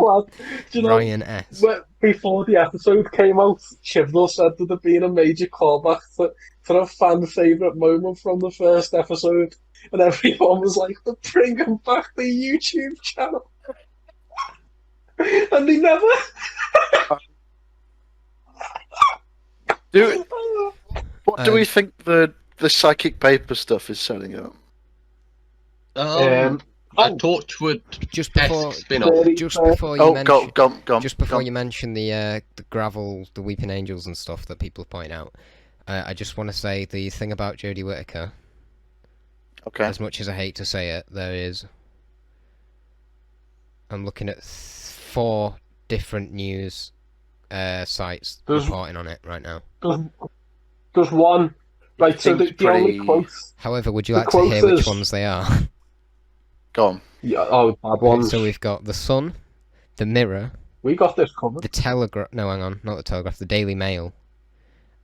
S2: do you know,
S3: Ryan S.
S2: before the episode came out, Chibnall said that there'd been a major callback to a fan favourite moment from the first episode, and everyone was like, "They're bringing back the YouTube channel," and they never.
S4: What do we think the psychic paper stuff is setting up?
S5: A Torchwood
S3: Just before,
S5: spin-off.
S3: just before you
S4: Oh,
S3: mention,
S4: go.
S3: just before you mention the gravel, the Weeping Angels and stuff that people point out, I just want to say the thing about Jodie Whittaker.
S4: Okay.
S3: As much as I hate to say it, there is. I'm looking at 4 different news sites reporting on it right now.
S2: There's one. Right, so the only
S4: pretty-
S2: quote.
S3: However, would you
S2: The
S3: like to hear
S2: quote
S3: which
S2: is-
S3: ones they are?
S4: Go on.
S2: Yeah, oh, bad ones.
S3: So we've got the Sun, the Mirror,
S2: We got this covered.
S3: the Telegraph. No, hang on, not the Telegraph. The Daily Mail,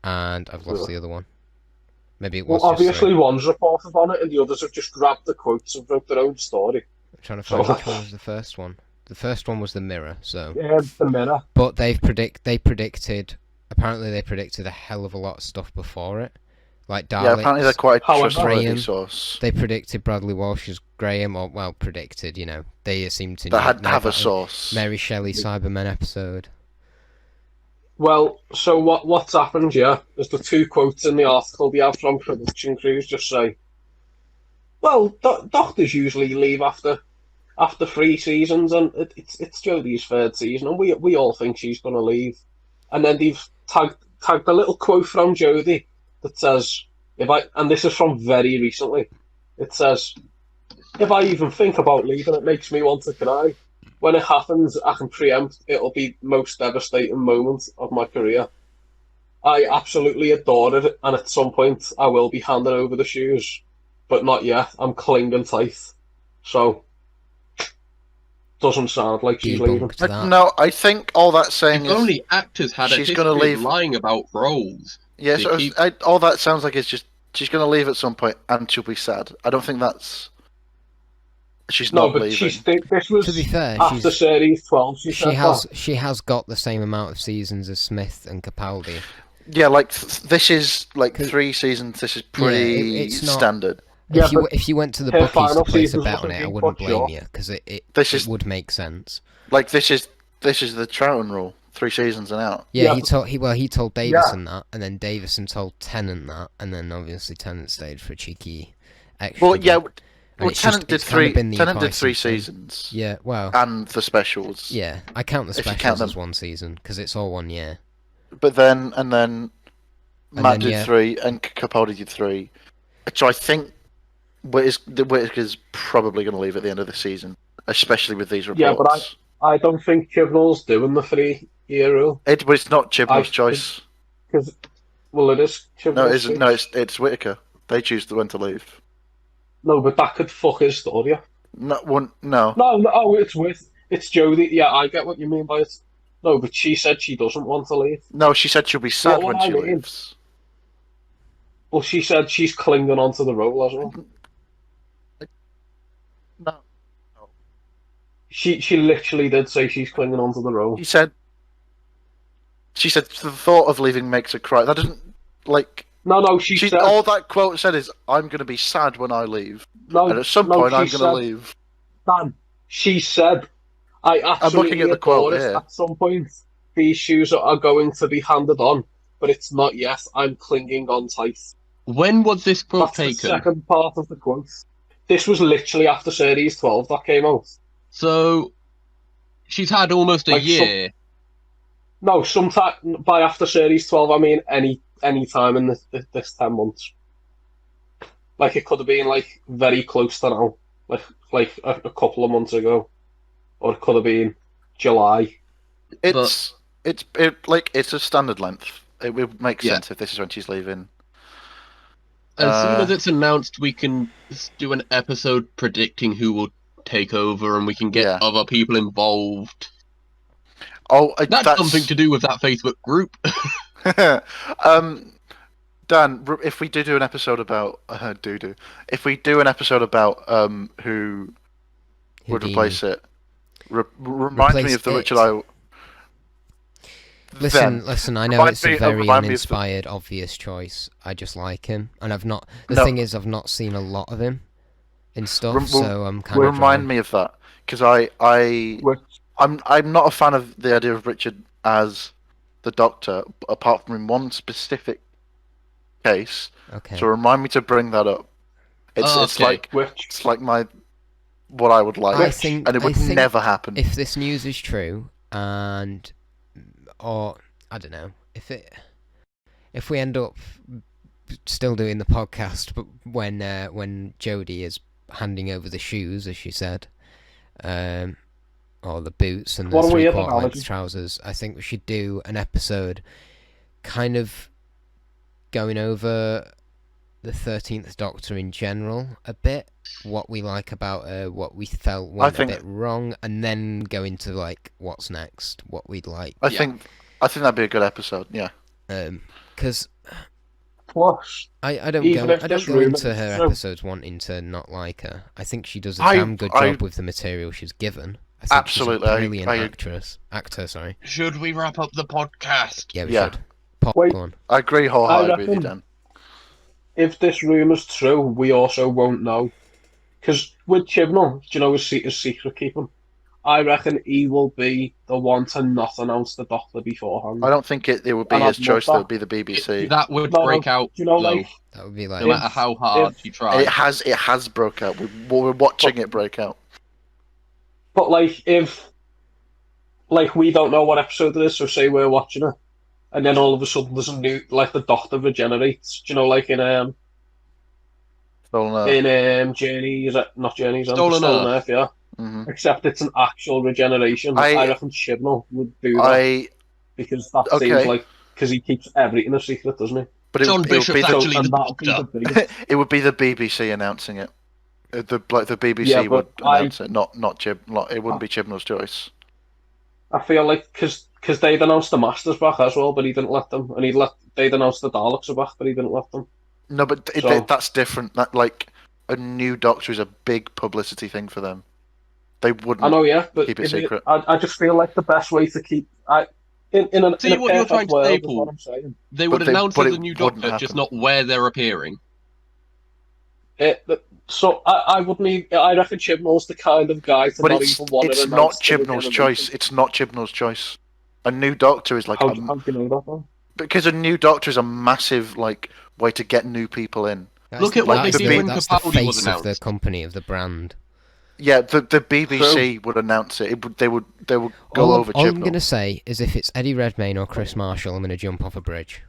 S3: and I've lost the other one. Maybe it was.
S2: Well,
S3: just
S2: obviously, one's reported on it, and the others have just grabbed the quotes and wrote their own story.
S3: I'm trying to find which one was the first one. The first one was the Mirror. So,
S2: The Mirror.
S3: but they predicted. Apparently, they predicted a hell of a lot of stuff before it, like Daleks.
S4: Yeah, apparently they're quite a
S2: However-
S4: trustworthy
S3: Graham.
S4: source.
S3: They predicted Bradley Walsh's Graham, or well, predicted. You know, they seem to
S4: That had
S3: know
S4: have a
S3: about it.
S4: source.
S3: Mary Shelley Cybermen episode.
S2: Well, so what's happened, yeah, is the 2 quotes in the article we have from production crews just say, well, doctors usually leave after 3 seasons, and it's Jodie's 3rd season, and we all think she's going to leave. And then they've tagged a little quote from Jodie that says, and this is from very recently, it says, "If I even think about leaving, it makes me want to cry. When it happens, I can preempt it'll be the most devastating moment of my career. I absolutely adore it, and at some point I will be handing over the shoes, but not yet. I'm clinging tight." So, doesn't sound like she's leaving.
S3: debunked that.
S4: No, I think all that's saying
S5: If
S4: is
S5: only actors had a
S4: she's
S5: history
S4: gonna
S5: of
S4: leave.
S5: lying about roles.
S4: Yeah,
S5: They
S4: so
S5: keep-
S4: all that sounds like is just she's going to leave at some point and she'll be sad. I don't think that's. She's
S2: No,
S4: not
S2: but
S4: leaving.
S2: this was
S3: To be fair,
S2: after series 12. She said that.
S3: she has got the same amount of seasons as Smith and Capaldi.
S4: Yeah, like this is like
S3: 'Cause-
S4: 3 seasons. This is pretty
S3: it's not-
S4: standard.
S2: Yeah, but
S3: If you went to the
S2: her
S3: bookies to
S2: final
S3: place a
S2: seasons
S3: bet on
S2: wasn't
S3: it, I
S2: being
S3: wouldn't
S2: cut
S3: blame
S2: short.
S3: you because it
S4: This is
S3: would make sense.
S4: like this is the Troughton rule: 3 seasons and out.
S3: Yeah,
S2: Yeah,
S3: he told Davison that, and then Davison told Tennant that, and then obviously Tennant stayed for a cheeky extra.
S4: Well, yeah.
S3: bit. And
S4: Well,
S3: it's
S4: Tennant did
S3: it's kind of
S4: 3.
S3: been the
S4: Tennant did
S3: advice
S4: 3
S3: since then.
S4: seasons.
S3: Yeah, well,
S4: And the specials.
S3: yeah, I count the
S4: if you count
S3: specials
S4: them.
S3: as one season because it's all 1 year.
S4: But then Matt
S3: then,
S4: did
S3: yeah.
S4: 3 and Capaldi did 3. So I think Whittaker's probably going to leave at the end of the season, especially with these reports.
S2: Yeah, but I don't think Chibnall's doing the 3-year rule.
S4: But it's not Chibnall's
S2: I-
S4: choice.
S2: Because, well, it is Chibnall's
S4: No, it isn't.
S2: choice.
S4: No, it's Whittaker. They choose when to leave.
S2: No, but that could fuck his story up.
S4: No,
S2: No, oh, it's Jodie. Yeah, I get what you mean by it. No, but she said she doesn't want to leave.
S4: no. She said she'll be sad
S2: What
S4: when
S2: I
S4: she
S2: mean-
S4: leaves.
S2: Well, she said she's clinging onto the role as well.
S4: No,
S2: She literally did say she's clinging onto the role.
S4: he said. She said the thought of leaving makes her cry. That doesn't like.
S2: No, she said.
S4: All that quote said is, "I'm going to be sad when I leave,
S2: No,
S4: and at some
S2: no,
S4: point
S2: she
S4: I'm going to
S2: said-
S4: leave."
S2: Dan, she said, I absolutely
S4: looking at the
S2: adore
S4: quote
S2: it.
S4: here.
S2: At some point, these shoes are going to be handed on, but it's not yet. I'm clinging on tight.
S5: When was this quote
S2: That's the
S5: taken?
S2: second part of the quote. This was literally after Series 12 that came out.
S5: So she's had almost a
S2: Like,
S5: year.
S2: No, sometime by after Series 12, I mean any time in this 10 months. Like, it could have been, like, very close to now. Like a couple of months ago. Or it could have been July.
S4: It's a standard length. It would make
S5: Yeah.
S4: sense if this is when she's leaving.
S5: As soon as it's announced, we can do an episode predicting who will take over, and we can get
S4: Yeah.
S5: other people involved.
S4: Oh,
S5: That's something to do with that Facebook group.
S4: Dan, if we do an episode about if we do an episode about who would
S3: Houdini.
S4: replace it, remind me
S3: Replace
S4: of the
S3: it.
S4: Richard I.
S3: Listen. I know
S4: Remind
S3: it's a
S4: me-
S3: very
S4: remind me of the-
S3: uninspired, obvious choice. I just like him, and I've not. The
S4: No.
S3: thing is, I've not seen a lot of him in stuff,
S4: Rem-
S3: so I'm kind of.
S4: Remind me of that because I'm not a fan of the idea of Richard as the Doctor, apart from in one specific case.
S3: Okay.
S4: So remind me to bring that up. It's
S5: Okay.
S4: like what I would like,
S3: I think-
S4: and it would
S3: I think
S4: never happen.
S3: If this news is true, or I don't know, if we end up still doing the podcast, but when Jodie is handing over the shoes, as she said, or the boots and the
S2: What a weird
S3: 3/4 length
S2: analogy.
S3: trousers, I think we should do an episode, kind of going over the 13th Doctor in general a bit, what we like about her, what we felt went
S4: think-
S3: a bit wrong, and then go into like what's next, what we'd like.
S4: I
S5: Yeah.
S4: think that'd be a good episode. Yeah.
S3: Because
S2: Plus,
S3: I don't
S2: Even
S3: go
S2: if
S3: I don't
S2: this
S3: go
S2: rumour
S3: into
S2: is
S3: her
S2: true.
S3: episodes wanting to not like her. I think she does a
S4: I-
S3: damn good
S4: I-
S3: job with the material she's given. I think
S4: Absolutely,
S3: she's
S4: I-
S3: a brilliant
S4: I-
S3: actor. Sorry.
S5: Should we wrap up the podcast?
S3: Yeah, we
S4: Yeah.
S3: should.
S2: Wait.
S3: Popcorn.
S4: I agree wholeheartedly with you,
S2: reckon-
S4: Dan.
S2: if this rumour's true, we also won't know. Because with Chibnall, do you know his secret keeping? I reckon he will be the one to not announce the Doctor beforehand.
S4: I don't think it would be
S2: And
S4: his
S2: I'd
S4: choice.
S2: love
S4: That would be the BBC.
S5: That would
S2: No,
S5: break out,
S2: Do you know,
S5: though,
S2: like,
S3: That would be
S5: no
S3: like
S5: matter how hard you try.
S4: It has broke out. We're watching it break out.
S2: but like, if, like, we don't know what episode it is, so say we're watching it, and then all of a sudden there's a new, like, the Doctor regenerates, do you know, like in Journeys, not Journeys,
S5: Stolen
S2: Stolen
S5: Earth.
S2: Earth, yeah.
S4: Mhm.
S2: Except it's an actual regeneration.
S4: I-
S2: I reckon Chibnall would do that, because that
S4: Okay.
S2: seems like, because he keeps everything a secret, doesn't he?
S4: But it
S5: John
S4: would be
S5: Bishop's
S4: the,
S5: actually the
S2: and that'll be
S5: Doctor.
S2: the biggest.
S4: it would be the BBC announcing it. The BBC
S2: Yeah,
S4: would
S2: but
S4: announce it, not it wouldn't be Chibnall's choice.
S2: I feel like because they'd announced the Masters back as well, but he didn't let them, and they'd announced the Daleks are back, but he didn't let them.
S4: No, but
S2: So-
S4: that's different. That like a new Doctor is a big publicity thing for them. They wouldn't.
S2: I know, yeah, but
S4: Keep it secret.
S2: I just feel like the best way to keep in a
S5: See what you're
S2: perfect
S5: trying to
S2: world
S5: say,
S2: is what
S5: Paul.
S2: I'm saying.
S5: They would
S4: But
S5: announce
S4: but
S5: there's
S4: it
S5: a new
S4: wouldn't
S5: Doctor, just
S4: happen.
S5: not where they're appearing.
S2: So I would need. I reckon Chibnall's the kind of guy to
S4: But
S2: not
S4: it's
S2: even want to
S4: not
S2: announce the
S4: Chibnall's
S2: regeneration.
S4: choice. It's not Chibnall's choice. A new Doctor is like
S2: How do you know that, though?
S4: because a new Doctor is a massive like way to get new people in.
S5: Look at what
S4: they
S3: that's
S4: did when
S3: that's the
S5: Capaldi was
S3: face of the
S5: announced.
S3: company, of the brand.
S4: Yeah, the BBC would announce it. They would go over
S3: all I'm
S4: Chibnall.
S3: gonna say is if it's Eddie Redmayne or Chris Marshall, I'm gonna jump off a bridge.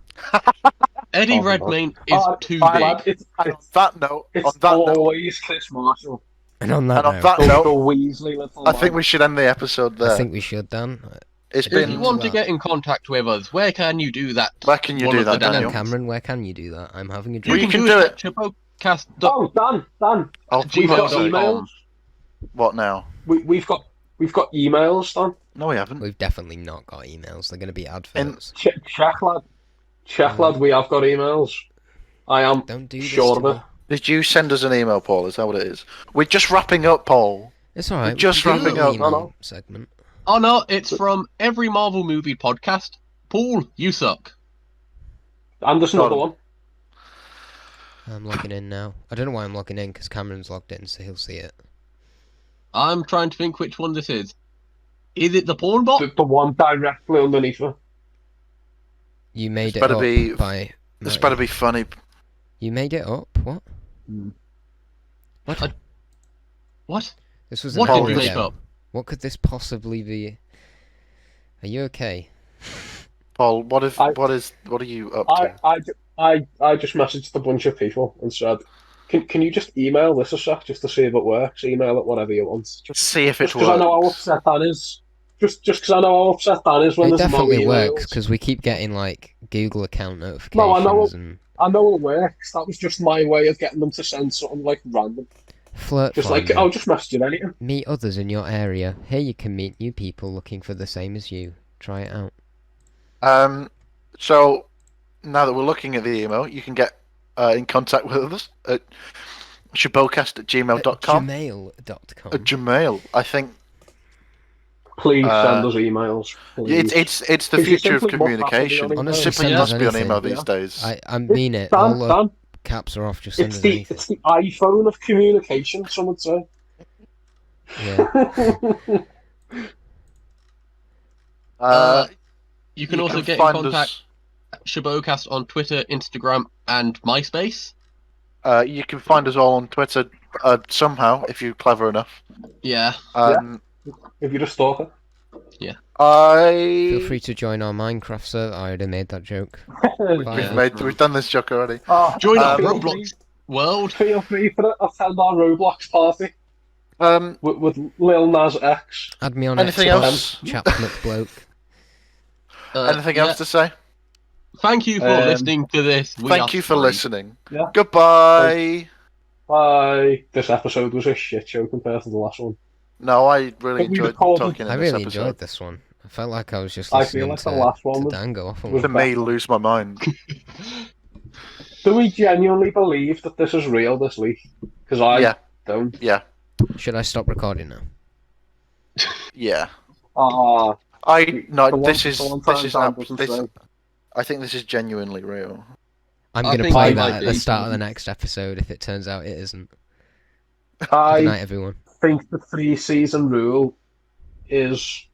S5: Eddie
S2: Oh,
S5: Redmayne is too
S4: I-
S5: big.
S2: Lad, it's
S4: And on that note,
S2: it's always Chris Marshall.
S3: And on that
S4: and on
S3: note,
S4: that
S2: The
S4: note,
S2: Weasley little
S4: I think
S2: man.
S4: we should end the episode there.
S3: I think we should, Dan.
S4: It's
S5: If
S4: been.
S5: you want to get in contact with us, where can you do that?
S4: Where can you
S5: One
S4: do
S5: of the
S4: that, Daniel?
S3: No, Cameron, where can you do that? I'm having a
S5: You
S3: drink.
S4: Well,
S5: can
S4: you can do
S5: it at Shobocast.
S2: Oh, Dan,
S4: Oh,
S2: we've got
S5: gmail.com.
S2: emails.
S4: what now?
S2: We've got emails, Dan.
S4: No, we haven't.
S3: We've definitely not got emails. They're gonna be adverts.
S2: Check, lad. We have got emails. I am
S3: Don't do this
S2: sure
S3: to
S2: of it.
S3: me.
S4: Did you send us an email, Paul? Is that what it is? We're just wrapping up, Paul.
S3: It's alright.
S4: just
S3: we can do a
S4: wrapping
S3: little
S4: up.
S3: email
S2: No.
S3: segment.
S5: Oh no, it's from every Marvel movie podcast. Paul, you suck.
S2: And there's another one.
S3: I'm logging in now. I don't know why I'm logging in because Cameron's logged in, so he'll see it.
S5: I'm trying to think which one this is. Is it the porn bot?
S2: The one directly underneath it.
S3: You made
S4: This
S3: it
S4: better
S3: up
S4: be-
S3: by.
S4: This
S3: Matty.
S4: better be funny.
S3: You made it up? What? What?
S5: What?
S3: This was
S5: What
S3: an
S5: did
S3: hour
S5: you make
S3: ago.
S5: up?
S3: What could this possibly be? Are you okay?
S4: Paul, what are you up to?
S2: I just messaged a bunch of people and said, can you just email this a sec just to see if it works? Email it whatever you want. Just
S4: See if it
S2: because I know how
S4: works.
S2: upset Dan is. Just because I know how upset Dan is when
S3: It
S2: there's no
S3: definitely
S2: emails.
S3: works because we keep getting like Google account notifications
S2: No, I know.
S3: and
S2: I know it works. That was just my way of getting them to send something like random.
S3: flirt.
S2: Just like,
S3: Finder.
S2: I'll just message you anything.
S3: Meet others in your area. Here you can meet new people looking for the same as you. Try it out.
S4: So now that we're looking at the email, you can get in contact with us at shobocast@gmail.com.
S3: Gmail.com.
S4: At Gmail, I think
S2: Please send us emails. Please.
S4: it's the
S2: Could you
S4: future of
S2: simply not
S4: communication.
S2: pass me on
S3: Honestly,
S4: Simply
S3: send us
S4: must be on
S3: anything.
S4: email these
S2: Yeah.
S4: days.
S3: I mean it. All the
S2: Dan,
S3: caps are off. Just send
S2: it's
S3: us
S2: the
S3: anything.
S2: it's the iPhone of communication. Some would say.
S3: Yeah.
S5: You can also get in
S4: find
S5: contact at Shobocast on Twitter, Instagram, and MySpace.
S4: You can find us all on Twitter somehow if you're clever enough.
S5: Yeah.
S2: If you're a stalker.
S3: Feel free to join our Minecraft server. I already made that joke. Bye.
S4: We've done this joke already.
S5: Join our
S2: feel
S5: Roblox world.
S2: Feel free for attend our Roblox party with Lil Nas X.
S3: Add me on
S4: Anything
S3: Xbox,
S4: else?
S3: Chap McBloke.
S4: Anything
S5: yeah.
S4: else to say?
S5: Thank you for listening to this.
S4: Thank you for listening.
S2: Yeah.
S4: Goodbye.
S2: Bye. This episode was a shit show compared to the last one.
S4: No, I really
S2: But we
S4: enjoyed
S2: recorded-
S4: talking in
S3: I
S4: this
S3: really
S4: episode.
S3: enjoyed this one. I felt like I was just
S2: I feel
S3: listening
S2: like
S3: to,
S2: the last one
S3: to
S2: was-
S3: Dan go off on
S2: was
S3: one.
S4: To me, lose my mind.
S2: Do we genuinely believe that this is real this week? Because I
S4: Yeah.
S2: don't.
S4: Yeah.
S3: Should I stop recording now?
S4: Yeah.
S2: Ah,
S4: This is
S2: Dan doesn't
S4: this.
S2: say.
S4: I think this is genuinely real.
S3: I'm
S5: I
S3: going to
S5: think
S3: play
S5: I
S3: that
S5: might
S3: at the
S5: be.
S3: start of the next episode if it turns out it isn't. Good
S2: I
S3: night, everyone.
S2: think the 3-season rule is